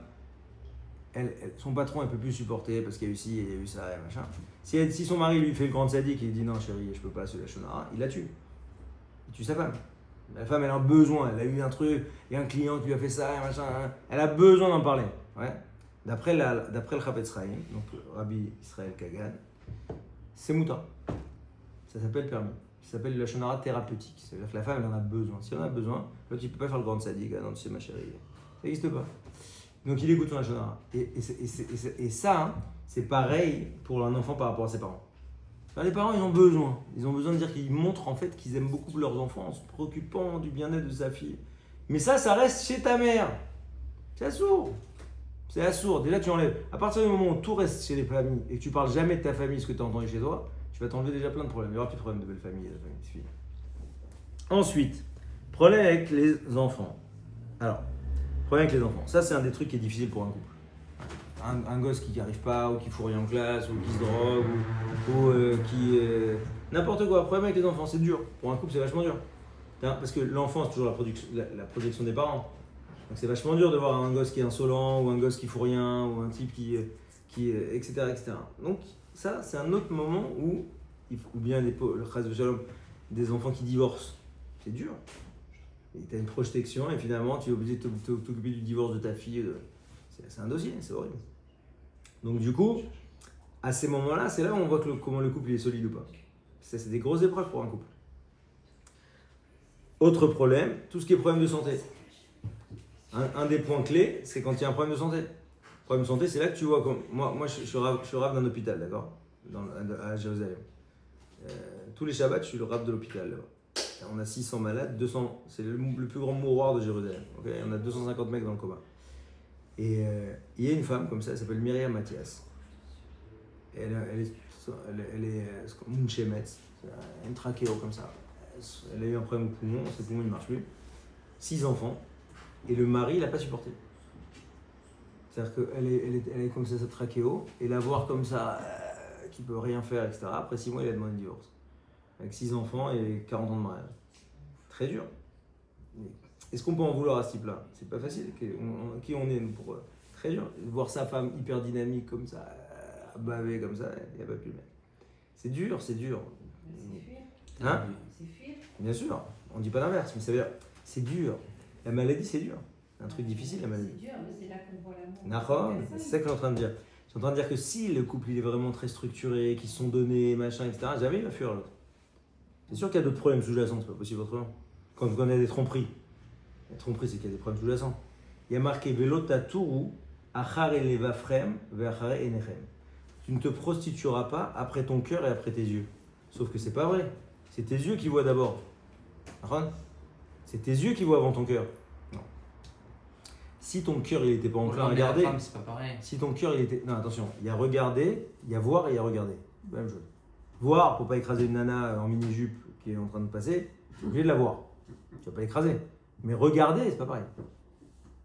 son patron, elle peut plus supporter parce qu'il y a eu ci, il y a eu ça, et machin. Si son mari lui fait le grand sadique et il dit non chérie, je peux pas sur la shonara, il la tue. Il tue sa femme. La femme, elle a un besoin, elle a eu un truc, il y a un client qui lui a fait ça, et machin, hein. Elle a besoin d'en parler. Ouais. D'après le Chafetz Chaim, donc Rabbi Israël Kagan, c'est mouta. Ça s'appelle permis. Ça s'appelle la shonara thérapeutique. C'est-à-dire que la femme, elle en a besoin. Si elle en a besoin, l'autre, il ne peut pas faire le grand sadique. Ah non, tu sais, ma chérie, ça n'existe pas. Donc il écoute son shonara. Et ça, hein, c'est pareil pour un enfant par rapport à ses parents. Enfin, les parents, ils ont besoin. Ils ont besoin de dire qu'ils montrent en fait qu'ils aiment beaucoup leurs enfants en se préoccupant du bien-être de sa fille. Mais ça reste chez ta mère. C'est assourd. C'est assourd. Déjà, tu enlèves. À partir du moment où tout reste chez les familles et que tu parles jamais de ta famille, ce que tu as entendu chez toi, tu vas t'enlever déjà plein de problèmes. Il n'y aura plus de problèmes de belle famille. La famille suffit. Ensuite, problème avec les enfants. Alors, problème avec les enfants. Ça, c'est un des trucs qui est difficile pour un couple. Un gosse qui n'y arrive pas, ou qui fout rien en classe, ou qui se drogue, ou qui. N'importe quoi. Problème avec les enfants, c'est dur. Pour un couple, c'est vachement dur. Parce que l'enfant, c'est toujours la projection des parents. Donc c'est vachement dur de voir un gosse qui est insolent, ou un gosse qui fout rien, ou un type qui etc., etc. Donc ça, c'est un autre moment où, ou bien des enfants qui divorcent. C'est dur. Tu as une projection et finalement tu es obligé de t'occuper du divorce de ta fille. C'est un dossier, c'est horrible. Donc du coup, à ces moments-là, c'est là où on voit comment le couple est solide ou pas. C'est des grosses épreuves pour un couple. Autre problème, tout ce qui est problème de santé. Un des points clés, c'est quand il y a un problème de santé. Problème de santé, c'est là que tu vois, comme moi je suis rave d'un hôpital, d'accord, à Jérusalem. Tous les Shabbats, je suis le rave de l'hôpital. Là-bas. On a 600 malades, 200, c'est le plus grand mouroir de Jérusalem. Okay, on a 250 mecs dans le coma. Et il y a une femme comme ça, elle s'appelle Myriam Mathias. Elle est Munchemetz, une trachéo comme ça. Elle a eu un problème au poumon, ses poumons ne marchent plus. 6 enfants. Et le mari, il n'a pas supporté. C'est-à-dire qu'elle est comme ça, cette trachéo, et la voir comme ça, qui ne peut rien faire, etc. Après 6 mois, il a demandé le divorce. Avec 6 enfants et 40 ans de mariage. Très dur. Est-ce qu'on peut en vouloir à ce type-là? C'est pas facile. Qui on est pour très dur. Voir sa femme hyper dynamique comme ça, baver comme ça, il n'y a pas plus le mec. C'est dur, c'est dur. C'est Hein? C'est fuir. Bien sûr, on ne dit pas l'inverse, mais ça veut dire c'est dur. La maladie, c'est dur. C'est un truc difficile, la maladie. C'est dur, mais c'est là qu'on voit l'amour. Nahon, c'est ça que je suis en train de dire. Je suis en train de dire que si le couple il est vraiment très structuré, qu'ils se sont donnés, machin, etc., jamais il va fuir l'autre. C'est sûr qu'il y a d'autres problèmes sous-jacents, c'est pas possible autrement. Quand on a des tromperies. La tromperie, c'est qu'il y a des problèmes sous-jacents. Il y a marqué Velo taturu, achare levafrem, ve'achare enechem. Tu ne te prostitueras pas après ton cœur et après tes yeux. Sauf que c'est pas vrai. C'est tes yeux qui voient d'abord. Nahon? C'est tes yeux qui voient avant ton cœur. Non. Si ton cœur il était pas enclin à regarder, c'est pas pareil. si ton cœur il était, non attention, il y a regarder, il y a voir et il y a regarder. Même chose. Voir pour pas écraser une nana en mini jupe qui est en train de passer, tu es obligé de la voir. Tu vas pas l'écraser. Mais regarder, c'est pas pareil.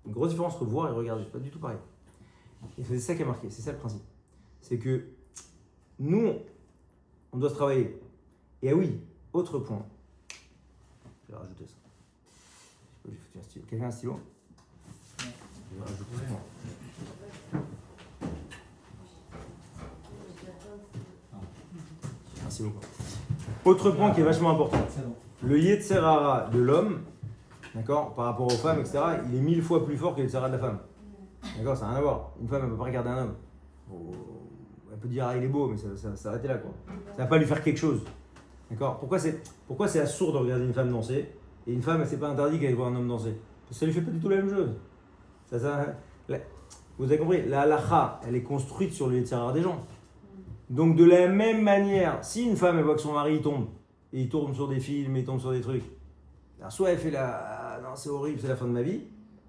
Une grosse différence entre voir et regarder, c'est pas du tout pareil. Et c'est ça qui est marqué, c'est ça le principe. C'est que nous, on doit se travailler. Et ah oui, autre point. Je vais rajouter ça. J'ai foutu un stylo. Quelqu'un a un stylo? Je vais rajouter ça. Merci beaucoup. Autre point qui est vachement important. Le Yetzer Hara de l'homme, d'accord, par rapport aux femmes, etc., il est 1000 fois plus fort que le Yetzer Hara de la femme. D'accord, ça n'a rien à voir. Une femme, elle ne peut pas regarder un homme. Elle peut dire, ah, il est beau, mais ça va s'arrêter là, quoi. Ça ne va pas lui faire quelque chose. D'accord? Pourquoi c'est assourd de regarder une femme danser et une femme, c'est pas interdit qu'elle voit un homme danser? Parce que ça lui fait pas du tout la même chose. Vous avez compris? La halakha, elle est construite sur le Yetzer Hara des gens. Donc de la même manière, si une femme elle voit que son mari il tombe, et il tourne sur des films, il tombe sur des trucs, alors soit elle fait non c'est horrible, c'est la fin de ma vie,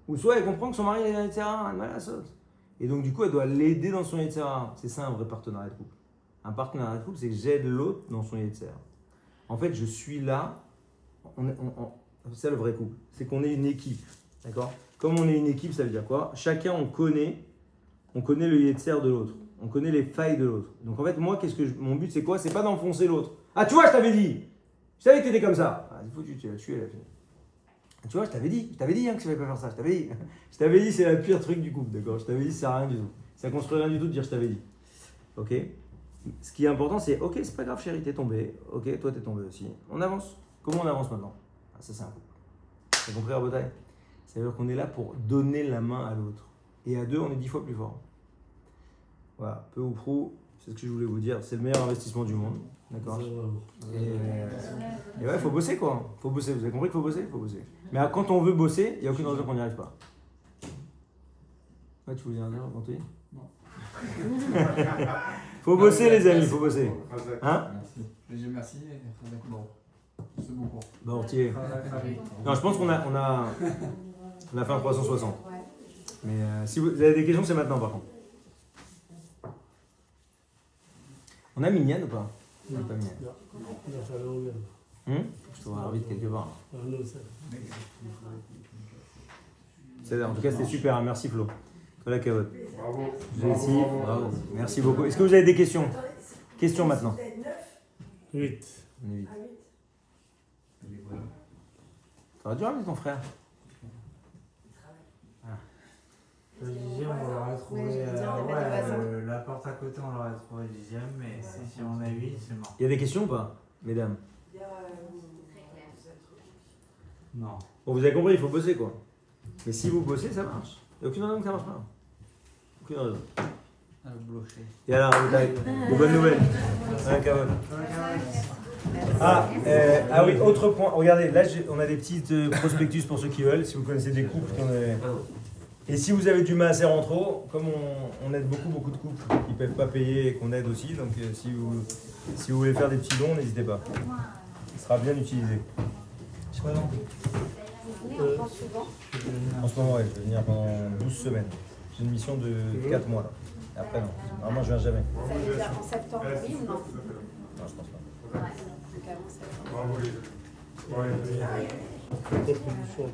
ou soit elle comprend que son mari est dans le Yetzer Hara, elle la saute. Et donc du coup elle doit l'aider dans son Yetzer Hara. C'est ça un vrai partenariat de couple. Un partenariat de couple, c'est que j'aide l'autre dans son Yetzer Hara. En fait je suis là, c'est ça le vrai couple, c'est qu'on est une équipe, d'accord? Comme on est une équipe, ça veut dire quoi? Chacun on connaît le Yetzer Hara de l'autre. On connaît les failles de l'autre. Donc en fait, moi, mon but c'est quoi? C'est pas d'enfoncer l'autre. Ah, tu vois, je t'avais dit! Je savais que t'étais comme ça. Ah, c'est foutu, tu l'as tué, la fille. Tu vois, je t'avais dit hein, que je ne savais pas faire ça. Je t'avais dit, c'est le pire truc du couple, d'accord? Je t'avais dit, ça sert à rien du tout. Ça construit rien du tout de dire je t'avais dit. Ok? Ce qui est important, c'est ok, c'est pas grave, chérie, t'es tombé. Ok, toi, t'es tombé aussi. On avance. Comment on avance maintenant? Ah, ça, c'est un couple. T'as compris, Rabotaille? C'est-à-dire qu'on est là pour donner la main à l'autre. Et à deux, on est 10 fois plus fort. Voilà, peu ou prou, c'est ce que je voulais vous dire. C'est le meilleur investissement du monde. D'accord? Et ouais, faut bosser quoi. Faut bosser. Vous avez compris qu'il faut bosser? Faut bosser. Mais quand on veut bosser, il n'y a aucune raison qu'on n'y arrive pas. Ouais, tu voulais dire un dire, Anthony? Faut bosser, les amis, faut bosser. Hein? Merci. Je dis merci et bon. C'est bon cours. Bon, entier. Non, je pense qu'on a fait un 360. Mais si vous avez des questions, c'est maintenant par contre. On a Mignane ou pas? Non, pas Mignane. Non, ça va bien. Je te vois vite quelque part. Ah, non, ça. En tout cas, c'était super. Hein. Merci Flo. Toi la cavote. Bravo. Jessie, bravo. Merci beaucoup. Est-ce que vous avez des questions? Questions maintenant. 8. On est vite. Ça va dur avec ton frère? Le 10e, on l'aurait trouvé. La porte à côté, on l'aurait trouvé 10e, mais si on a 8, c'est mort. Il y a des questions ou pas, mesdames? Non. Bon, vous avez compris, il faut bosser quoi. Mais si vous bossez, ça marche. Il n'y a aucune raison que ça marche pas. Aucune raison. Bloché. Et alors, de bonnes nouvelles. Un cavote. Ah oui, autre point. Regardez, là on a des petites prospectus pour ceux qui veulent, si vous connaissez des couples. Et si vous avez du masser en trop, comme on aide beaucoup de couples qui ne peuvent pas payer et qu'on aide aussi, donc si vous voulez faire des petits dons, n'hésitez pas. Il sera bien utilisé. Vous venez en France souvent? En ce moment, ouais, je vais venir pendant 12 semaines. J'ai une mission de 4 mois là. Et après, non. Normalement, je viens jamais. Ça veut dire en septembre, oui ou non? Non, je pense pas. Ouais, donc avant septembre. Bravo les deux. Contribution.